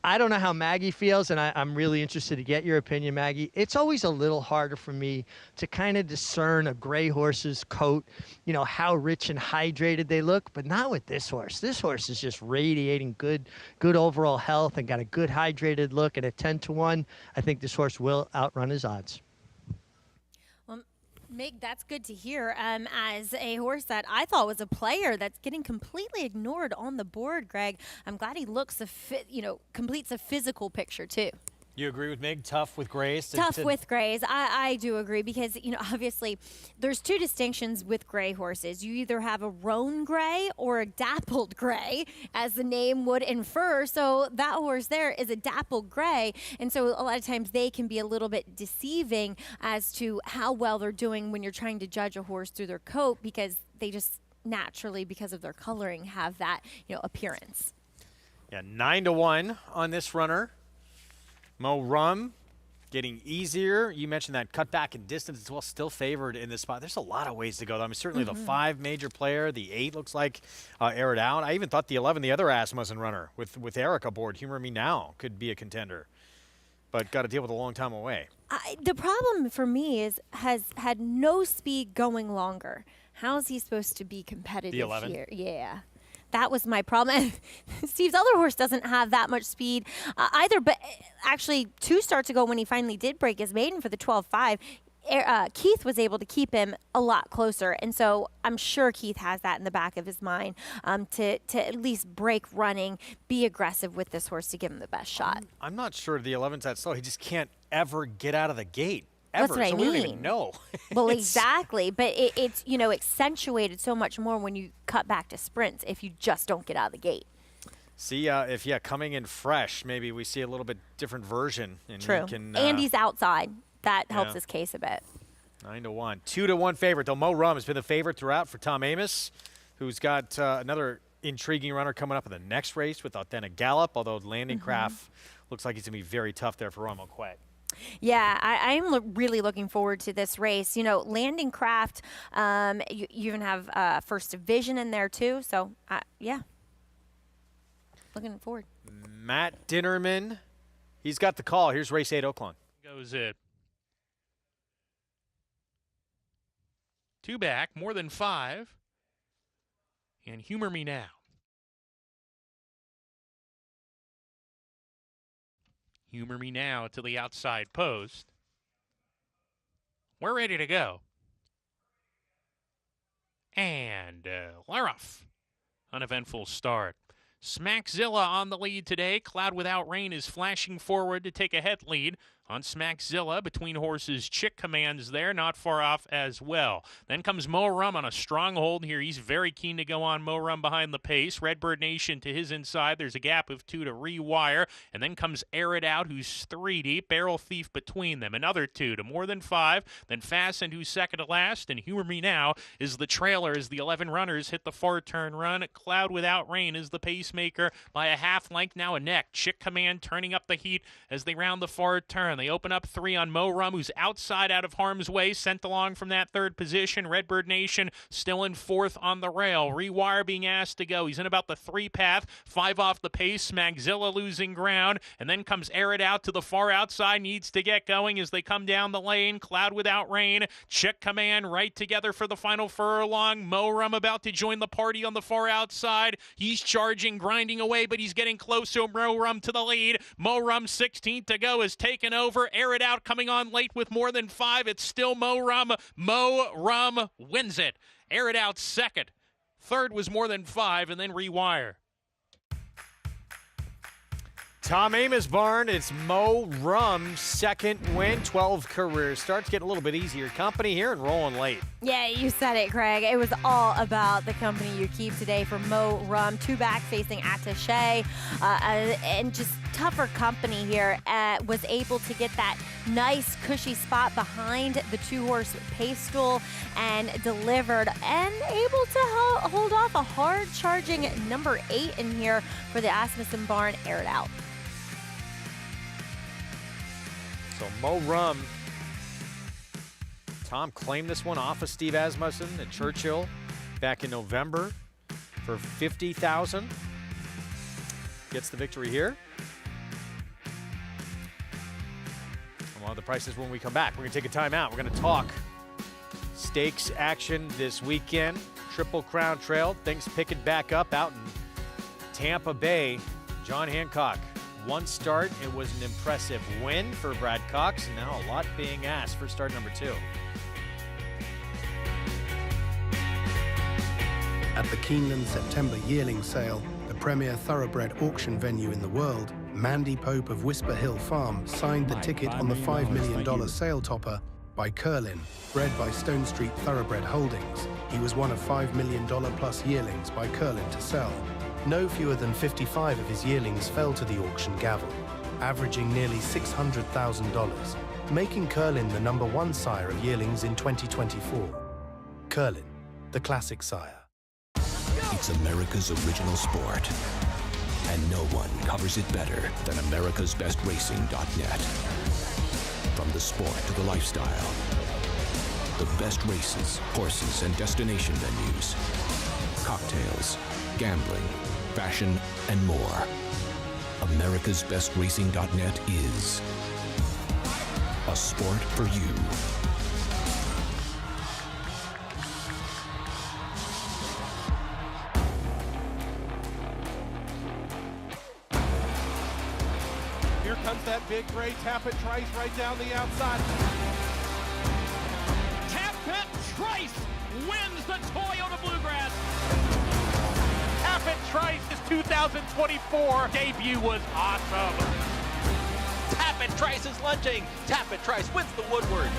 I don't know how Maggie feels, and I'm really interested to get your opinion, Maggie. It's always a little harder for me to kind of discern a gray horse's coat, how rich and hydrated they look, but not with this horse. This horse is just radiating good overall health and got a good hydrated look. And at 10-1, I think this horse will outrun his odds. Mig, that's good to hear. As a horse that I thought was a player that's getting completely ignored on the board, Greg, I'm glad he looks completes a physical picture too. You agree with Mig? Tough with grays? Tough with grays. I do agree because, obviously there's 2 distinctions with gray horses. You either have a roan gray or a dappled gray, as the name would infer. So that horse there is a dappled gray. And so a lot of times they can be a little bit deceiving as to how well they're doing when you're trying to judge a horse through their coat, because they just naturally, because of their coloring, have that, appearance. Yeah, 9-1 on this runner. Mo Rum getting easier. You mentioned that cutback in distance as well, still favored in this spot. There's a lot of ways to go, though. I mean, certainly the 5 major player, the 8 looks like Air It Out. I even thought the 11, the other Asmussen runner with Eric aboard, Humor Me Now, could be a contender. But got to deal with a long time away. The problem for me is has had no speed going longer. How is he supposed to be competitive the 11? here? Yeah. that was my problem. Steve's other horse doesn't have that much speed either, but actually 2 starts ago when he finally did break his maiden for the 12-5, Keith was able to keep him a lot closer. And so I'm sure Keith has that in the back of his mind to at least break running, be aggressive with this horse to give him the best shot. I'm not sure the 11's that slow. He just can't ever get out of the gate. Ever. That's what I mean. We don't even know. Well, exactly. But it's, you know, accentuated so much more when you cut back to sprints if you just don't get out of the gate. See, if coming in fresh, maybe we see a little bit different version. And True. He can, and he's outside. That helps his case a bit. 9-1. 2-1 favorite, though. Mo Rum has been the favorite throughout for Tom Amoss, who's got another intriguing runner coming up in the next race with Authentic Gallop, although Landing Craft looks like he's going to be very tough there for Ron Moquet. Yeah, I'm really looking forward to this race. You know, Landing Craft, you even have First Division in there, too. So, yeah, looking forward. Matt Dinnerman, he's got the call. Here's race 8, Oaklawn. Goes it. 2 back, more than 5. And Humor Me Now. Humor Me Now to the outside post. We're ready to go. And we're off. Uneventful start. Smackzilla on the lead today. Cloud Without Rain is flashing forward to take a head lead. On Smackzilla, between horses, Chick Commands there, not far off as well. Then comes Mo Rum on a strong hold here. He's very keen to go on. Mo Rum behind the pace. Redbird Nation to his inside. There's a gap of 2 to Rewire. And then comes Air It Out, who's 3 deep. Barrel Thief between them. Another 2 to more than 5. Then Fastened, who's second to last. And Humor Me Now is the trailer as the 11 runners hit the far turn run. Cloud Without Rain is the pacemaker by a half length, now a neck. Chick Command turning up the heat as they round the far turn. They open up 3 on Mo Rum, who's outside out of harm's way, sent along from that 3rd position. Redbird Nation still in 4th on the rail. Rewire being asked to go. He's in about the 3 path, 5 off the pace. Smackzilla losing ground, and then comes Air It Out to the far outside, needs to get going as they come down the lane. Cloud Without Rain, Chick Command right together for the final furlong. Mo Rum about to join the party on the far outside. He's charging, grinding away, but he's getting close to Mo Rum to the lead. Mo Rum 16th to go is taken over. Air It Out coming on late with more than 5. It's still Mo Rum. Mo Rum wins it. Air It Out second. 3rd was more than 5, and then Rewire. Tom Amoss barn, it's Mo Rum's 2nd win, 12 career starts. Getting a little bit easier company here and rolling late. Yeah, you said it, Craig. It was all about the company you keep today for Mo Rum. 2 back facing Attaché, and just tougher company here. Was able to get that nice cushy spot behind the 2-horse pace stool and delivered, and able to hold off a hard charging number 8 in here for the Asmussen barn. Air It Out. So Mo Rum, Tom claimed this one off of Steve Asmussen at Churchill back in November for $50,000. Gets the victory here. And we'll have the prices when we come back. We're going to take a timeout. We're going to talk stakes action this weekend. Triple Crown Trail. Things picking back up out in Tampa Bay. John Hancock. 1 start, it was an impressive win for Brad Cox, and now a lot being asked for start number 2. At the Keeneland September yearling sale, the premier thoroughbred auction venue in the world, Mandy Pope of Whisper Hill Farm signed the ticket on the $5 million sale topper by Curlin, bred by Stone Street Thoroughbred Holdings. He was one of $5 million plus yearlings by Curlin to sell. No fewer than 55 of his yearlings fell to the auction gavel, averaging nearly $600,000, making Curlin the #1 sire of yearlings in 2024. Curlin, the classic sire. It's America's original sport, and no one covers it better than americasbestracing.net. From the sport to the lifestyle, the best races, horses, and destination venues, cocktails, gambling, fashion, and more. americasbestracing.net is a sport for you. comes that big gray Tappet Trice right down the outside. Tappet Trice wins the Toyota Bluegrass. Tappet Trice's 2024 debut was awesome. Tappet Trice is lunging. Tappet Trice wins the Woodward.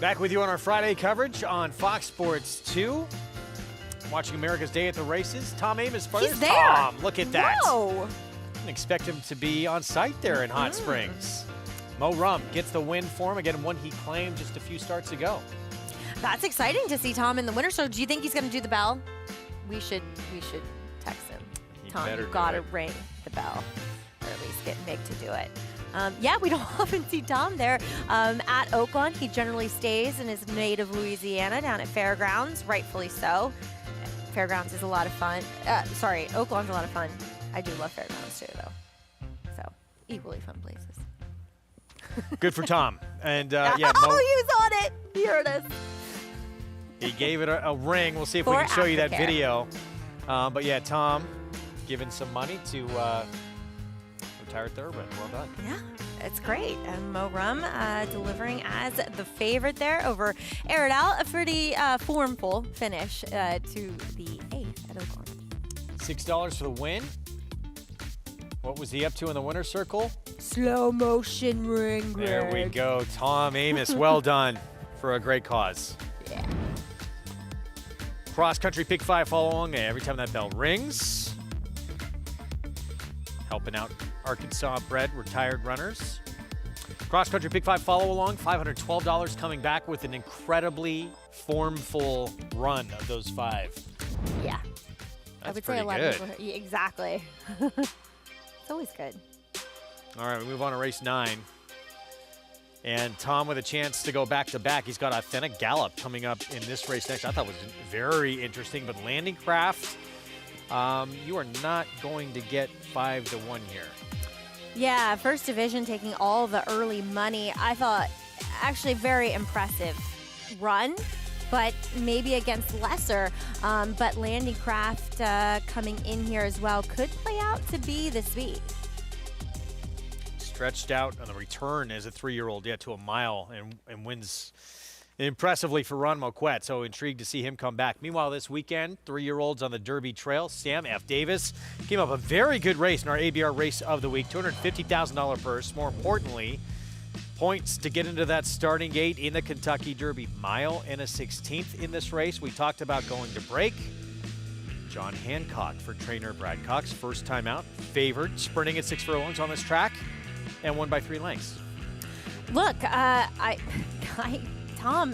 Back with you on our Friday coverage on Fox Sports 2. Watching America's Day at the Races. Tom Amos first. He's there. Tom, look at that. Whoa. Didn't expect him to be on site there in Hot Springs. Mo Rum gets the win for him. Again, one he claimed just a few starts ago. That's exciting to see Tom in the winter. So do you think he's going to do the bell? We should text him. Tom, you've got to ring the bell, or at least get Mick to do it. Yeah, we don't often see Tom there. At Oaklawn, he generally stays in his native Louisiana down at Fairgrounds, rightfully so. Fairgrounds is a lot of fun. Oaklawn's a lot of fun. I do love Fairgrounds too, though. So, equally fun places. Good for Tom. And yeah, Mo, he was on it. Here it is. He gave it a ring. We'll see if we can show you that video. But yeah, Tom giving some money to retired thoroughbred. Well done. Yeah, it's great. And Mo Rum delivering as the favorite there over Aerodal. A pretty formful finish to the 8th at Oaklawn. $6 for the win. What was he up to in the winner's circle? Slow motion ring. There we go. Tom Amos, well done for a great cause. Yeah. Cross country pick 5 follow along every time that bell rings. Helping out Arkansas bred retired runners. Cross country pick 5 follow along, $512 coming back with an incredibly formful run of those 5. Yeah. That's I would pretty say a lot good. of people. Yeah, exactly. It's always good. All right, we move on to race 9. And Tom with a chance to go back-to-back. He's got Authentic Gallop coming up in this race next. I thought was very interesting. But Landing Craft, you are not going to get 5-1 here. Yeah, First Division taking all the early money. I thought actually very impressive run, but maybe against lesser. But Landing Craft coming in here as well could play out to be the speed. Stretched out on the return as a 3-year-old, to a mile and wins impressively for Ron Moquette. So intrigued to see him come back. Meanwhile, this weekend, 3-year-olds on the Derby Trail. Sam F. Davis came up a very good race in our ABR Race of the Week. $250,000 purse. More importantly, points to get into that starting gate in the Kentucky Derby. Mile and a 16th in this race. We talked about going to break. John Hancock for trainer Brad Cox. First time out. Favored. Sprinting at 6 furlongs on this track. And won by 3 lengths. Look, Tom,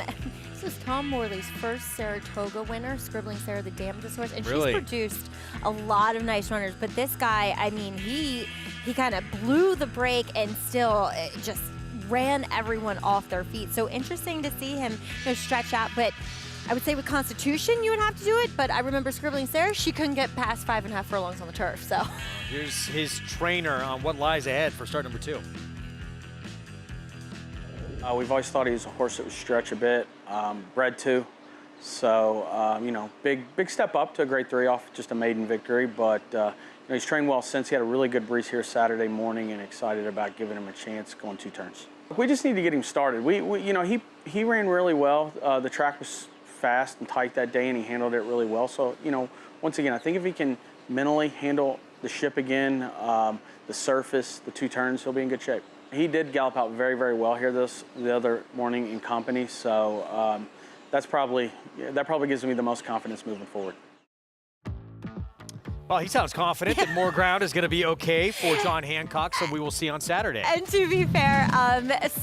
this was Tom Morley's first Saratoga winner, Scribbling Sarah, the Damages horse, and really? She's produced a lot of nice runners. But this guy, I mean, he kind of blew the break and still just ran everyone off their feet. So interesting to see him stretch out. But I would say with Constitution, you would have to do it. But I remember Scribbling Sarah, she couldn't get past 5.5 furlongs on the turf. So here's his trainer on what lies ahead for start number 2. We've always thought he was a horse that would stretch a bit, bred to. So, big step up to a grade 3 off just a maiden victory. But, he's trained well since. He had a really good breeze here Saturday morning and excited about giving him a chance going 2 turns. We just need to get him started. He ran really well. The track was fast and tight that day, and he handled it really well. So, once again, I think if he can mentally handle the ship again, the surface, the 2 turns, he'll be in good shape. He did gallop out very, very well here the other morning in company, so that probably gives me the most confidence moving forward. Well, he sounds confident that more ground is going to be okay for John Hancock, so we will see on Saturday. And to be fair,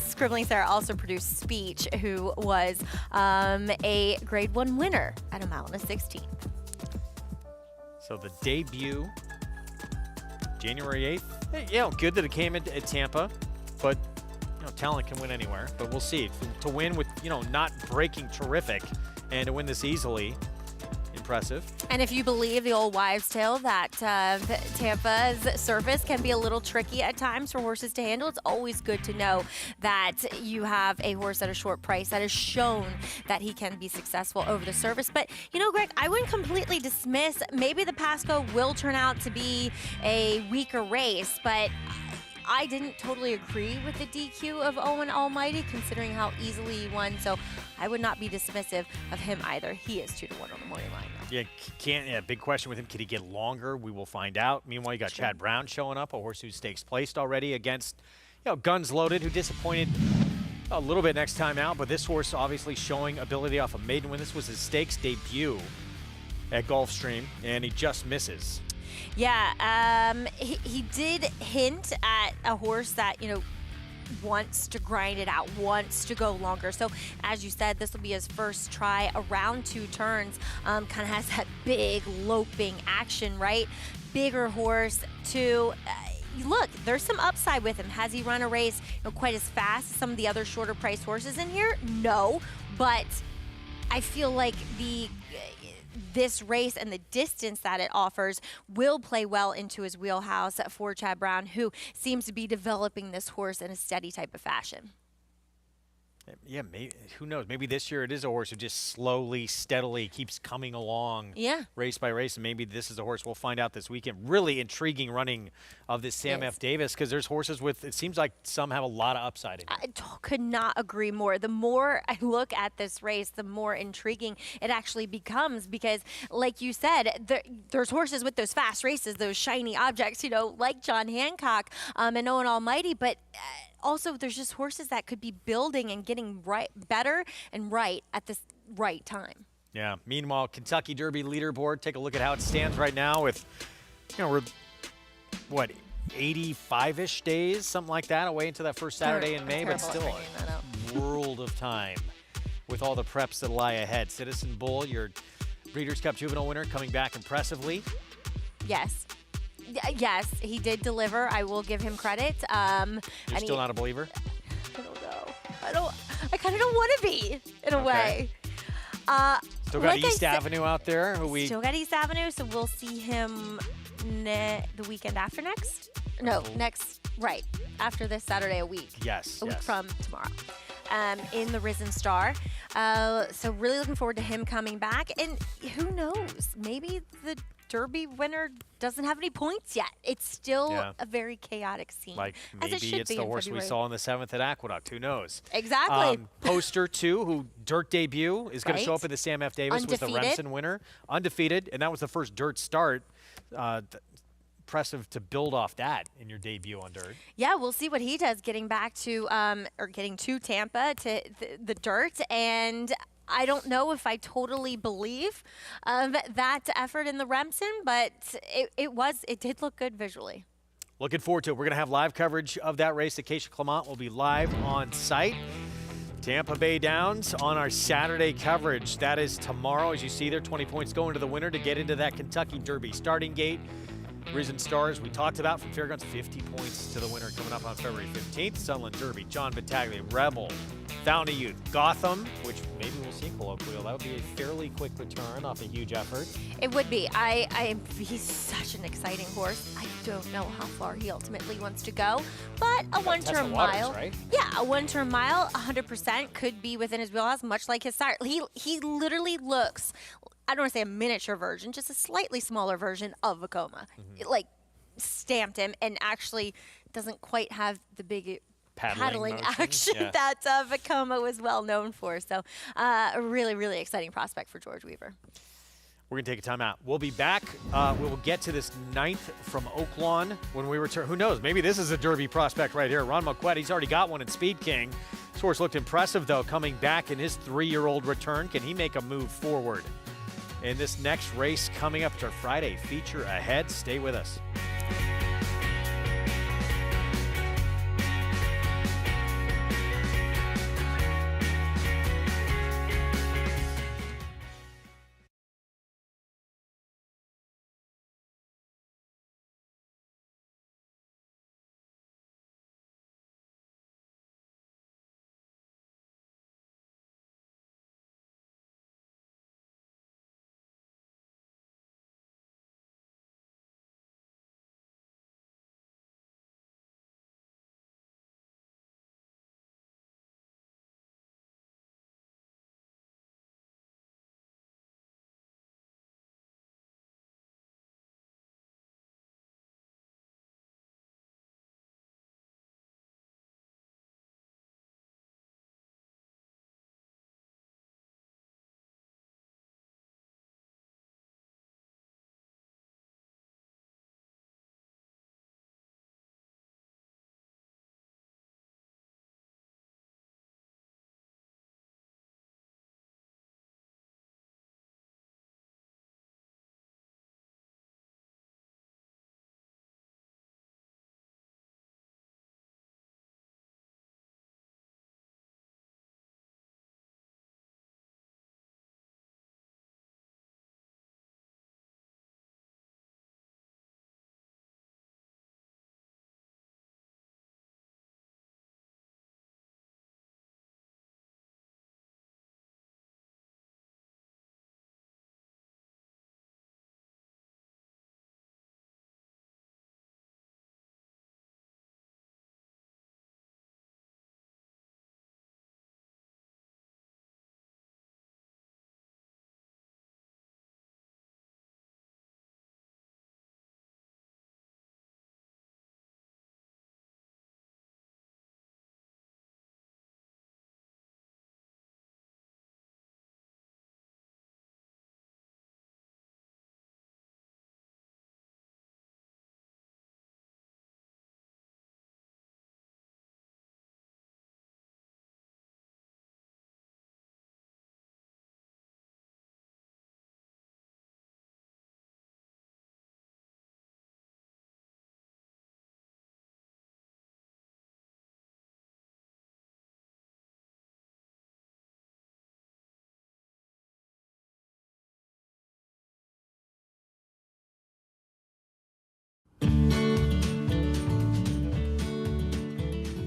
Scribbling Sarah also produced Speech, who was a Grade 1 winner at 1 mile and a 16th. So the debut, January 8th. Hey, yeah, good that it came at Tampa, but talent can win anywhere. But we'll see. To win with not breaking terrific, and to win this easily. Impressive. And if you believe the old wives' tale that Tampa's surface can be a little tricky at times for horses to handle, it's always good to know that you have a horse at a short price that has shown that he can be successful over the surface. But, Greg, I wouldn't completely dismiss maybe the Pasco will turn out to be a weaker race, but I didn't totally agree with the DQ of Owen Almighty, considering how easily he won. So I would not be dismissive of him either. He is 2-1 on the morning line. Yeah, big question with him. Can he get longer? We will find out. Meanwhile, you got Chad Brown showing up, a horse who stakes placed already against, Guns Loaded, who disappointed a little bit next time out. But this horse obviously showing ability off a maiden win. This was his stakes debut at Gulfstream, and he just misses. Yeah, he did hint at a horse that, wants to grind it out, wants to go longer. So, as you said, this will be his first try around 2 turns. Kind of has that big loping action, right? Bigger horse, too. Look, there's some upside with him. Has he run a race quite as fast as some of the other shorter priced horses in here? No, but I feel like this race and the distance that it offers will play well into his wheelhouse for Chad Brown, who seems to be developing this horse in a steady type of fashion. Yeah, maybe, who knows? Maybe this year it is a horse who just slowly, steadily keeps coming along race by race, and maybe this is a horse we'll find out this weekend. Really intriguing running of this Sam F. Davis, because there's horses with, it seems like some have a lot of upside in it. I could not agree more. The more I look at this race, the more intriguing it actually becomes, because like you said, there's horses with those fast races, those shiny objects, like John Hancock and Owen Almighty, but also there's just horses that could be building and getting better and right at this right time. Yeah. Meanwhile, Kentucky Derby leaderboard, take a look at how it stands right now with, we're, 85-ish days, something like that, away into that first Saturday in May, but still a world of time with all the preps that lie ahead. Citizen Bull, your Breeders' Cup Juvenile winner, coming back impressively. Yes. Yes, he did deliver. I will give him credit. You're still not a believer? I don't know. I kind of don't want to be, in a way. Still got East Avenue out there. Still got East Avenue, so we'll see him the weekend after next. No, right, after this Saturday, a week. Yes. A week from tomorrow. In the Risen Star. So really looking forward to him coming back. And who knows, maybe the Derby winner doesn't have any points yet. It's still a very chaotic scene. Like maybe it's the horse we saw in the 7th at Aqueduct. Who knows? Exactly. Poster 2, who dirt debut, is going to show up in the Sam F. Davis, was the Remsen winner. Undefeated, and that was the first dirt start. Impressive to build off that in your debut on dirt. Yeah, we'll see what he does getting back to, or getting to Tampa, to the dirt. And I don't know if I totally believe that effort in the Remsen, but it did look good visually. Looking forward to it. We're going to have live coverage of that race. Acacia Clement will be live on site. Tampa Bay Downs on our Saturday coverage. That is tomorrow. As you see there, 20 points going to the winner to get into that Kentucky Derby starting gate. Risen Stars, we talked about from Fairgrounds, 50 points to the winner coming up on February 15th. Sunland Derby, John Battaglia, Rebel, Fountain of Youth, Gotham, which maybe we'll see colloquial. That would be a fairly quick return off a huge effort. It would be. He's such an exciting horse. I don't know how far he ultimately wants to go, but a one-turn mile. Right? Yeah, a one-turn mile, 100% could be within his wheelhouse, much like his sire. He literally looks, I don't want to say a miniature version, just a slightly smaller version of Vekoma. It, stamped him, and actually doesn't quite have the big paddling action that Vekoma was well known for. So a really, really exciting prospect for George Weaver. We're going to take a timeout. We'll be back. We will get to this 9th from Oaklawn when we return. Who knows? Maybe this is a Derby prospect right here. Ron Moquette, he's already got one in Speed King. This horse looked impressive, though, coming back in his 3-year-old return. Can he make a move forward in this next race coming up. It's our Friday feature ahead. Stay with us.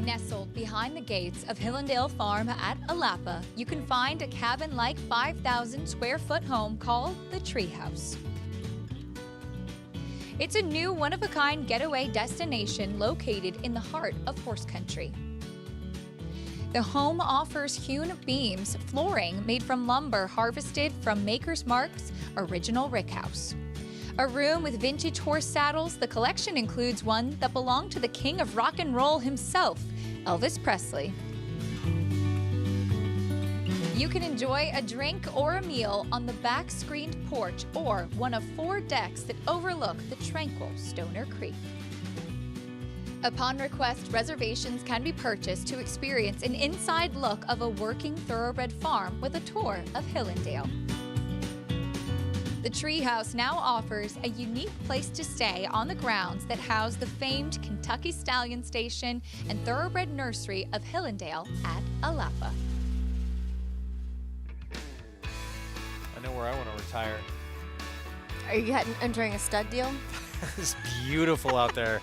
Nestled behind the gates of Hillendale Farm at Alapa, you can find a cabin-like 5,000 square foot home called the Treehouse. It's a new one-of-a-kind getaway destination located in the heart of horse country. The home offers hewn beams, flooring made from lumber harvested from Maker's Mark's original rickhouse. A room with vintage horse saddles, the collection includes one that belonged to the king of rock and roll himself, Elvis Presley. You can enjoy a drink or a meal on the back screened porch or one of 4 decks that overlook the tranquil Stoner Creek. Upon request, reservations can be purchased to experience an inside look of a working thoroughbred farm with a tour of Hillendale. The Treehouse now offers a unique place to stay on the grounds that house the famed Kentucky Stallion Station and Thoroughbred Nursery of Hillendale at Alapa. I know where I want to retire. Are you entering a stud deal? It's beautiful out there.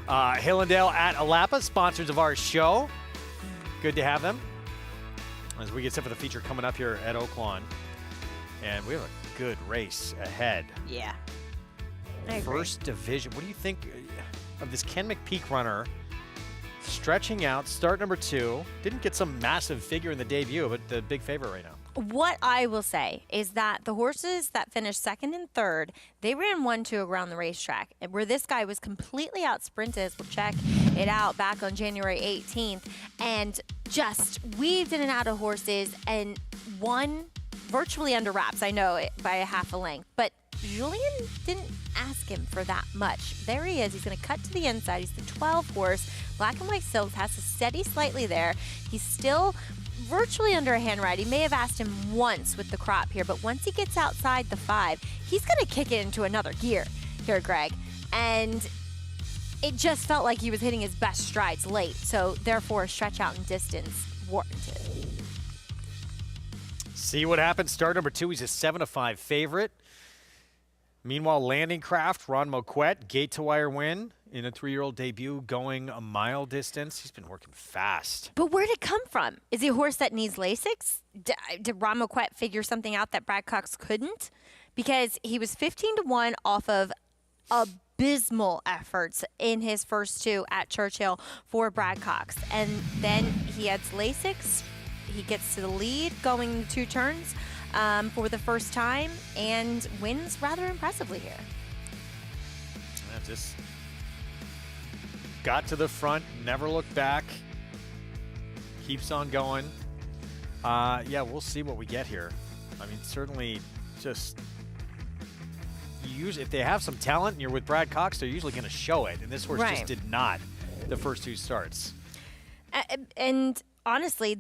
Hillendale at Alapa, sponsors of our show. Good to have them as we get set for the feature coming up here at Oaklawn. And we have a good race ahead. Yeah. First division. What do you think of this Ken McPeak runner stretching out, start number 2? Didn't get some massive figure in the debut, but the big favorite right now. What I will say is that the horses that finished 2nd and 3rd, they ran 1-2 around the racetrack, where this guy was completely out sprinted. We'll check it out back on January 18th, and just weaved in and out of horses and won virtually under wraps. I know it by a half a length, but Julian didn't ask him for that much. There he is. He's going to cut to the inside. He's the 12 horse. Black and White Silks has to steady slightly there. He's still virtually under a hand ride. He may have asked him once with the crop here, but once he gets outside the 5, he's going to kick it into another gear here, Greg. And it just felt like he was hitting his best strides late, so therefore stretch out in distance warranted. See what happens. Start number 2, he's a 7-5 favorite. Meanwhile, Landing Craft, Ron Moquette, gate to wire win in a 3-year-old debut, going a mile distance. He's been working fast. But where did it come from? Is he a horse that needs Lasix? Did Ron Moquette figure something out that Brad Cox couldn't? Because he was 15-1 off of abysmal efforts in his first 2 at Churchill for Brad Cox. And then he adds Lasix. He gets to the lead going 2 turns for the first time and wins rather impressively here. Just got to the front, never looked back, keeps on going. Yeah, we'll see what we get here. I mean, certainly just if they have some talent and you're with Brad Cox, they're usually going to show it. And this horse just did not the first 2 starts. And honestly,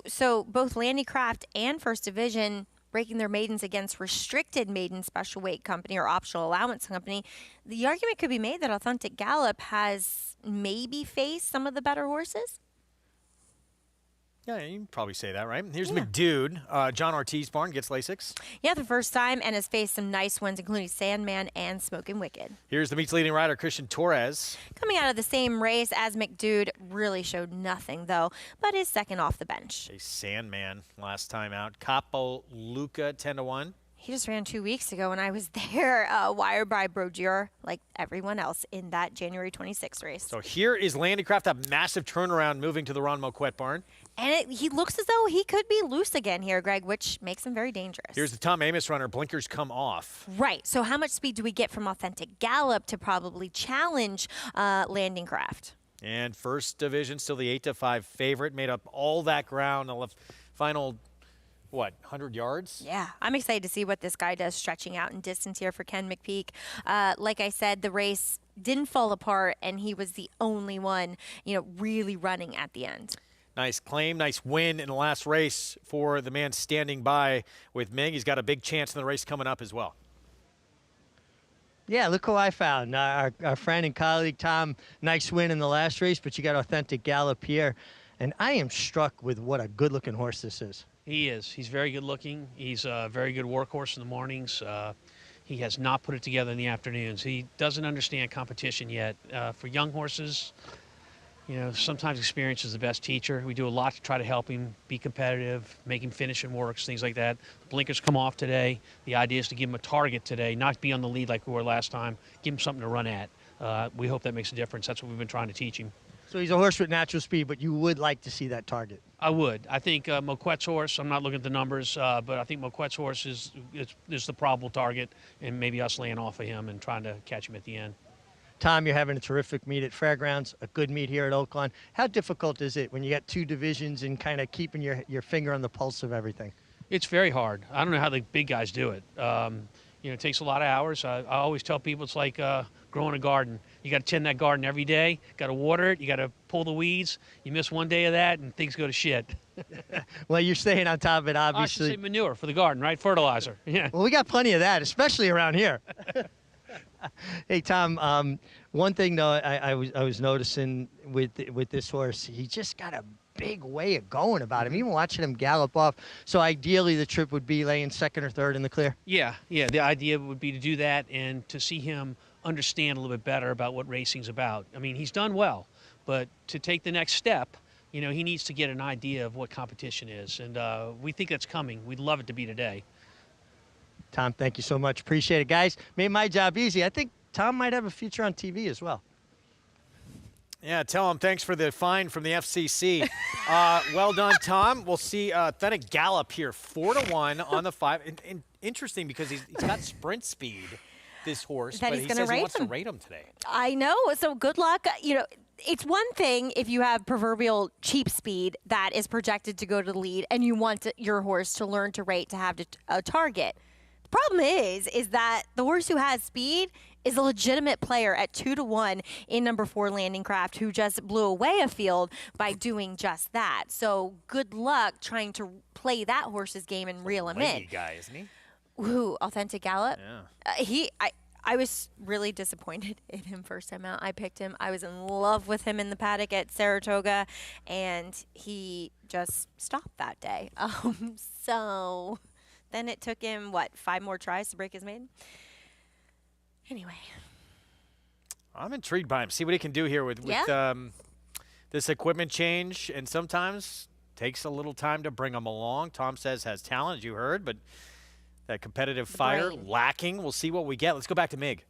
so both Landy Craft and First Division breaking their maidens against restricted maiden special weight company or optional allowance company, the argument could be made that Authentic Gallop has maybe faced some of the better horses. Yeah, you can probably say that, right? Here's McDude. John Ortiz barn gets Lasix. Yeah, the first time, and has faced some nice ones, including Sandman and Smokin' Wicked. Here's the meet's leading rider, Christian Torres. Coming out of the same race as McDude, really showed nothing, though, but is second off the bench. A Sandman last time out. Capo Luca, 10-1. He just ran 2 weeks ago, and I was there, wired by Brodier, like everyone else in that January 26th race. So here is Landicraft, a massive turnaround moving to the Ron Moquette barn. And he looks as though he could be loose again here, Greg, which makes him very dangerous. Here's the Tom Amos runner. Blinkers come off. Right. So how much speed do we get from Authentic Gallop to probably challenge Landing Craft? And First Division, still the 8-5 favorite, made up all that ground. The final, 100 yards? Yeah, I'm excited to see what this guy does stretching out in distance here for Ken McPeak. Like I said, the race didn't fall apart, and he was the only one, really running at the end. Nice claim, nice win in the last race for the man standing by with Ming. He's got a big chance in the race coming up as well. Yeah, look who I found. Our friend and colleague, Tom. Nice win in the last race, but you got Authentic Gallop here. And I am struck with what a good-looking horse this is. He is. He's very good-looking. He's a very good workhorse in the mornings. He has not put it together in the afternoons. He doesn't understand competition yet. For young horses, sometimes experience is the best teacher. We do a lot to try to help him be competitive, make him finish in works, things like that. The blinkers come off today. The idea is to give him a target today, not be on the lead like we were last time. Give him something to run at. We hope that makes a difference. That's what we've been trying to teach him. So he's a horse with natural speed, but you would like to see that target. I would. I think Moquette's horse, I'm not looking at the numbers, but I think Moquette's horse is the probable target, and maybe us laying off of him and trying to catch him at the end. Tom, you're having a terrific meet at Fairgrounds, a good meet here at Oaklawn. How difficult is it when you got 2 divisions and kind of keeping your finger on the pulse of everything? It's very hard. I don't know how the big guys do it. It takes a lot of hours. I always tell people it's like growing a garden. You got to tend that garden every day. Got to water it. You got to pull the weeds. You miss one day of that, and things go to shit. Well, you're staying on top of it, obviously. I should say manure for the garden, right? Fertilizer. Yeah. Well, we got plenty of that, especially around here. Hey, Tom, one thing, though, I was noticing with this horse, he just got a big way of going about him, even watching him gallop off. So ideally the trip would be laying second or third in the clear? Yeah. The idea would be to do that and to see him understand a little bit better about what racing's about. I mean, he's done well, but to take the next step, he needs to get an idea of what competition is. And we think that's coming. We'd love it to be today. Tom, thank you so much. Appreciate it, guys. Made my job easy. I think Tom might have a future on TV as well. Yeah, tell him thanks for the fine from the FCC. Well done, Tom. We'll see Authentic Gallop here, 4-1 on the 5. And interesting because he's got sprint speed, this horse, that but he says he wants to rate him today. I know. So good luck. It's one thing if you have proverbial cheap speed that is projected to go to the lead and you want your horse to learn to rate to have a target. Problem is that the horse who has speed is a legitimate player at 2-1 in number 4 Landing Craft, who just blew away a field by doing just that. So good luck trying to play that horse's game and reel him in. Guy, isn't he? Who, Authentic Gallop? Yeah. I was really disappointed in him first time out. I picked him. I was in love with him in the paddock at Saratoga, and he just stopped that day. So then it took him, 5 more tries to break his maiden? Anyway. I'm intrigued by him. See what he can do here with this equipment change, and sometimes takes a little time to bring him along. Tom says has talent, as you heard, but that competitive fire lacking. We'll see what we get. Let's go back to Mig.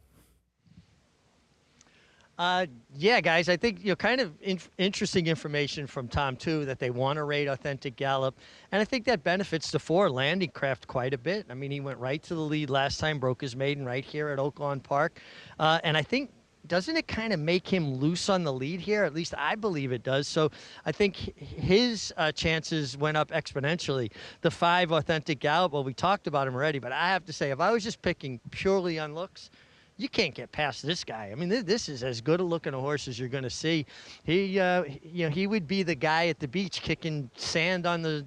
Yeah, guys, I think kind of interesting information from Tom too, that they want to rate Authentic Gallop, and I think that benefits the 4 Landing Craft quite a bit. I mean, he went right to the lead last time, broke his maiden right here at Oaklawn Park, and I think, doesn't it kind of make him loose on the lead here? At least I believe it does. So I think his chances went up exponentially. The 5 Authentic Gallop, well, we talked about him already, but I have to say, if I was just picking purely on looks, you can't get past this guy. I mean, this is as good a looking a horse as you're going to see. He, he would be the guy at the beach kicking sand on the,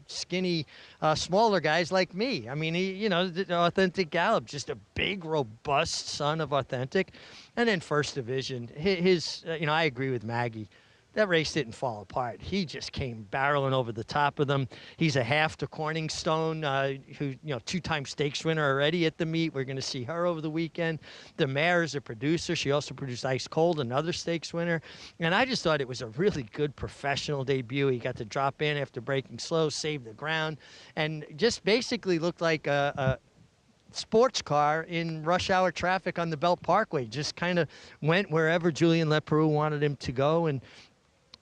skinny, smaller guys like me. I mean, he, the Authentic Gallop, just a big, robust son of Authentic. And then First Division, his, I agree with Maggie. That race didn't fall apart. He just came barreling over the top of them. He's a half to Corningstone, who, 2-time stakes winner already at the meet. We're going to see her over the weekend. The mare is a producer. She also produced Ice Cold, another stakes winner. And I just thought it was a really good professional debut. He got to drop in after breaking slow, save the ground, and just basically looked like a sports car in rush hour traffic on the Belt Parkway. Just kind of went wherever Julien Leparoux wanted him to go, and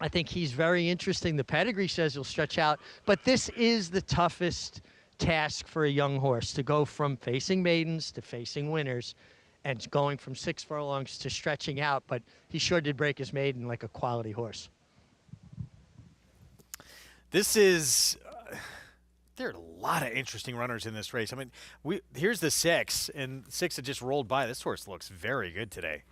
I think he's very interesting. The pedigree says he'll stretch out, but this is the toughest task for a young horse, to go from facing maidens to facing winners and going from 6 furlongs to stretching out, but he sure did break his maiden like a quality horse. This is there are a lot of interesting runners in this race. I mean, here's the 6, and 6 that just rolled by. This horse looks very good today.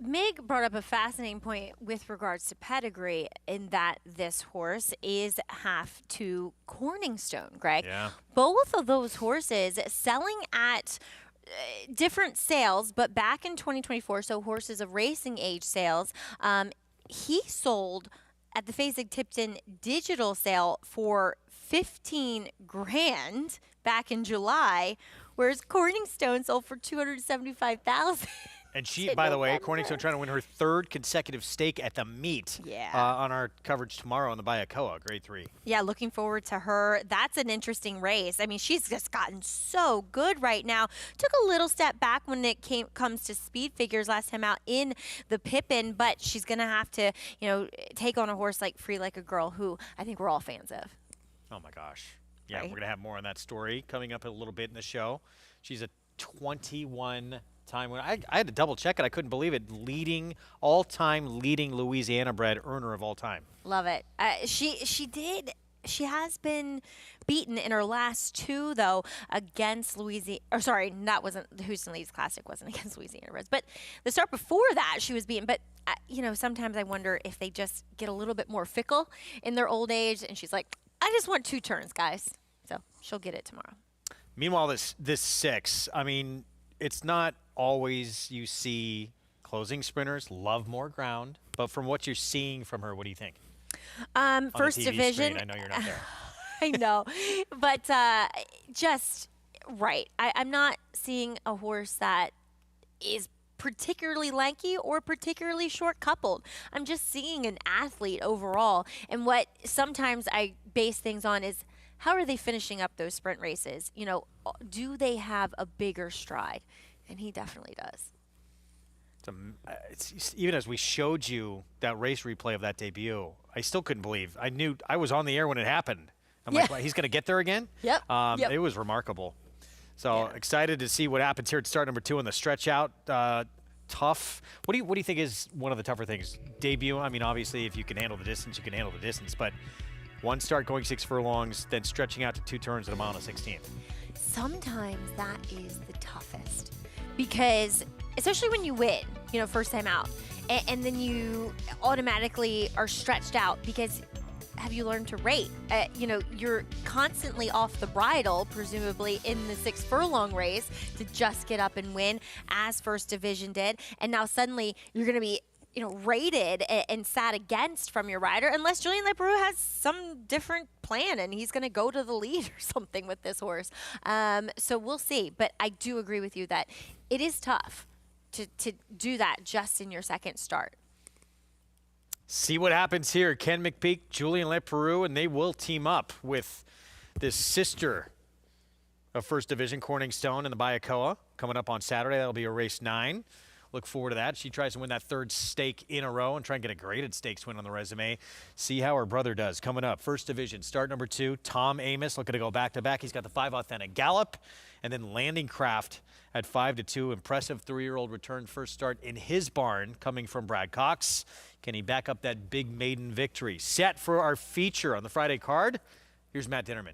Mig brought up a fascinating point with regards to pedigree, in that this horse is half to Corningstone, Greg. Yeah. Both of those horses selling at different sales, but back in 2024, so horses of racing age sales, he sold at the Fasig-Tipton digital sale for $15,000 back in July, whereas Corningstone sold for $275,000. And she, by the way, Corningstone trying to win her 3rd consecutive stake at the meet. On our coverage tomorrow on the Bayakoa, grade 3. Yeah, looking forward to her. That's an interesting race. I mean, she's just gotten so good right now. Took a little step back when it comes to speed figures last time out in the Pippin, but she's going to have to, take on a horse like Free Like a Girl, who I think we're all fans of. Oh, my gosh. Yeah, Right. we're going to have more on that story coming up a little bit in the show. She's a 21-time winner. I had to double check it. I couldn't believe it. All-time leading Louisiana-bred earner of all time. Love it. She has been beaten in her last 2, though, against Louisiana. Or sorry, that wasn't the Houston Leads Classic. Wasn't against Louisiana Reds. But the start before that, she was beaten. But sometimes I wonder if they just get a little bit more fickle in their old age. And she's like, I just want 2 turns, guys. So she'll get it tomorrow. Meanwhile, this 6, I mean, it's not always you see closing sprinters love more ground, but from what you're seeing from her, what do you think? First Division. Screen, I know you're not there. I know, but just right. I'm not seeing a horse that is particularly lanky or particularly short coupled. I'm just seeing an athlete overall, and what sometimes I base things on is, how are they finishing up those sprint races? Do they have a bigger stride? And he definitely does. It's even as we showed you that race replay of that debut, I still couldn't believe. I was on the air when it happened. I'm like, well, he's going to get there again? Yep. It was remarkable. So excited to see what happens here at start number 2 on the stretch out. Tough. What do you think is one of the tougher things? Debut. I mean, obviously, if you can handle the distance, you can handle the distance. But one start going 6 furlongs, then stretching out to 2 turns at a mile and 16th. sometimes that is the toughest, because especially when you win, first time out, and then you automatically are stretched out because have you learned to rate? You're constantly off the bridle, presumably in the 6 furlong race, to just get up and win, as First Division did. And now suddenly you're going to be, rated and sat against from your rider, unless Julien Leparoux has some different plan and he's going to go to the lead or something with this horse. So we'll see. But I do agree with you that it is tough to do that just in your second start. See what happens here. Ken McPeek, Julien Leparoux, and they will team up with this sister of First Division, Corning Stone, and the Bayakoa coming up on Saturday. That'll be a race 9. Look forward to that. She tries to win that 3rd stake in a row and try and get a graded stakes win on the resume. See how her brother does. Coming up, First Division, start number 2, Tom Amos, looking to go back-to-back. He's got the 5 Authentic Gallop, and then Landing Craft at 5-2. Impressive 3-year-old return first start in his barn coming from Brad Cox. Can he back up that big maiden victory? Set for our feature on the Friday card. Here's Matt Dinnerman.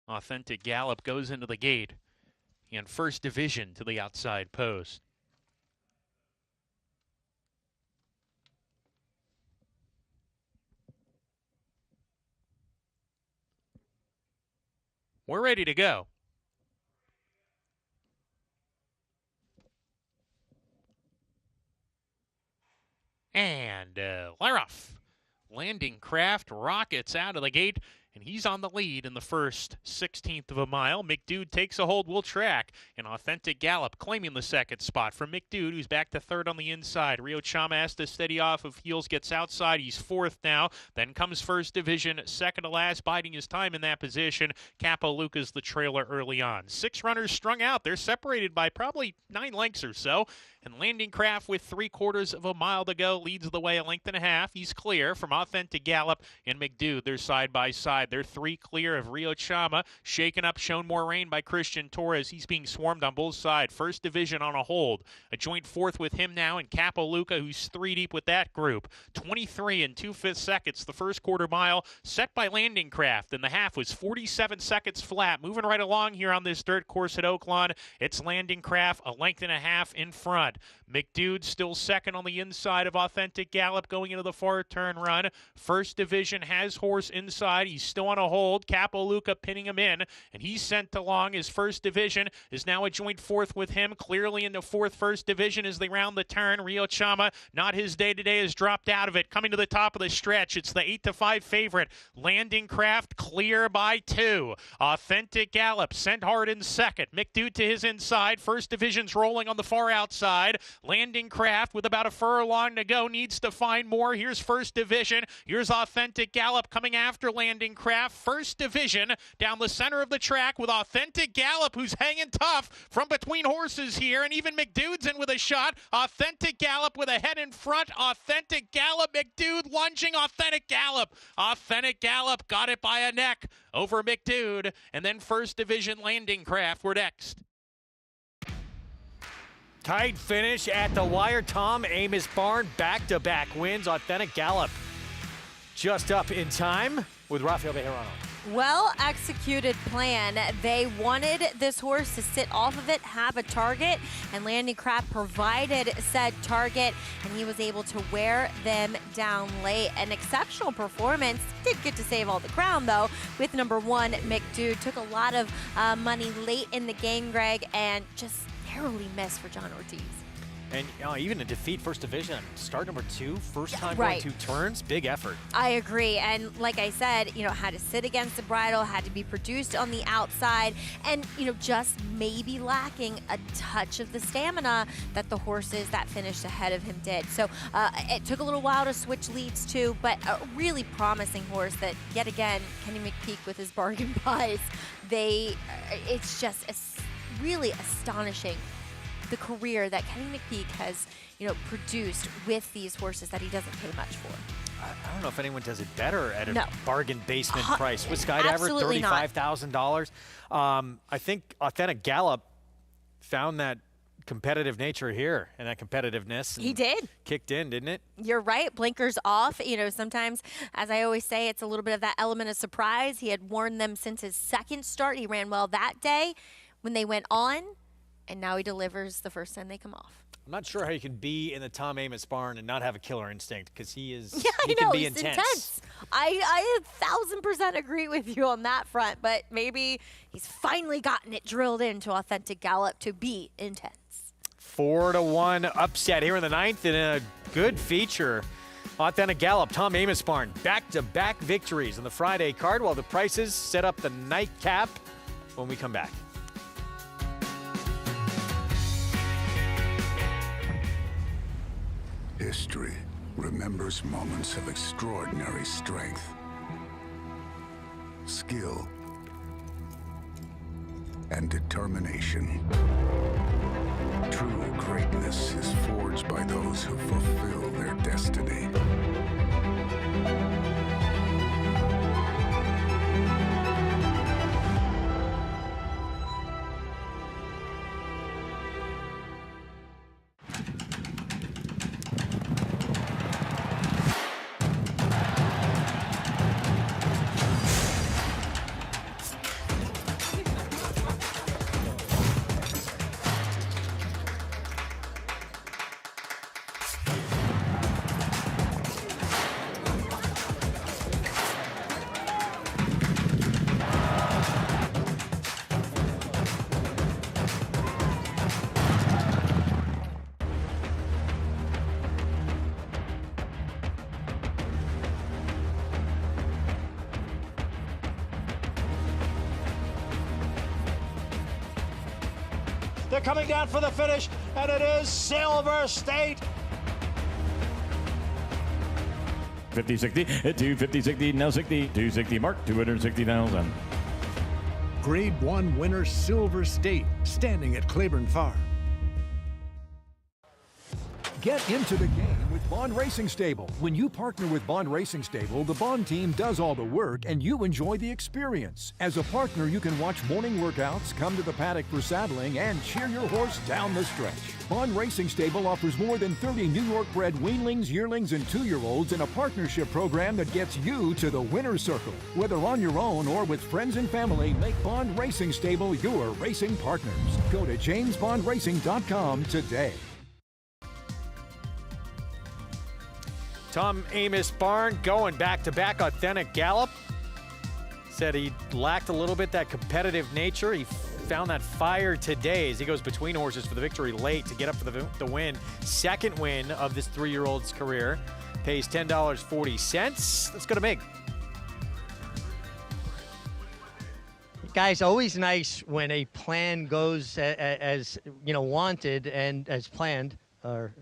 Authentic Gallop goes into the gate and First Division to the outside post. We're ready to go. And they're off. Landing Craft rockets out of the gate, and he's on the lead in the first 16th of a mile. McDude takes a hold, will track. An Authentic Gallop claiming the second spot from McDude, who's back to 3rd on the inside. Rio Chama has to steady off of heels, gets outside. He's 4th now. Then comes First Division, second to last, biding his time in that position. Capo Luca's the trailer early on. 6 runners strung out. They're separated by probably 9 lengths or so. And Landing Craft, with 3/4 of a mile to go, leads the way a 1.5 lengths. He's clear from Authentic Gallop and McDude. They're side by side. They're 3 clear of Rio Chama. Shaken up, shown more rain by Christian Torres. He's being swarmed on both sides. First Division on a hold. A joint 4th with him now, and Capo Luca, who's 3 deep with that group. 23 and 2/5 seconds. The first quarter mile set by Landing Craft, and the half was 47 seconds flat. Moving right along here on this dirt course at Oaklawn. It's Landing Craft, a 1.5 lengths in front. McDude still second on the inside of Authentic Gallop going into the far turn run. First Division has horse inside. He's still on a hold. Capo Luca pinning him in, and he's sent along. His First Division is now a joint 4th with him, clearly into 4th First Division as they round the turn. Rio Chama, not his day today, has dropped out of it. Coming to the top of the stretch, it's the 8-5 favorite. Landing Craft clear by 2. Authentic Gallop sent hard in second. McDude to his inside. First Division's rolling on the far outside. Landing Craft with about a furlong to go needs to find more. Here's First Division. Here's Authentic Gallop coming after Landing Craft. First Division down the center of the track with Authentic Gallop, who's hanging tough from between horses here, and even McDude's in with a shot. Authentic Gallop with a head in front. Authentic Gallop, McDude lunging. Authentic Gallop. Authentic Gallop got it by a neck over McDude, and then First Division, Landing Craft were next. Tight finish at the wire. Tom Amos barn, back-to-back wins. Authentic Gallop just up in time with Rafael Bejarano. Well-executed plan. They wanted this horse to sit off of it, have a target, and Landing Craft provided said target, and he was able to wear them down late. An exceptional performance. Did get to save all the ground, though, with number 1, McDude. Took a lot of money late in the game, Greg, and just narrowly missed for John Ortiz. And even to defeat First Division, start number 2, first time right. going 2 turns, big effort. I agree, and like I said, had to sit against the bridle, had to be produced on the outside, and just maybe lacking a touch of the stamina that the horses that finished ahead of him did. So it took a little while to switch leads too, but a really promising horse that, yet again, Kenny McPeek with his bargain buys, it's just really astonishing the career that Kenny McPeek has, produced with these horses that he doesn't pay much for. I don't know if anyone does it better at a No. bargain basement price. With Skydiver, $35,000. I think Authentic Gallop found that competitive nature here and that competitiveness. He did. Kicked in, didn't it? You're right. Blinkers off. You know, sometimes, as I always say, it's a little bit of that element of surprise. He had worn them since his second start. He ran well that day when they went on, and now he delivers the first time they come off. I'm not sure how you can be in the Tom Amos barn and not have a killer instinct, because he is. Yeah, he I can know. be He's intense. I 1,000% agree with you on that front, but maybe he's finally gotten it drilled into Authentic Gallop to be intense. 4-1 upset here in the 9th in a good feature. Authentic Gallop, Tom Amos barn, back-to-back victories on the Friday card, while the prices set up the nightcap when we come back. History remembers moments of extraordinary strength, skill, and determination. True greatness is forged by those who fulfill their destiny. They're coming down for the finish, and it is Silver State. 50-60, 250-60, now 60, 260 mark, 260,000. Grade 1 winner Silver State, standing at Claiborne Farm. Get into the game with Bond Racing Stable. When you partner with Bond Racing Stable, the Bond team does all the work and you enjoy the experience. As a partner, you can watch morning workouts, come to the paddock for saddling, and cheer your horse down the stretch. Bond Racing Stable offers more than 30 New York-bred weanlings, yearlings, and 2-year-olds in a partnership program that gets you to the winner's circle. Whether on your own or with friends and family, make Bond Racing Stable your racing partners. Go to jamesbondracing.com today. Tom Amos barn going back-to-back Authentic Gallop. Said he lacked a little bit that competitive nature. He found that fire today as he goes between horses for the victory late to get up for the win. Second win of this 3-year-old's career. Pays $10.40. Let's go to Mig. Guys, always nice when a plan goes as wanted and as planned, or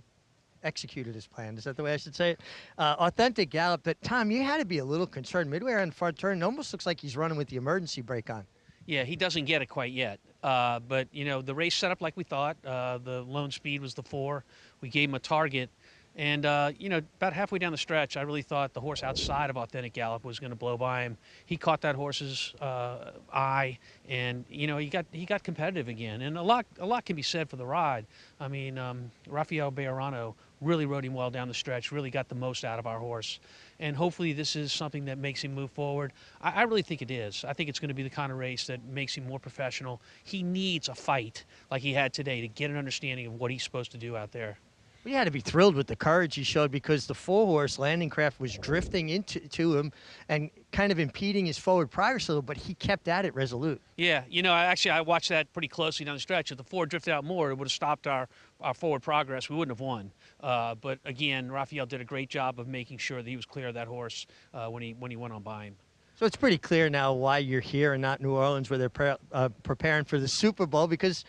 executed as planned. Is that the way I should say it? Authentic Gallop. But Tom, you had to be a little concerned. Midway around the front turn, it almost looks like he's running with the emergency brake on. Yeah, he doesn't get it quite yet. But, the race set up like we thought. The lone speed was the 4. We gave him a target. And, about halfway down the stretch, I really thought the horse outside of Authentic Gallop was going to blow by him. He caught that horse's eye, and, he got competitive again. And a lot can be said for the ride. I mean, Rafael Bejarano really rode him well down the stretch, really got the most out of our horse. And hopefully this is something that makes him move forward. I really think it is. I think it's going to be the kind of race that makes him more professional. He needs a fight like he had today to get an understanding of what he's supposed to do out there. We had to be thrilled with the courage he showed, because the 4-horse Landing Craft was drifting into him and kind of impeding his forward progress a little, but he kept at it resolute. Yeah, I watched that pretty closely down the stretch. If the 4 drifted out more, it would have stopped our forward progress. We wouldn't have won. But again, Rafael did a great job of making sure that he was clear of that horse when he went on by him. So it's pretty clear now why you're here and not New Orleans, where they're preparing for the Super Bowl, because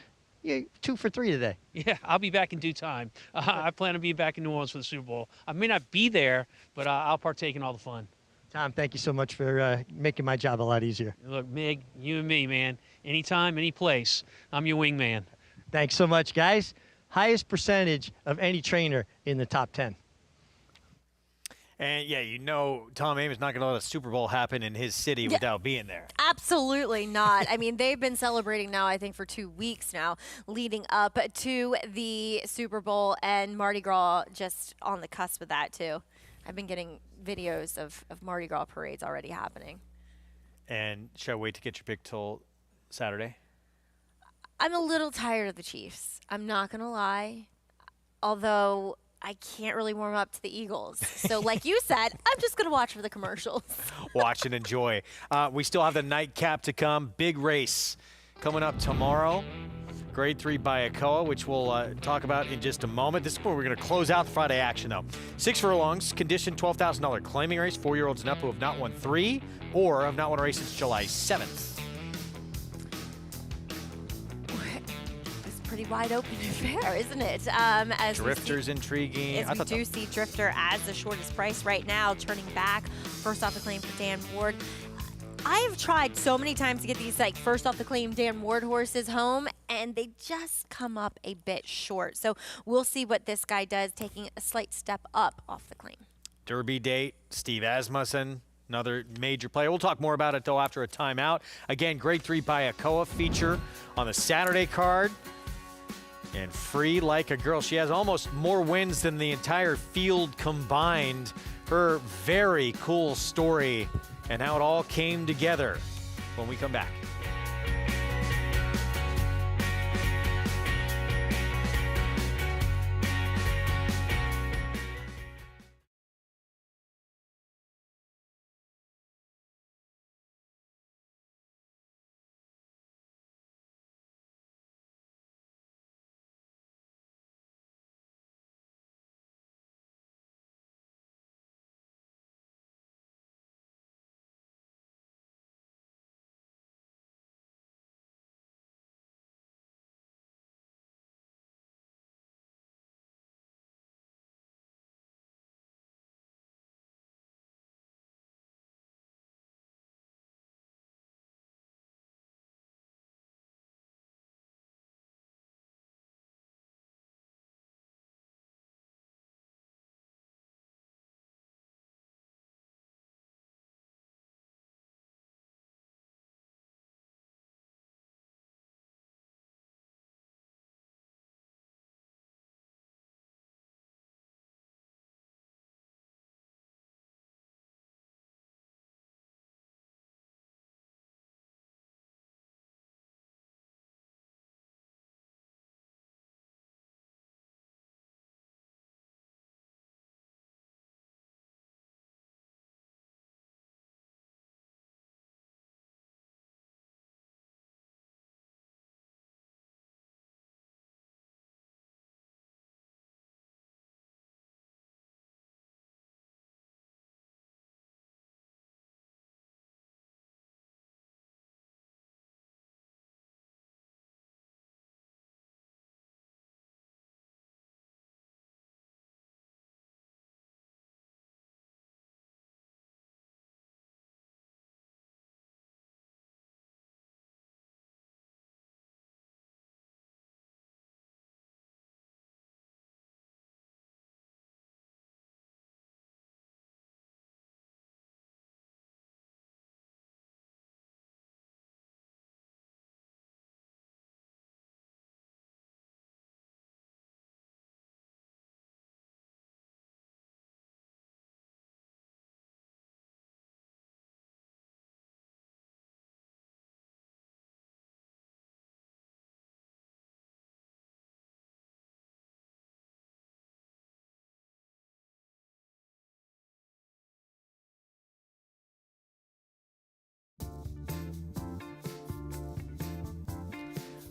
you're 2 for 3 today. Yeah, I'll be back in due time. I plan to be back in New Orleans for the Super Bowl. I may not be there, but I'll partake in all the fun. Tom, thank you so much for making my job a lot easier. Look, Mig, you and me, man. Anytime, any place. I'm your wingman. Thanks so much, guys. Highest percentage of any trainer in the top 10. And, yeah, you know Tom Amon's not going to let a Super Bowl happen in his city without being there. Absolutely not. I mean, they've been celebrating now, I think, for 2 weeks now, leading up to the Super Bowl, and Mardi Gras just on the cusp of that, too. I've been getting videos of Mardi Gras parades already happening. And shall I wait to get your pick till Saturday? I'm a little tired of the Chiefs. I'm not going to lie. Although I can't really warm up to the Eagles. So like you said, I'm just going to watch for the commercials. Watch and enjoy. We still have the nightcap to come. Big race coming up tomorrow. Grade 3 Bayakoa, which we'll talk about in just a moment. This is where we're going to close out the Friday action, though. 6 furlongs, condition $12,000 claiming race. 4-year-olds and up who have not won 3 or have not won a race since July 7th. Pretty wide open affair, isn't it? As Drifter's intriguing. As we do see Drifter as the shortest price right now, turning back. First off the claim for Dan Ward. I've tried so many times to get these like first off the claim Dan Ward horses home, and they just come up a bit short. So we'll see what this guy does, taking a slight step up off the claim. Derby date, Steve Asmussen, another major player. We'll talk more about it, though, after a timeout. Again, Grade 3 Bayakoa feature on the Saturday card. And Free Like a Girl. She has almost more wins than the entire field combined. Her very cool story and how it all came together when we come back.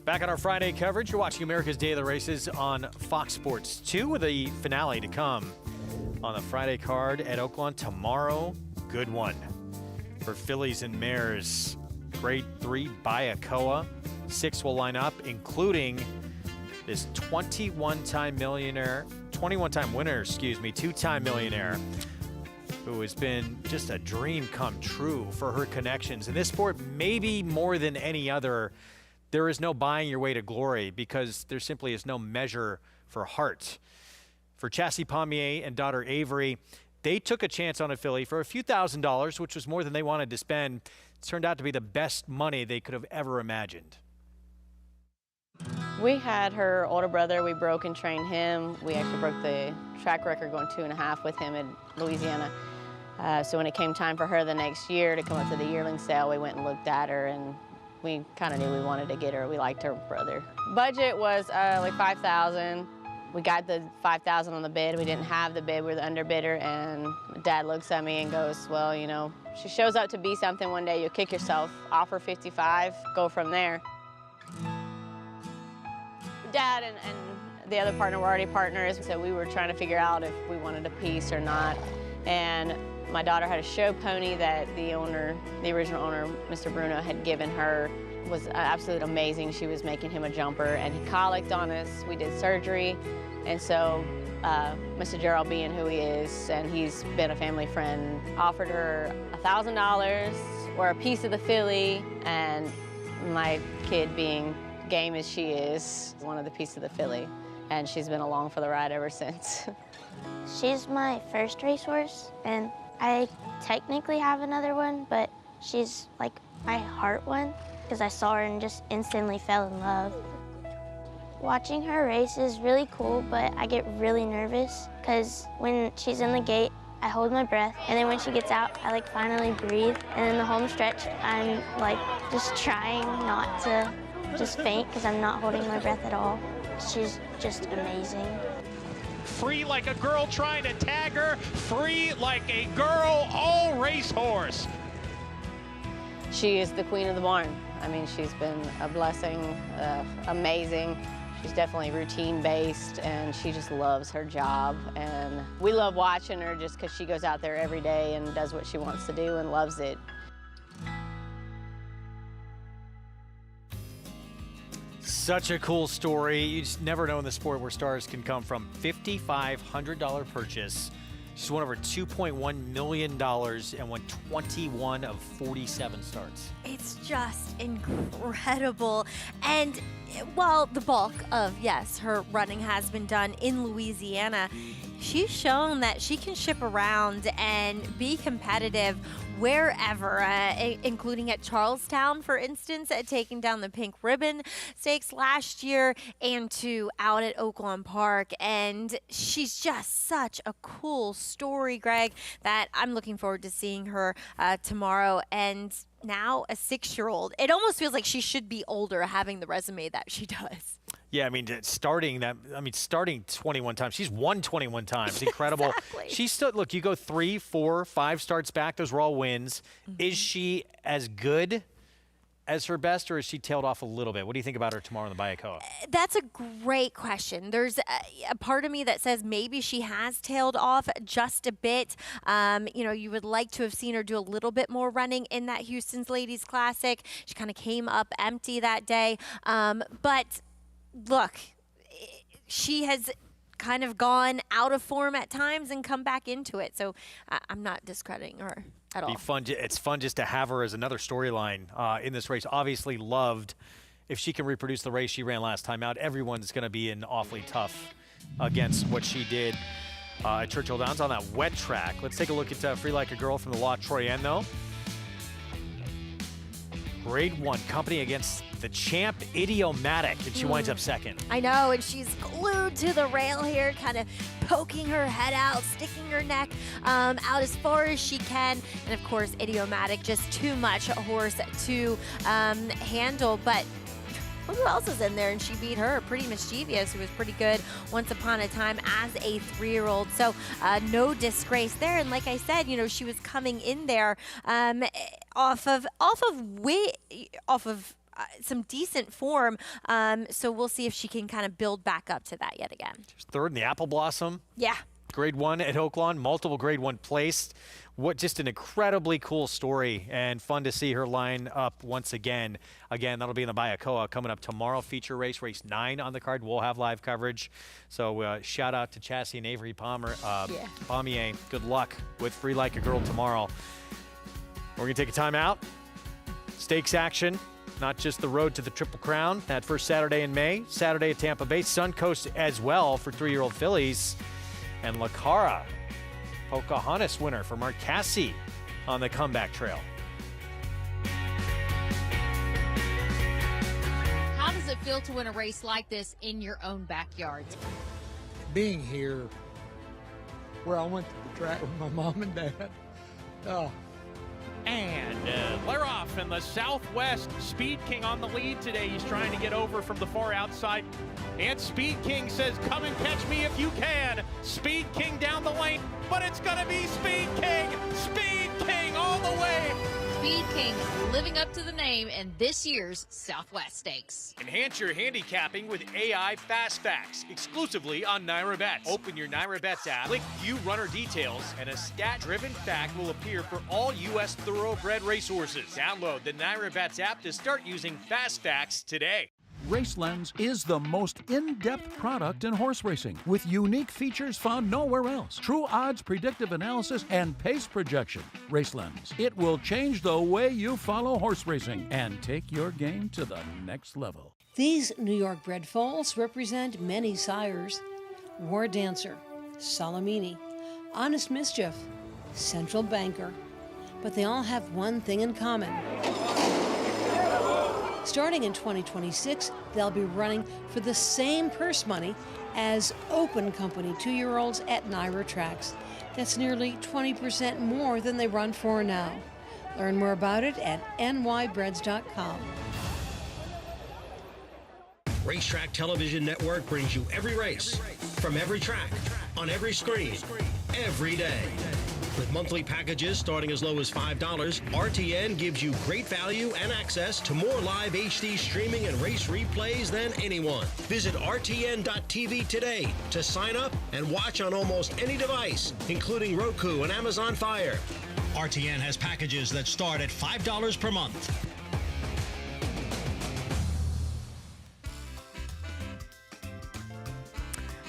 Back on our Friday coverage, you're watching America's Day of the Races on Fox Sports 2 with the finale to come on the Friday card at Oaklawn tomorrow. Good one for fillies and mares. Grade 3 Bayakoa. 6 will line up, including this 21-time winner, 2-time millionaire, who has been just a dream come true for her connections. In this sport, maybe more than any other, there is no buying your way to glory because there simply is no measure for heart. For Chassie Pommier and daughter Avery, They took a chance on a filly for a few $1,000s, which was more than they wanted to spend. It turned out to be the best money they could have ever imagined. We had her older brother. We broke and trained him. We actually broke the track record going 2.5 with him in Louisiana. So when it came time for her the next year to come up to the yearling sale, we went and looked at her, and we kind of knew we wanted to get her. We liked her brother. Budget was like $5,000. We got the $5,000 on the bid. We didn't have the bid. We were the underbidder, and Dad looks at me and goes, well, you know, she shows up to be something one day, you'll kick yourself. Offer 55, go from there. Dad and the other partner were already partners, so we were trying to figure out if we wanted a piece or not. And my daughter had a show pony that the original owner, Mr. Bruno, had given her. It was absolutely amazing. She was making him a jumper, and he colicked on us. We did surgery, and so Mr. Gerald, being who he is, and he's been a family friend, offered her $1,000 or a piece of the filly, and my kid, being game as she is, wanted the piece of the filly, and she's been along for the ride ever since. She's my first racehorse, and I technically have another one, but she's like my heart one, because I saw her and just instantly fell in love. Watching her race is really cool, but I get really nervous, because when she's in the gate, I hold my breath, and then when she gets out, I like finally breathe, and in the home stretch, I'm like just trying not to just faint, because I'm not holding my breath at all. She's just amazing. Free like a girl trying to tag her, free like a girl, all racehorse. She is the queen of the barn. I mean, she's been a blessing, amazing. She's definitely routine-based, and she just loves her job. And we love watching her just because she goes out there every day and does what she wants to do and loves it. Such a cool story. You just never know in the sport where stars can come from. $5,500 purchase. She's won over $2.1 million and won 21 of 47 starts. It's just incredible. And while the bulk of, yes, her running has been done in Louisiana, she's shown that she can ship around and be competitive wherever, including at Charlestown, for instance, taking down the Pink Ribbon Stakes last year, and out at Oaklawn Park. And she's just such a cool story, Greg, that I'm looking forward to seeing her tomorrow. And now a 6-year-old. It almost feels like she should be older, having the resume that she does. Yeah, I mean, starting 21 times. She's won 21 times. Incredible. Exactly. She's still, look, you go 3, 4, 5 starts back. Those were all wins. Is she as good as her best, or is she tailed off a little bit? What do you think about her tomorrow in the Bayakoa? That's a great question. There's a part of me that says maybe she has tailed off just a bit. You know, you would like to have seen her do a little bit more running in that Houston's Ladies Classic. She kind of came up empty that day. But look, she has kind of gone out of form at times and come back into it. So I'm not discrediting her at all. It's fun just to have her as another storyline in this race. Obviously loved. If she can reproduce the race she ran last time out, everyone's going to be in awfully tough against what she did at Churchill Downs on that wet track. Let's take a look at Free Like a Girl from the La Troyenne, though. Grade 1 company against the champ Idiomatic, and she winds up second. I know, and she's glued to the rail here, kind of poking her head out, sticking her neck out as far as she can. And of course, Idiomatic, just too much a horse to handle. But look who else is in there, and she beat her. Pretty Mischievous, who was pretty good once upon a time as a 3-year-old. So no disgrace there. And like I said, you know, she was coming in there off of some decent form. So we'll see if she can kind of build back up to that yet again. She's third in the Apple Blossom. Yeah. Grade 1 at Oaklawn, multiple Grade 1 placed. What just an incredibly cool story, and fun to see her line up once again. Again, that'll be in the Bayakoa coming up tomorrow. Feature race 9 on the card. We'll have live coverage. So shout out to Chassie and Avery Pommier. Good luck with Free Like a Girl tomorrow. We're going to take a timeout. Stakes action, not just the road to the Triple Crown. That first Saturday in May. Saturday at Tampa Bay. Suncoast as well for 3-year-old fillies. And La Cara Pocahontas winner for Mark Casse on the comeback trail. How does it feel to win a race like this in your own backyard? Being here, where I went to the track with my mom and dad, And they're off in the Southwest. Speed King on the lead today. He's trying to get over from the far outside. And Speed King says, come and catch me if you can. Speed King down the lane, but it's going to be Speed King. Speed King all the way. Speed King living up to the name in this year's Southwest Stakes. Enhance your handicapping with AI Fast Facts, exclusively on Naira Bets. Open your Naira Bets app, click View Runner Details, and a stat-driven fact will appear for all U.S. thoroughbred racehorses. Download the Naira Bets app to start using Fast Facts today. RaceLens is the most in-depth product in horse racing, with unique features found nowhere else. True odds, predictive analysis, and pace projection. RaceLens. It will change the way you follow horse racing and take your game to the next level. These New York bred foals represent many sires. War Dancer, Salamini, Honest Mischief, Central Banker. But they all have one thing in common. Starting in 2026, they'll be running for the same purse money as Open Company 2-year-olds at Naira tracks. That's nearly 20% more than they run for now. Learn more about it at nybreds.com. Racetrack Television Network brings you every race, from every track, on every screen, every day. With monthly packages starting as low as $5, RTN gives you great value and access to more live HD streaming and race replays than anyone. Visit RTN.tv today to sign up and watch on almost any device, including Roku and Amazon Fire. RTN has packages that start at $5 per month.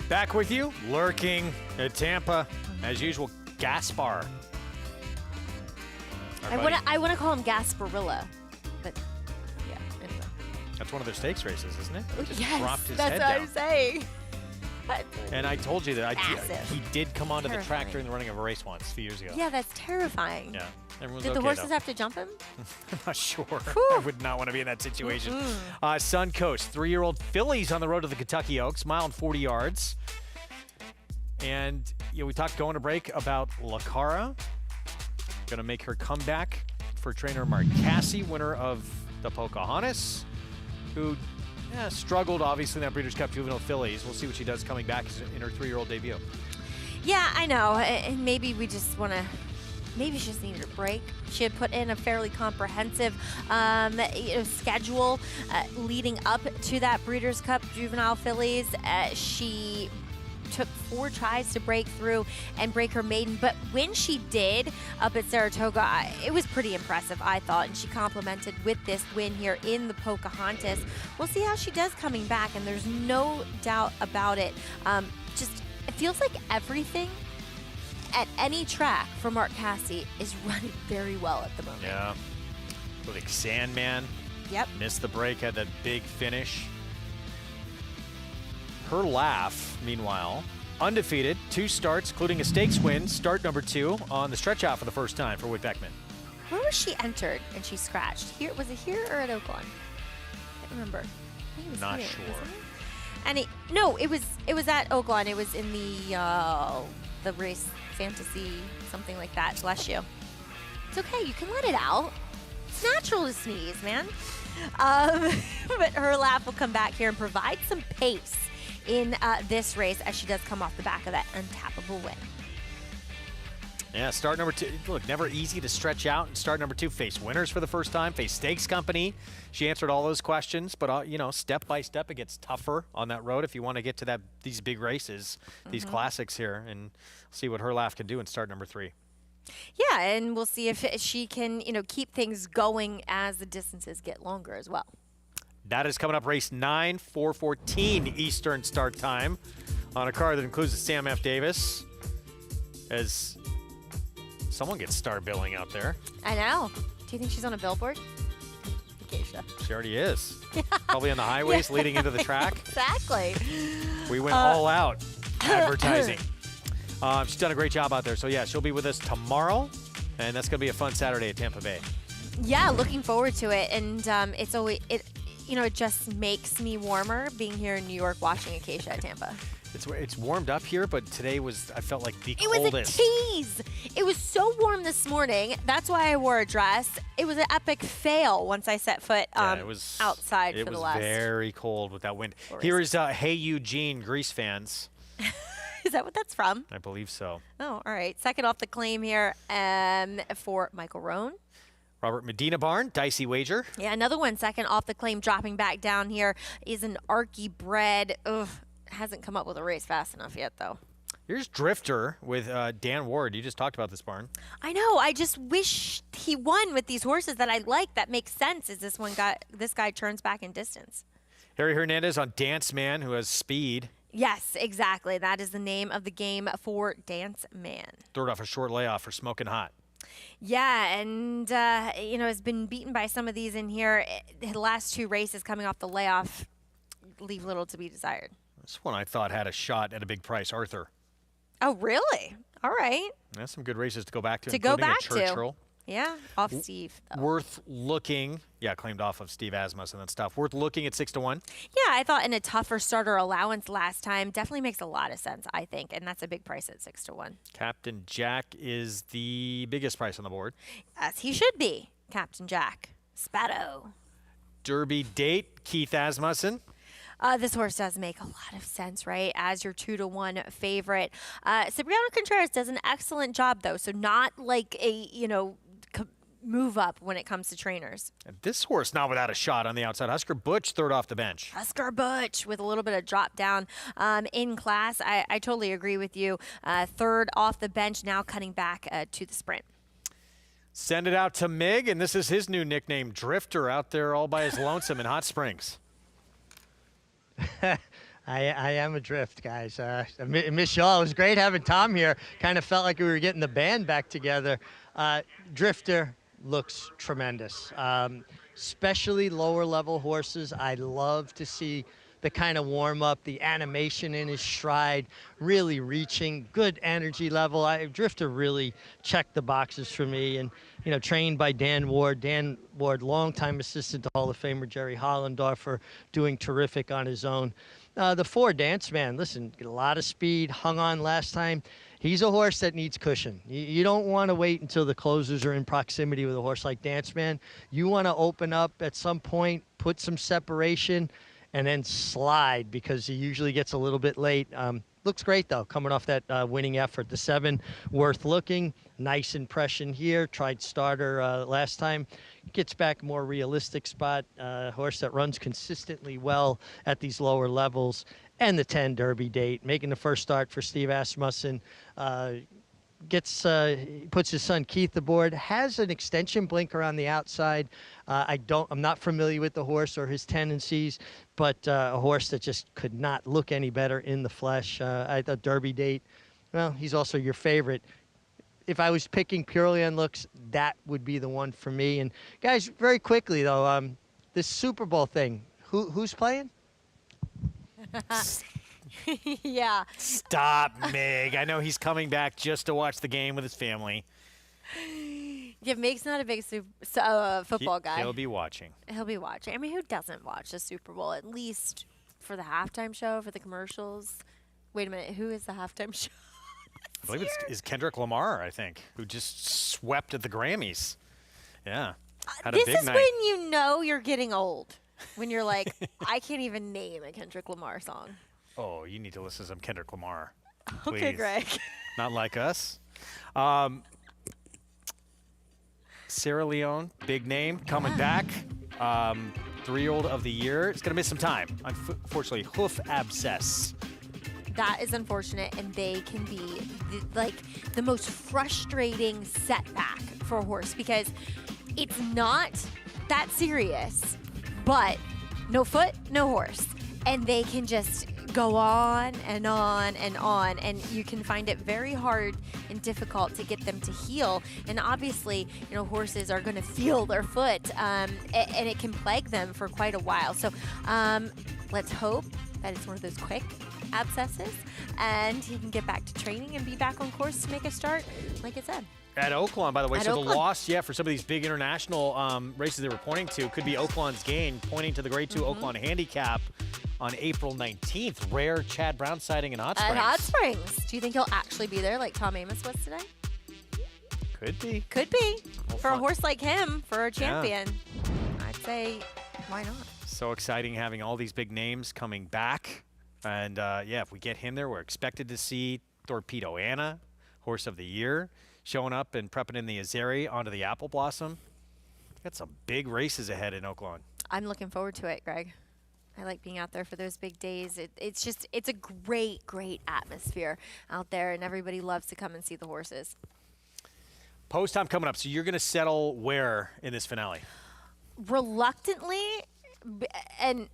Back with you, lurking at Tampa, as usual, Gaspar. I want to call him Gasparilla, but yeah, anyway. That's one of their stakes races, isn't it? He just Yes, dropped his that's head what down. I'm saying. And I told you that Massive. he did come onto the track Terrifying. during the running of a race once, a few years ago. Yeah, that's terrifying. Yeah. Everyone's Did the okay, horses though. have to jump him? I'm not sure. I would not want to be in that situation. Suncoast, 3-year-old fillies on the road to the Kentucky Oaks, mile and 40 yards. And we talked going to break about Lacara. Going to make her comeback for trainer Mark Casse, winner of the Pocahontas, who struggled, obviously, in that Breeders' Cup Juvenile Fillies. We'll see what she does coming back in her 3-year-old debut. Yeah, I know. And maybe we just want to. Maybe she just needed a break. She had put in a fairly comprehensive schedule leading up to that Breeders' Cup Juvenile Fillies. She took 4 tries to break through and break her maiden, but when she did up at Saratoga, it was pretty impressive, I thought, and she complimented with this win here in the Pocahontas. We'll see how she does coming back, and there's no doubt about it. It feels like everything at any track for Mark Casse is running very well at the moment. Yeah. Like Sandman. Yep. Missed the break, had that big finish. Her Laugh, meanwhile, undefeated, 2 starts, including a stakes win, start number 2 on the stretch out for the first time for Whit Beckman. Where was she entered and she scratched? Here, was it here or at Oaklawn? I can't remember. I think it was Not here, sure. wasn't it? And it was at Oaklawn. It was in the race fantasy, something like that. Bless you. It's okay. You can let it out. It's natural to sneeze, man. But Her Laugh will come back here and provide some pace in this race as she does come off the back of that untappable win. Yeah, start number 2. Look, never easy to stretch out. And start number 2, face winners for the first time, face stakes company. She answered all those questions, but step by step, it gets tougher on that road if you want to get to these big races, these classics here, and see what Her Laugh can do in start number 3. Yeah, and we'll see if she can, keep things going as the distances get longer as well. That is coming up, race 9, 4:14 Eastern start time on a car that includes the Sam F. Davis. As someone gets star billing out there. I know. Do you think she's on a billboard? Acacia. She already is. Probably on the highways leading into the track. Exactly. We went all out advertising. She's done a great job out there. So, yeah, she'll be with us tomorrow, and that's going to be a fun Saturday at Tampa Bay. Yeah, looking forward to it. And it's always, it just makes me warmer being here in New York watching Acacia at Tampa. It's warmed up here, but today I felt like the It coldest. was a tease. It was so warm this morning. That's why I wore a dress. It was an epic fail once I set foot outside for the last. It was very cold with that wind. Here is Hey Eugene, Grease fans. Is that what that's from? I believe so. Oh, all right. Second off the claim here for Michael Roan. Robert Medina Barn, dicey wager. Yeah, another one second off the claim, dropping back down here is an Arky Bred. Ugh, hasn't come up with a race fast enough yet, though. Here's Drifter with Dan Ward. You just talked about this barn. I know. I just wish he won with these horses that I like. That makes sense as this guy turns back in distance. Harry Hernandez on Dance Man, who has speed. Yes, exactly. That is the name of the game for Dance Man. Third off a short layoff for Smoking Hot. Yeah, and, has been beaten by some of these in here. The last two races coming off the layoff leave little to be desired. This one I thought had a shot at a big price, Arthur. Oh, really? All right. That's some good races to go back to. To go including back a Churchill. Yeah, off Steve. Though. Worth looking. Yeah, claimed off of Steve Asmus and then stuff. Worth looking at 6-1. Yeah, I thought in a tougher starter allowance last time definitely makes a lot of sense, I think, and that's a big price at 6-1. Captain Jack is the biggest price on the board. As he should be, Captain Jack. Spatto. Derby Date, Keith Asmussen. This horse does make a lot of sense, right? As your 2-1 favorite. Cipriano Contreras does an excellent job, though, so not like a, move up when it comes to trainers. And this horse not without a shot on the outside. Husker Butch, third off the bench. Husker Butch with a little bit of drop down in class. I totally agree with you. Third off the bench, now cutting back to the sprint. Send it out to Mig, and this is his new nickname, Drifter, out there all by his lonesome in Hot Springs. I am adrift, guys. I miss y'all. It was great having Tom here. Kind of felt like we were getting the band back together. Drifter looks tremendous, especially lower level horses. I love to see the kind of warm up, the animation in his stride, really reaching, good energy level. Drifter really checked the boxes for me, and trained by Dan Ward. Dan Ward, longtime assistant to Hall of Famer Jerry Hollendorfer, doing terrific on his own. The 4 Dance Man, listen, a lot of speed, hung on last time. He's a horse that needs cushion. You don't want to wait until the closers are in proximity with a horse like Dance Man. You want to open up at some point, put some separation, and then slide, because he usually gets a little bit late. Looks great, though, coming off that winning effort. The 7, Worth Looking. Nice impression here. Tried starter last time. Gets back more realistic spot. Horse that runs consistently well at these lower levels. And the 10, Derby Date. Making the first start for Steve Asmussen. Puts his son Keith aboard. Has an extension blinker on the outside. I'm not familiar with the horse or his tendencies, but a horse that just could not look any better in the flesh. I thought Derby Date, well, he's also your favorite. If I was picking purely on looks, that would be the one for me. And guys, very quickly though, this Super Bowl thing, who's playing? Yeah. Stop, Mig. I know he's coming back just to watch the game with his family. Yeah, Mig's not a big football guy. He'll be watching. He'll be watching. I mean, who doesn't watch the Super Bowl, at least for the halftime show, for the commercials? Wait a minute. Who is the halftime show? I believe it's Kendrick Lamar, I think, who just swept at the Grammys. Yeah. Had a this big is night. when you know you're getting old. When you're like, I can't even name a Kendrick Lamar song. Oh, you need to listen to some Kendrick Lamar. Okay, Please. Greg. Not like us. Sarah Leone, big name, coming back. 3-year-old of the year. It's going to miss some time. Unfortunately, hoof abscess. That is unfortunate, and they can be the most frustrating setback for a horse, because it's not that serious, but no foot, no horse. And they can just go on and on and on, and you can find it very hard and difficult to get them to heal. And obviously, horses are going to feel their foot, and it can plague them for quite a while. So let's hope that it's one of those quick abscesses, and he can get back to training and be back on course to make a start, like I said. At Oaklawn, by the way. At So Oaklawn. the loss, for some of these big international races they were pointing to could be Oaklawn's gain, pointing to the Grade 2 Oaklawn handicap on April 19th. Rare Chad Brown sighting in Hot Springs. At Hot Springs. Do you think he'll actually be there like Tom Amos was today? Could be. Could be. Well, For a fun. horse like him, for a champion, I'd say, why not? So exciting having all these big names coming back. And, if we get him there, we're expected to see Torpedo Anna, Horse of the Year, showing up and prepping in the Azeri onto the Apple Blossom. Got some big races ahead in Oaklawn. I'm looking forward to it, Greg. I like being out there for those big days. It's a great, great atmosphere out there, and everybody loves to come and see the horses. Post time coming up. So you're going to settle where in this finale? Reluctantly, and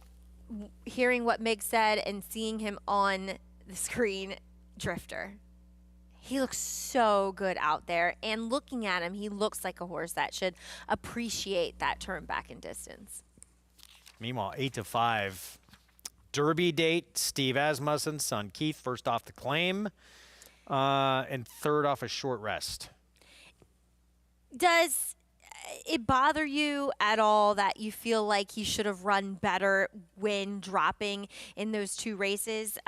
hearing what Mig said and seeing him on the screen, Drifter. He looks so good out there, and looking at him, he looks like a horse that should appreciate that turn back in distance. Meanwhile, 8 to 5. Derby date, Steve Asmussen's son Keith, first off the claim, and third off a short rest. Does it bother you at all that you feel like he should have run better when dropping in those two races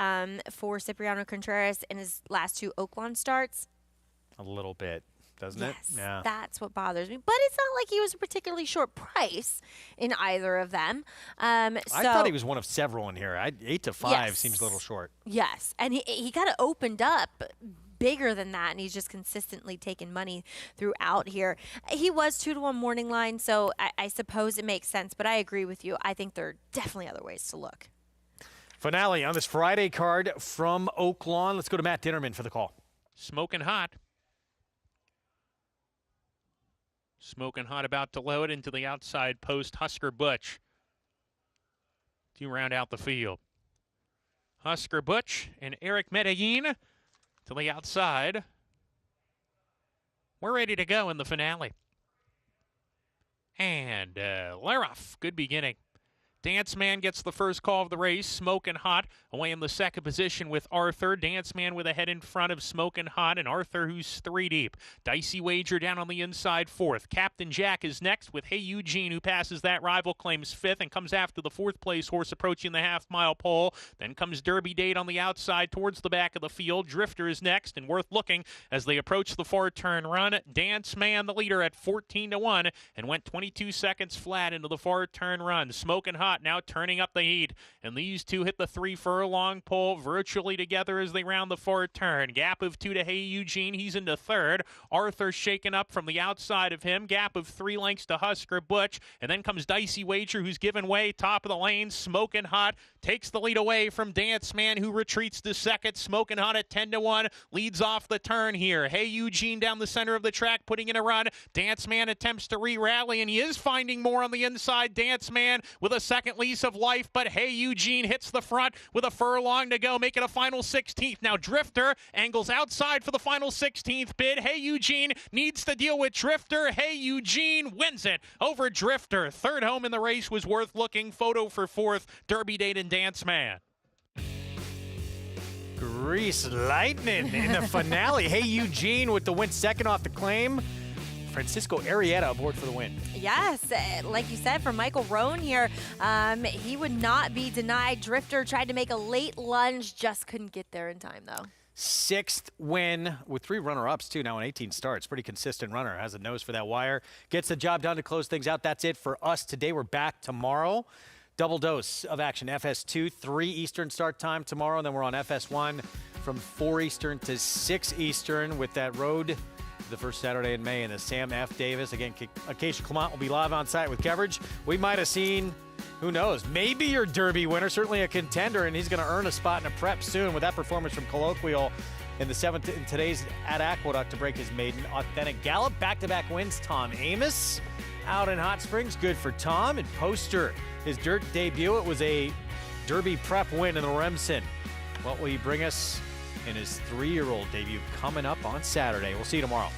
for Cipriano Contreras in his last two Oaklawn starts? A little bit, doesn't it? Yeah. That's what bothers me. But it's not like he was a particularly short price in either of them. I thought he was one of several in here. 8 to 5 Yes. seems a little short. Yes, and he kind of opened up bigger than that, and he's just consistently taken money throughout here. He was 2-1 morning line, so I suppose it makes sense, but I agree with you. I think there are definitely other ways to look. Finale on this Friday card from Oaklawn. Let's go to Matt Dinnerman for the call. Smoking hot. Smoking hot, about to load into the outside post. Husker Butch to round out the field. Husker Butch and Eric Medellin to the outside. We're ready to go in the finale. And Laroff, good beginning. Dance Man gets the first call of the race. Smokin' Hot away in the second position with Arthur. Dance Man with a head in front of Smokin' Hot, and Arthur, who's 3 deep. Dicey Wager down on the inside fourth. Captain Jack is next with Hey Eugene, who passes that rival, claims fifth, and comes after the fourth place horse approaching the half-mile pole. Then comes Derby Date on the outside towards the back of the field. Drifter is next and worth looking as they approach the far turn run. Dance Man, the leader, at 14-1 and went 22 seconds flat into the far turn run. Smokin' Hot now turning up the heat, and these two hit the 3 furlong pole virtually together as they round the far turn. Gap of 2 to Hey Eugene, he's into third. Arthur shaken up from the outside of him. Gap of 3 lengths to Husker Butch, and then comes Dicey Wager, who's given way top of the lane. Smokin' Hot takes the lead away from Dance Man, who retreats to second. Smokin' Hot at 10-1 leads off the turn here. Hey Eugene down the center of the track putting in a run. Dance Man attempts to re-rally, and he is finding more on the inside. Dance Man with a second lease of life, but Hey Eugene hits the front with a furlong to go, make it a final 16th. Now Drifter angles outside for the final 16th bid. Hey Eugene needs to deal with Drifter. Hey Eugene wins it over Drifter. Third home in the race was worth looking. Photo for fourth, Derby Date and Dance Man. Grease lightning in the finale. Hey Eugene with the win, second off the claim. Francisco Arrieta aboard for the win. Yes, like you said, for Michael Roan here, he would not be denied. Drifter tried to make a late lunge, just couldn't get there in time, though. 6th win with 3 runner-ups, too, now in 18 starts. Pretty consistent runner. Has a nose for that wire. Gets the job done to close things out. That's it for us today. We're back tomorrow. Double dose of action. FS2, 3 Eastern start time tomorrow. And then we're on FS1 from 4 Eastern to 6 Eastern with that road the first Saturday in May, and the Sam F. Davis. Again, Acacia Clement will be live on site with coverage. We might have seen, who knows, maybe your Derby winner, certainly a contender, and he's going to earn a spot in a prep soon with that performance from Colloquial in the 7th in today's at Aqueduct to break his maiden authentic gallop. Back-to-back wins, Tom Amos out in Hot Springs. Good for Tom. And Poster, his dirt debut, it was a Derby prep win in the Remsen. What will he bring us in his 3-year-old debut coming up on Saturday? We'll see you tomorrow.